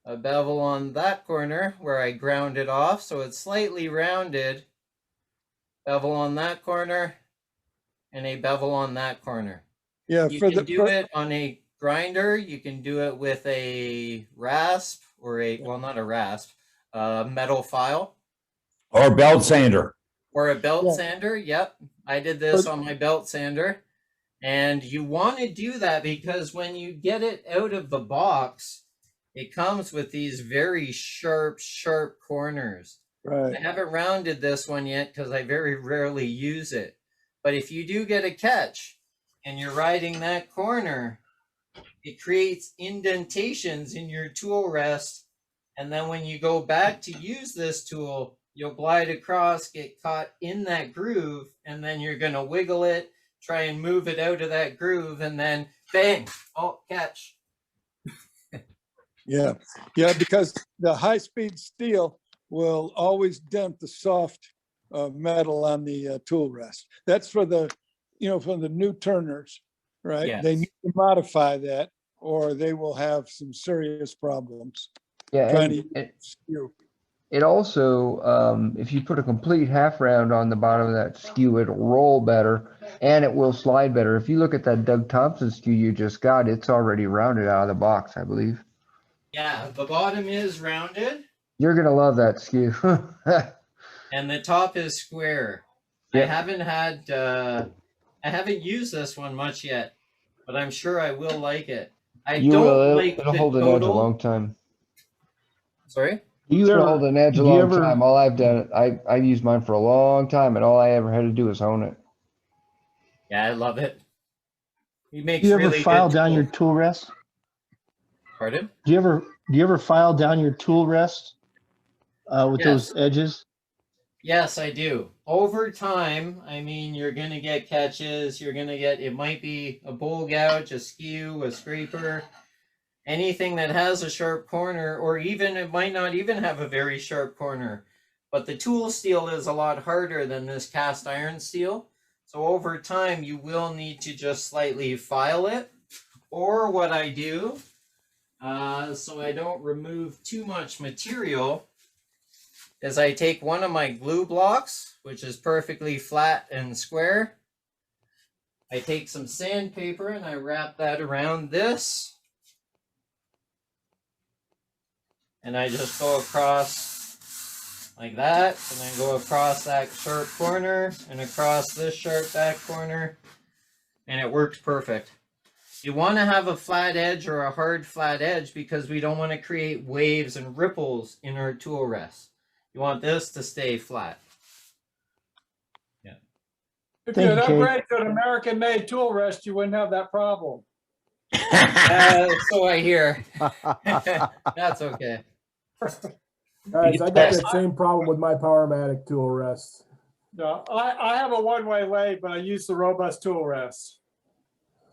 A bevel on that corner where I ground it off, so it's slightly rounded. Bevel on that corner, and a bevel on that corner. Yeah, You for can the do it on a grinder. You can do it with a rasp or well, not a rasp, a metal file. Or belt sander. Or a belt Yeah. sander. Yep. I did this on my belt sander. And you want to do that because when you get it out of the box, it comes with these very sharp corners. Right. I haven't rounded this one yet because I very rarely use it. But if you do get a catch and you're riding that corner, it creates indentations in your tool rest. And then when you go back to use this tool, you'll glide across, get caught in that groove, and then you're going to wiggle it, try and move it out of that groove, and then bang, oh, catch. Yeah, yeah, because the high-speed steel will always dent the soft metal on the tool rest. That's for the, for the new turners, right? Yes. They need to modify that, or they will have some serious problems. Yeah, trying and to skew. it also, if you put a complete half round on the bottom of that skew, it'll roll better and it will slide better. If you look at that Doug Thompson skew you just got, it's already rounded out of the box, I believe. Yeah, the bottom is rounded. You're gonna love that skew. And the top is square. Yep. I haven't used this one much yet, but I'm sure I will like it. You don't will. like It'll the hold an edge a total. long time. Sorry? It'll hold an edge a long time. All I've done, I've used mine for a long time, and all I ever had to do was hone it. Yeah, I love it. He makes Do you ever really file good down tool. your tool rest? Pardon? Do you ever file down your tool rest with Yes. those edges? Yes, I do. Over time, I mean, you're going to get catches. You're going to get, it might be a bowl gouge, a skew, a scraper, anything that has a sharp corner, or even, it might not even have a very sharp corner. But the tool steel is a lot harder than this cast iron steel. So over time, you will need to just slightly file it. Or what I do, so I don't remove too much material, is I take one of my glue blocks, which is perfectly flat and square. I take some sandpaper and I wrap that around this. And I just go across like that, and then go across that sharp corner and across this sharp back corner, and it works perfect. You want to have a flat edge or a hard flat edge because we don't want to create waves and ripples in our tool rest. You want this to stay flat. Yeah. If you had upgraded to an American-made tool rest, you wouldn't have that problem. So I hear. That's okay. Guys, I got that same problem with my Powermatic tool rest. No, I have a one-way lathe, but I use the robust tool rest.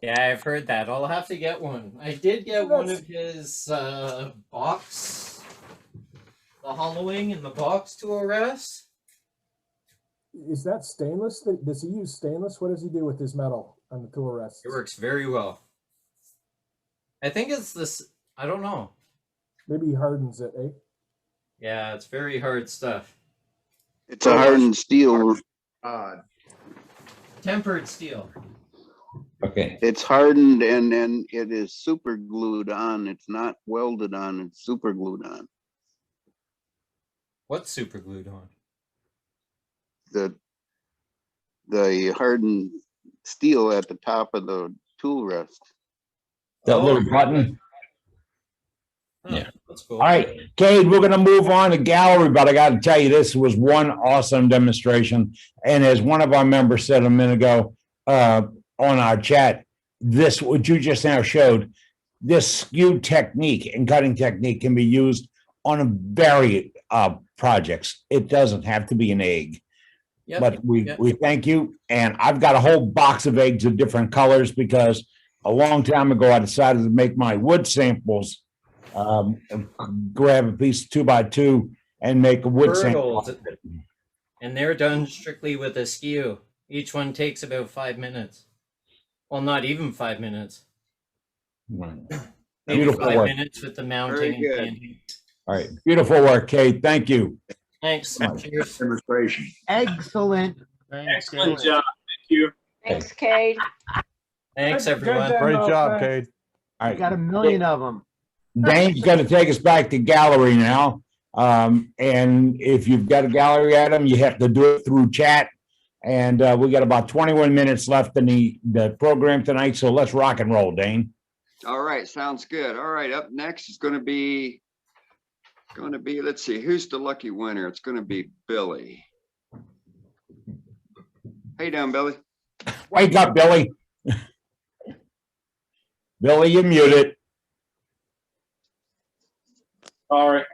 Yeah, I've heard that. I'll have to get one. I did get one of his box, the hollowing in the box tool rest. Is that stainless? Does he use stainless? What does he do with his metal on the tool rest? It works very well. I think it's this, I don't know. Maybe he hardens it, eh? Yeah, it's very hard stuff. It's a hardened steel. Tempered steel. Okay. It's hardened and then it is super glued on. It's not welded on, it's super glued on. What's super glued on? The hardened steel at the top of the tool rest. That little button. Oh, yeah. That's cool. All right, Cade, we're going to move on to gallery, but I got to tell you, this was one awesome demonstration. And as one of our members said a minute ago on our chat, this, what you just now showed, this skew technique and cutting technique can be used on a varied projects. It doesn't have to be an egg. Yep. But we thank you. And I've got a whole box of eggs of different colors because a long time ago, I decided to make my wood samples, grab a piece of 2x2 and make a wood sample. And they're done strictly with a skew. Each one takes about 5 minutes. Well, not even 5 minutes. Right. Maybe Beautiful 5 work. minutes with the mounting Very and good. painting. All right. Beautiful work, Kate. Thank you. Thanks. Cheers. Demonstration. Excellent. Excellent job. Thank you. Thanks, Cade. Thanks, Good everyone. demo, Great job, thanks. Cade. All right. Got a million of them. Dane's going to take us back to gallery now. And if you've got a gallery item, you have to do it through chat. And we got about 21 minutes left in the program tonight. So let's rock and roll, Dane. All right, sounds good. All right, up next is going to be, let's see, who's the lucky winner? It's going to be Billy. How you doing, Billy? Wake up, Billy. Billy, you're muted. All right.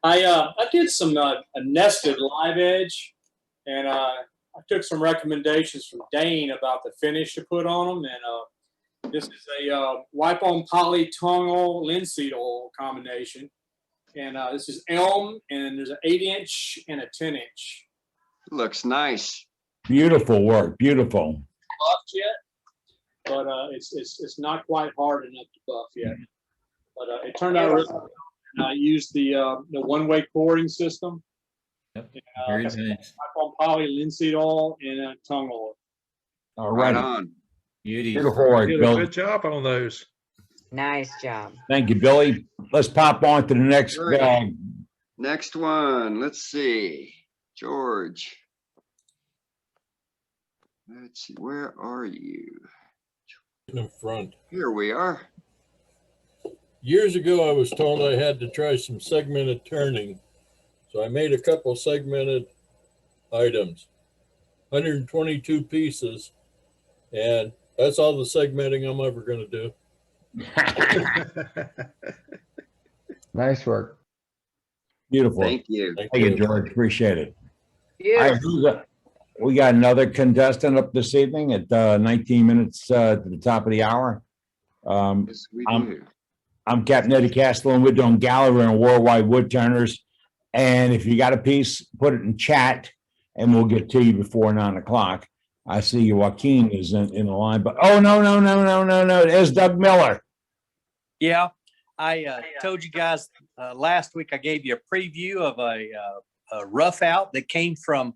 I did some a nested live edge, and I took some recommendations from Dane about the finish to put on them. And this is a wipe on poly tongue oil linseed oil combination. And this is elm, and there's an 8-inch and a 10-inch. Looks nice. Beautiful work. Beautiful. Buffed yet, but it's not quite hard enough to buff yet. But it turned out really good. And I used the one-way pouring system. Yep. Very nice. Wipe on poly linseed oil and tongue oil. All right. on. Beauty. Beautiful work, Did a Billy. good job on those. Nice job. Thank you, Billy. Let's pop on to the next. Right. Next one. Let's see. George. Let's see. Where are you? In front. Here we are. Years ago, I was told I had to try some segmented turning. So I made a couple segmented items, 122 pieces. And that's all the segmenting I'm ever going to do. Nice work. Beautiful. Thank you. Thank you, George. Appreciate it. Yeah. We got another contestant up this evening at 19 minutes to the top of the hour. Yes, we do. I'm Captain Eddie Castile, and we're doing gallery and worldwide wood turners. And if you got a piece, put it in chat, and we'll get to you before 9 o'clock. I see Joaquin is in the line, but no. There's Doug Miller. Yeah, I told you guys last week. I gave you a preview of a rough out that came from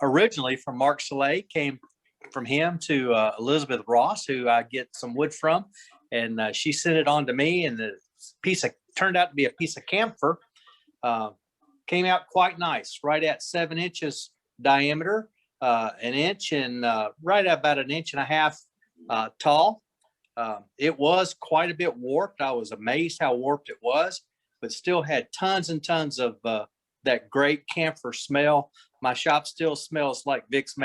originally from Mark Soleil, came from him to Elizabeth Ross, who I get some wood from, and she sent it on to me. And the piece turned out to be a piece of camphor. Came out quite nice, right at 7 inches diameter, an inch and right about 1.5 inches tall. It was quite a bit warped. I was amazed how warped it was, but still had tons and tons of that great camphor smell. My shop still smells like Vicks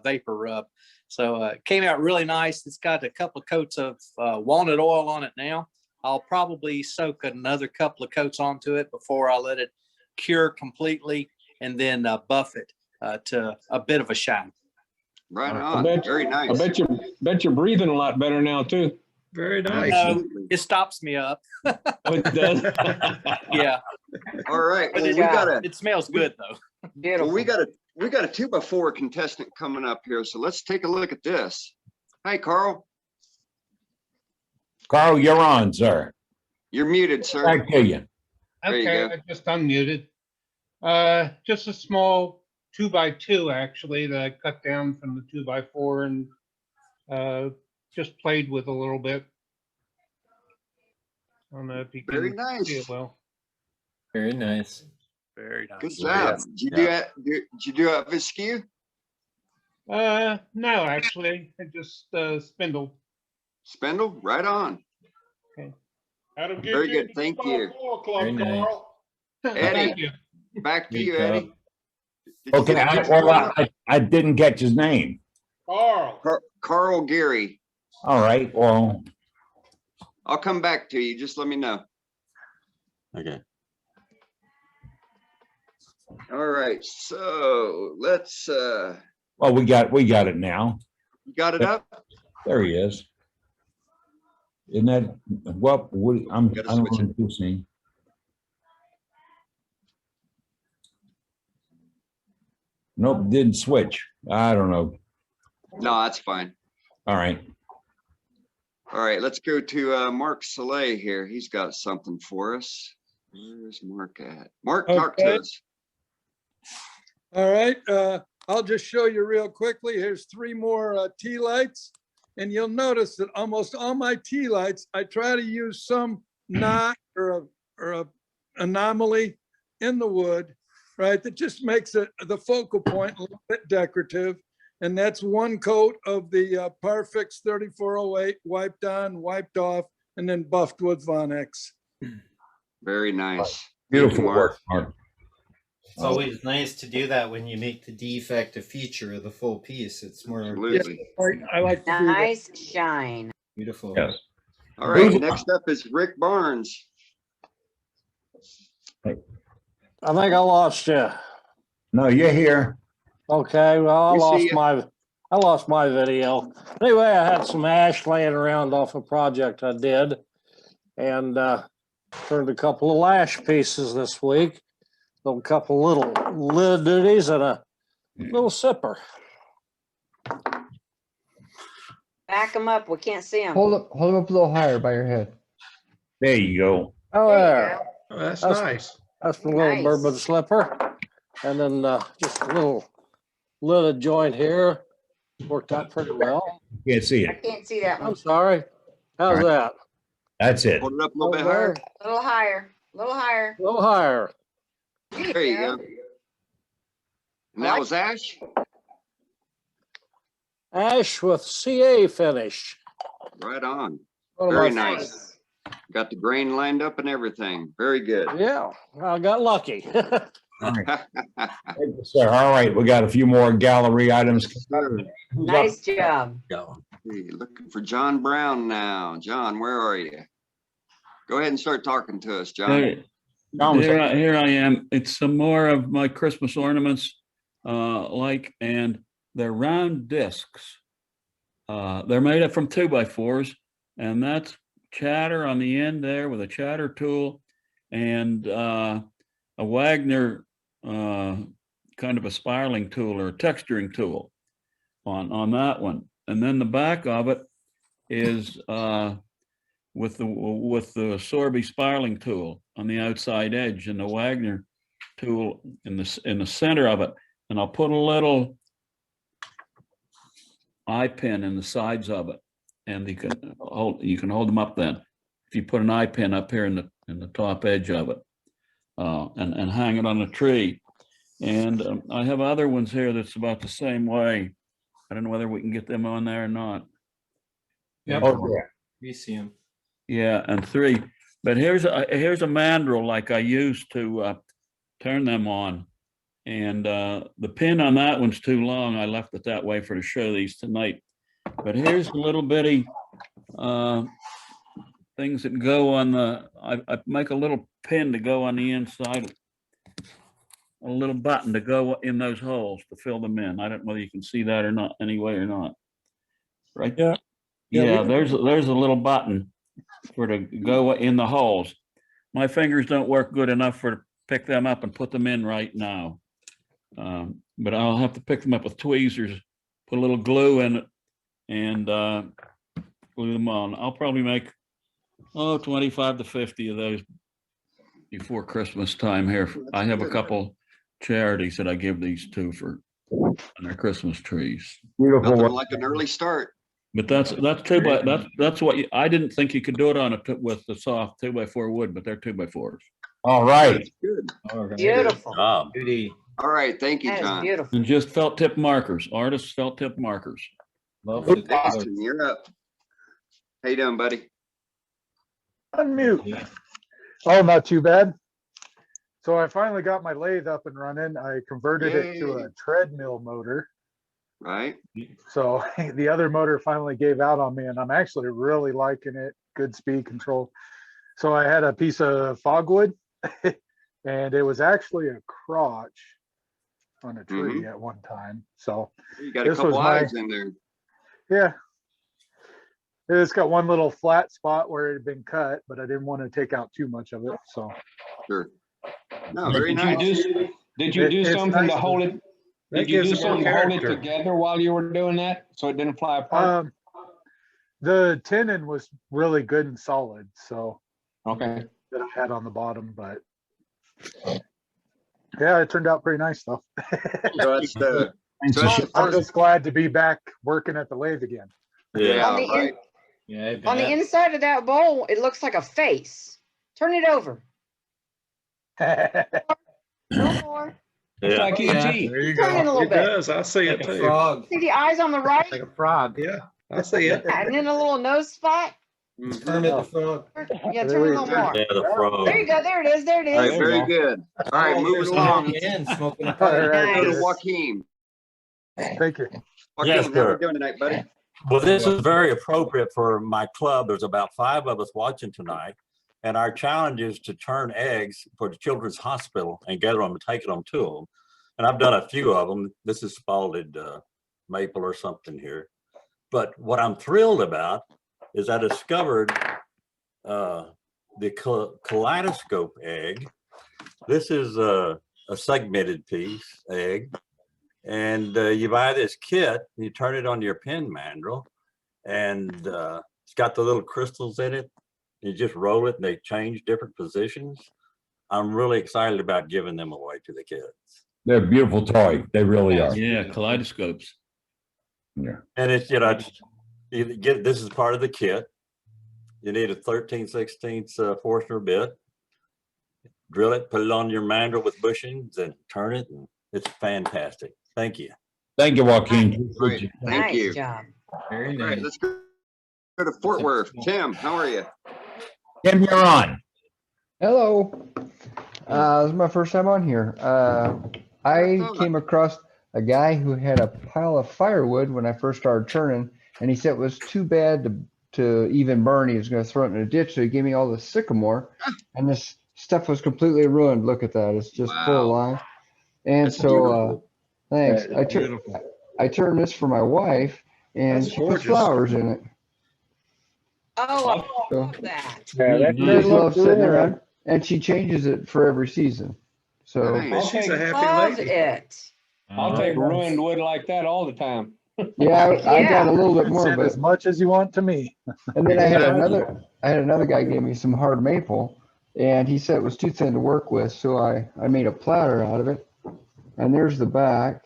Vapor Rub. So it came out really nice. It's got a couple of coats of walnut oil on it now. I'll probably soak another couple of coats onto it before I let it cure completely, and then buff it to a bit of a shine. Right on. Very nice. I bet you're breathing a lot better now too. Very nice. It stops me up. Oh, it does. Yeah. All right. But Well, it smells good though. Well, we got a 2x4 contestant coming up here, so let's take a look at this. Hi, Carl. Carl, you're on, sir. You're muted, sir. Back to you. There you Okay, go. I just unmuted. Just a small 2x2 actually that I cut down from the 2x4 and just played with a little bit. I don't know if you can Very nice. see it well. Very nice. Very nice. Good job. Did you do it with Skew? No, actually, I just spindle. Spindle? Right on. Adam, Very good. Thank you. Very nice. Eddie, Thank you. back to Good you, job. Eddie. Okay, I didn't catch his name. Carl Geary. All right, well. I'll come back to you. Just let me know. Okay. All right. So let's Well, we got it now. you got it up? There he is. Isn't that, well, I don't know what you're seeing. Nope, didn't switch. I don't know. No, that's fine. All right. All right, let's go to Mark Soleil here. He's got something for us. Where's Mark at? Mark, talk to Okay. us. All right, I'll just show you real quickly. Here's 3 more tea lights. And you'll notice that almost all my tea lights, I try to use some knot or a anomaly in the wood, right? That just makes it the focal point a little bit decorative. And that's 1 coat of the Parfix 3408 wiped on, wiped off, and then buffed with Von-X. Very nice. Beautiful work, Mark. It's always nice to do that when you make the defect a feature of the full piece. It's more Absolutely. I like to do that. Nice shine. beautiful. Yes. All right, next up is Rick Barnes. I think I lost you. No, you're here. Okay, well, We see ya. I lost my video. Anyway, I had some ash laying around off a project I did, and turned a couple of lash pieces this week. A couple little lid duties and a little sipper. Back them up. We can't see them. Hold up a little higher by your head. There you go. Oh, there. Oh, that's nice. That's the little Nice. bourbon slipper. And then just a little lid joint here. Worked out pretty well. Can't see I it. can't see that I'm one. sorry. How's All right. that? That's it. Hold it up a little bit Over there. higher. A little higher. A little higher. A little higher. There you go. And that was Ash? Ash with CA finish. Right on. One of Very my nice. Got the grain lined up and everything. Very good. Yeah, I got lucky. All right. Sir, all right, we got a few more gallery items. Who's up? Nice job. Hey, looking for John Brown now. John, where are you? Go ahead and start talking to us, John. Hey, here I am. It's some more of my Christmas ornaments, and they're round discs. They're made up from 2x4s, and that's chatter on the end there with a chatter tool and a Wagner kind of a spiraling tool or a texturing tool on that one. And then the back of it is with the Sorby spiraling tool on the outside edge and the Wagner tool in the center of it. And I'll put a little eye pin in the sides of it, and you can hold them up then. If you put an eye pin up here in the top edge of it, and hang it on a tree. And I have other ones here that's about the same way. I don't know whether we can get them on there or not. Yep. Oh, yeah. We see them. Yeah, and 3. But here's a mandrel like I used to turn them on. And the pin on that one's too long. I left it that way to show these tonight. But here's a little bitty things that go on I make a little pin to go on the inside, a little button to go in those holes to fill them in. I don't know whether you can see that or not, anyway or not. Right? Yeah. Yeah, there's a little button for to go in the holes. My fingers don't work good enough to pick them up and put them in right now. But I'll have to pick them up with tweezers, put a little glue in it, and glue them on. I'll probably make 25 to 50 of those before Christmas time here. I have a couple charities that I give these to for on their Christmas trees. Beautiful Nothing work. like an early start. But that's what I didn't think you could do it on with the soft 2x4 wood, but they're 2x4s. All right. Good. Beautiful. All right, thank you, That is John. beautiful. And just felt tip markers, artists felt tip markers. Dustin, you're up. How you doing, buddy? Unmute. Oh, not too bad. So I finally got my lathe up and running. I converted it to a treadmill motor. Right. So the other motor finally gave out on me, and I'm actually really liking it. Good speed control. So I had a piece of fogwood, and it was actually a crotch on a tree at one time. So You got a this couple was my- eyes in there. yeah. It's got one little flat spot where it had been cut, but I didn't want to take out too much of it. So Sure. No, very Did nice. you do It's something nice to hold it? That Did you gives do it more something to hold it character. together while you were doing that so it didn't fly apart? The tenon was really good and solid, so Okay. that I had on the bottom, but yeah, it turned out pretty nice though. So that's the, so that's the I'm first, just glad to be back working at the lathe again. yeah, On the right. Yeah, On the inside of that bowl, it looks like a face. Turn it over. No more. It's like E.T. There you Turn it a go. little It bit. does. I see it Like a too. frog. See the eyes on the right? Like a frog. Yeah, I see it. And then a little nose spot. Kermit the Frog. Yeah, turn it a little more. the frog. There you go. There it is. There it All right, is. very good. All right, moving along. And smoking a All pipe. right, Go to Nice. Joaquin. thank you. Joaquin, Yes, how sir. we doing tonight, buddy? Well, this is very appropriate for my club. There's about 5 of us watching tonight. And our challenge is to turn eggs for the Children's Hospital and get them and take them to them. And I've done a few of them. This is spalted maple or something here. But what I'm thrilled about is I discovered the kaleidoscope egg. This is a segmented piece egg. And you buy this kit, you turn it on your pin mandrel, and it's got the little crystals in it. You just roll it and they change different positions. I'm really excited about giving them away to the kids. They're a beautiful toy. They really are. Yeah, kaleidoscopes. Yeah. And it's, you get, this is part of the kit. You need a 13/16 Forstner bit. Drill it, put it on your mandrel with bushings and turn it. And it's fantastic. Thank you. Thank you, Joaquin. Great. Thank Nice you. job. Very All right, nice. let's go to Fort Worth. Tim, how are you? Tim, you're on. Hello. This is my first time on here. I came across a guy who had a pile of firewood when I first started turning, and he said it was too bad to even burn. He was going to throw it in a ditch, so he gave me all the sycamore, and this stuff was completely ruined. Look at that. It's just full of lime. And That's so, beautiful. thanks. That is I turned this for my wife, and That's she put gorgeous. flowers in it. Oh, I So love that. Yeah, that she does just look loves sitting good. around, and she changes it for every season. So Nice. She's a happy Love lady. it. I'll take ruined wood like that all the time. yeah, I got Yeah. a little bit more, Send but as much as you want to me. and then I had Yeah. another guy gave me some hard maple, and he said it was too thin to work with, so I made a platter out of it. And there's the back,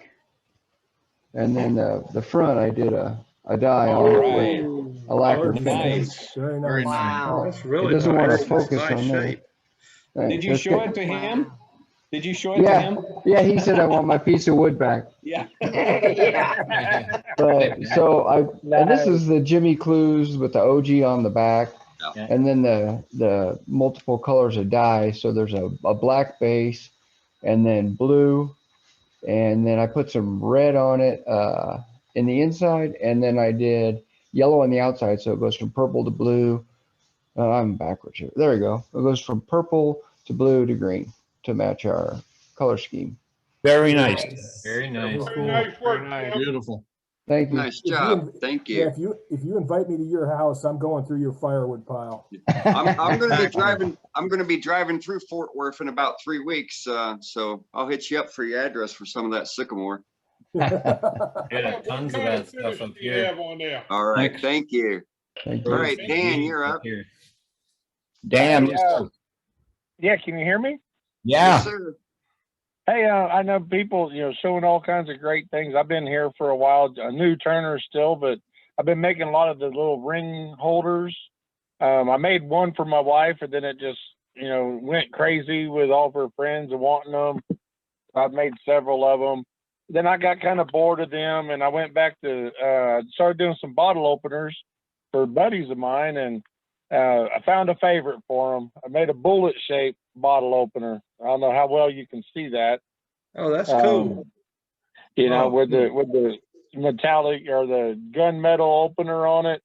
and then the front I did a die All on it right. with a lacquer Gorgeous. finish. Nice. Very Very nice. nice. Wow. That's It really doesn't want nice. to focus Nice on that. shape. Thanks. Did you That's show good. it to him? Did you show it to Yeah, him? yeah. He said I want my piece of wood back. Yeah. Yeah. But so and this is the Jimmy Clues with the OG on the back, Yeah. and then the multiple colors of dye. So there's a black base, and then blue, and then I put some red on it in the inside, and then I did yellow on the outside. So it goes from purple to blue. I'm backwards here. There we go. It goes from purple to blue to green to match our color scheme. Very nice. Very nice. Cool. Nice work. Beautiful. Thank you. Nice If you job. inv- Thank Yeah, you. if you invite me to your house, I'm going through your firewood pile. I'm going to be driving. I'm going to be driving through Fort Worth in about 3 weeks. So I'll hit you up for your address for some of that sycamore. Yeah, tons of that stuff up here. All right. Thanks. Thank you. Thank All you. right, Dan, you're up. Here. Dan. Yeah, can you hear me? Yeah. Yes, sir. Hey, I know people, showing all kinds of great things. I've been here for a while, a new turner still, but I've been making a lot of the little ring holders. I made one for my wife, and then it just, went crazy with all of her friends and wanting them. I've made several of them. Then I got kind of bored of them, and I went back to started doing some bottle openers for buddies of mine, and I found a favorite for them. I made a bullet shaped bottle opener. I don't know how well you can see that. Oh, that's cool. Oh, With the metallic or the gunmetal opener on it.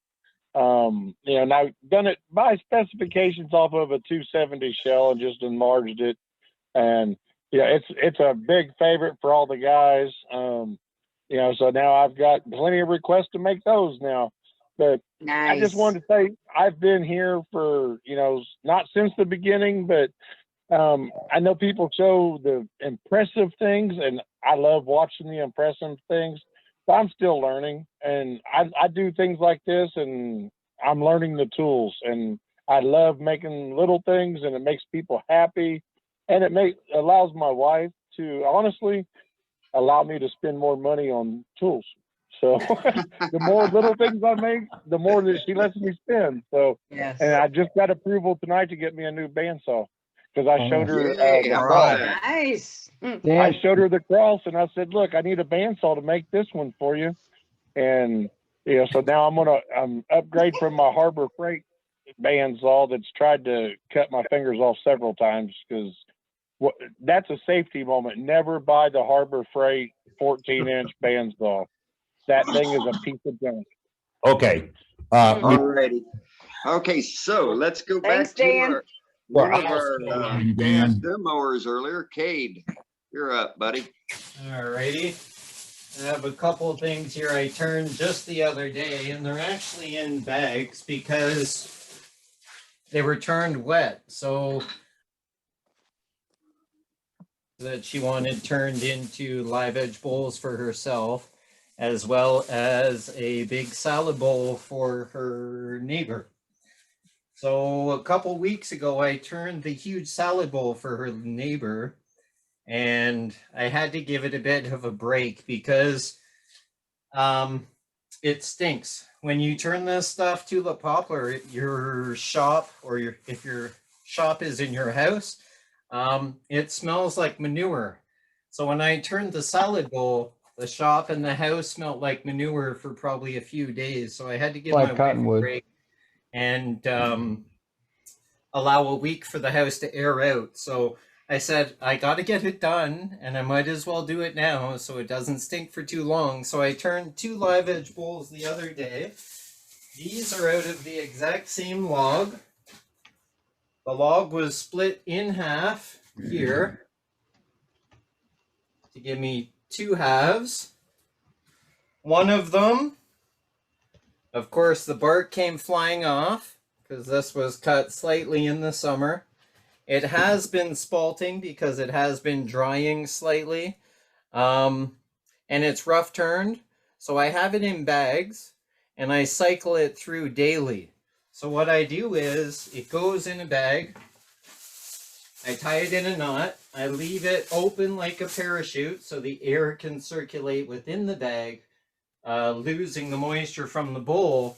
And I've done it by specifications off of a 270 shell and just enlarged it. And it's a big favorite for all the guys. So now I've got plenty of requests to make those now. But I just Nice. wanted to say I've been here for, not since the beginning, but I know people show the impressive things, and I love watching the impressive things, but I'm still learning. And I do things like this, and I'm learning the tools. And I love making little things, and it makes people happy. And it allows my wife to honestly allow me to spend more money on tools. So the more little things I make, the more that she lets me spend. So, Yes. and I just got approval tonight to get me a new bandsaw because I showed her Yay, the how cross. about that? Nice. I showed her the cross and I said, look, I need a bandsaw to make this one for you. And, you know, so now I'm going to upgrade from my Harbor Freight bandsaw that's tried to cut my fingers off several times because that's a safety moment. Never buy the Harbor Freight 14-inch bandsaw. That thing is a piece of junk. Okay. Alrighty. Okay, so let's go Thanks, back to Dan. one of our Dan. mowers earlier. Cade, you're up, buddy. Alrighty. I have a couple of things here I turned just the other day, and they're actually in bags because they were turned wet. So that she wanted turned into live edge bowls for herself, as well as a big salad bowl for her neighbor. So a couple weeks ago, I turned the huge salad bowl for her neighbor, and I had to give it a bit of a break because it stinks. When you turn this stuff tulip poplar, your shop, or if your shop is in your house, it smells like manure. So when I turned the salad bowl, the shop and the house smelled like manure for probably a few days. So I had to give Like my wife a cottonwood. break and allow a week for the house to air out. So I said, I got to get it done, and I might as well do it now so it doesn't stink for too long. So I turned 2 live edge bowls the other day. These are out of the exact same log. The log was split in half here to give me 2 halves. One of them, of course, the bark came flying off because this was cut slightly in the summer. It has been spalting because it has been drying slightly, and it's rough turned. So I have it in bags and I cycle it through daily. So what I do is it goes in a bag. I tie it in a knot. I leave it open like a parachute so the air can circulate within the bag, losing the moisture from the bowl.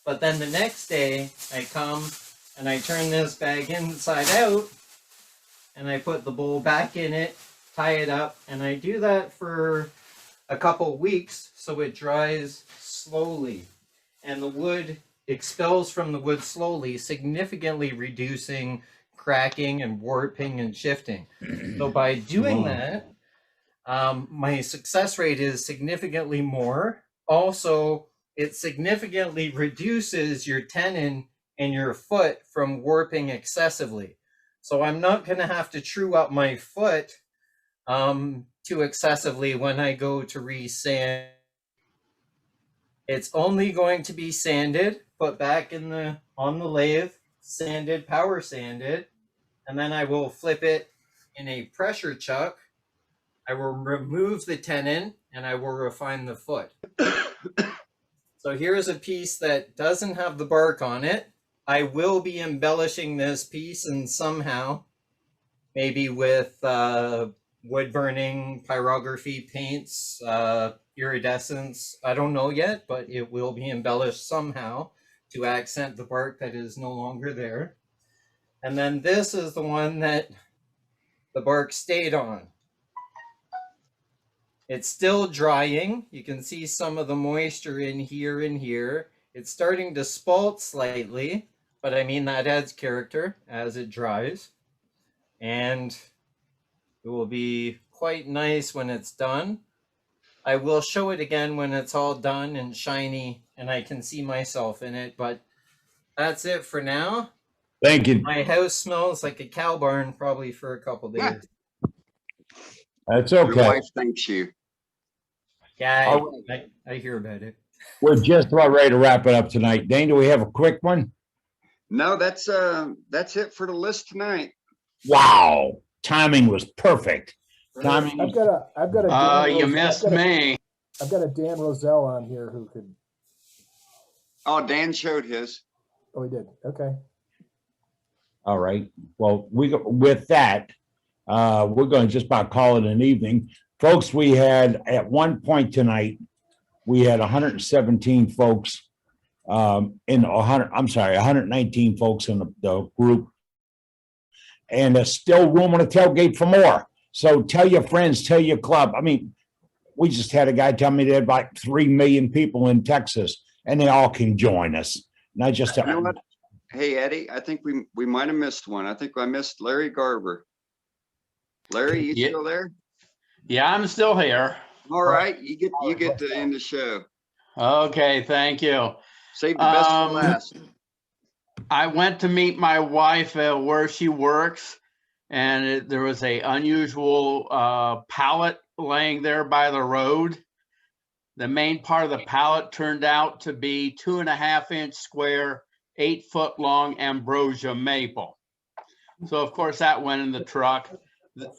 But then the next day I come and I turn this bag inside out and I put the bowl back in it, tie it up, and I do that for a couple weeks so it dries slowly. And the wood expels from the wood slowly, significantly reducing cracking and warping and shifting. So by doing that, my success rate is significantly more. Also, it significantly reduces your tenon and your foot from warping excessively. So I'm not going to have to true up my foot too excessively when I go to re-sand. It's only going to be sanded, put back in on the lathe, sanded, power sanded, and then I will flip it in a pressure chuck. I will remove the tenon and I will refine the foot. So here's a piece that doesn't have the bark on it. I will be embellishing this piece and somehow, maybe with wood burning, pyrography paints, iridescence. I don't know yet, but it will be embellished somehow to accent the bark that is no longer there. And then this is the one that the bark stayed on. It's still drying. You can see some of the moisture in here and here. It's starting to spalt slightly, but I mean, that adds character as it dries. And it will be quite nice when it's done. I will show it again when it's all done and shiny and I can see myself in it, but that's it for now. Thank you. My house smells like a cow barn probably for a couple days. That's Your okay. wife thanks you. Yeah, I hear about it. We're just about ready to wrap it up tonight. Dane, do we have a quick one? No, that's it for the list tonight. Wow, timing was perfect. Timing. I've got a. Dan You Rose- missed I've got a- me. I've got a Dan Roselle on here who could. Oh, Dan showed his. Oh, he did. Okay. All right. Well, with that, we're going to just about call it an evening, folks. We had at one point tonight, we had 117 folks in 100. I'm sorry, 119 folks in the group, and there's still room on the tailgate for more. So tell your friends, tell your club. I mean, we just had a guy tell me there are like 3 million people in Texas, and they all can join us. Not just You know what? Hey, Eddie, I think we might have missed one. I think I missed Larry Garber. Larry, you still there? Yeah, I'm still here. All right, you get to end the show. Okay, thank you. Save the best for last. I went to meet my wife where she works, and there was a unusual pallet laying there by the road. The main part of the pallet turned out to be 2.5-inch square, 8-foot long ambrosia maple. So of course that went in the truck.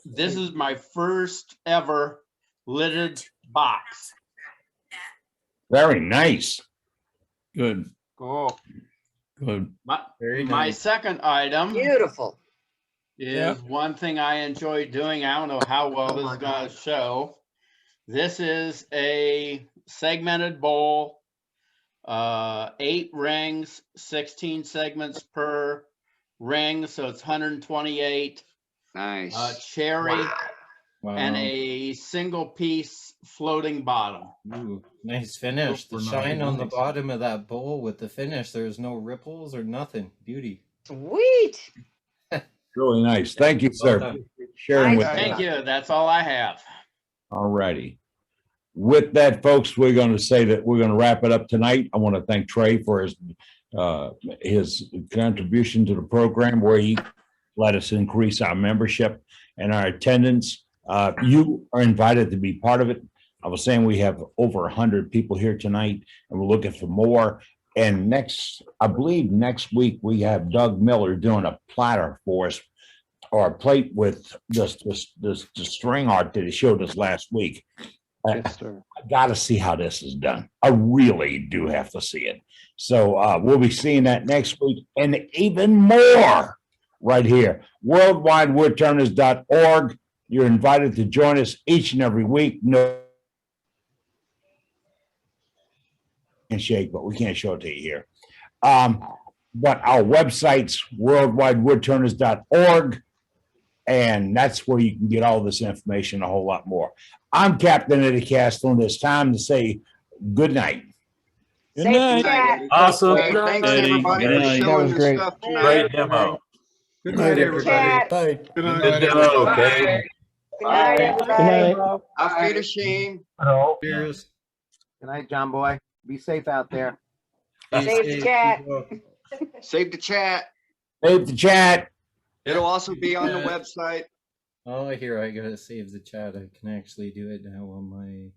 This is my first ever lidded box. Very nice. Good. Cool. Good. My second item. Beautiful. Is one thing I enjoy doing. I don't know how well this is going to show. This is a segmented bowl, 8 rings, 16 segments per ring, so it's 128. Nice. Cherry Wow. and a single piece floating bottom. Ooh, nice finish. The shine on the bottom of that bowl with the finish. There's no ripples or nothing. Beauty. Sweet. Really nice. Thank you, sir. Well done. Sharing with Thank you. That's all I have. All righty. With that, folks, we're going to say that we're going to wrap it up tonight. I want to thank Trey for his contribution to the program, where he let us increase our membership and our attendance. You are invited to be part of it. I was saying we have over 100 people here tonight, and we're looking for more. And I believe next week, we have Doug Miller doing a platter for us, or a plate with the string art that he showed us last week. Yes, sir. I got to see how this is done. I really do have to see it. So we'll be seeing that next week, and even more right here. WorldwideWoodturners.org. You're invited to join us each and every week. No handshake, but we can't show it to you here. But our website's worldwidewoodturners.org, and that's where you can get all this information, a whole lot more. I'm Captain Eddie Castle, and it's time to say good night. Good night. Awesome. Hey, thanks Eddie. everybody Good for night. showing was your great. stuff tonight. Great demo. Good night, everybody. Good Good demo, okay? Good night, everybody. Good night. Auf Wiedersehen. Cheers. Good night, John Boy. Be safe out there. Save the chat. Save the chat. Save the chat. It'll also be on the website. Oh, here I gotta save the chat. I can actually do it now on my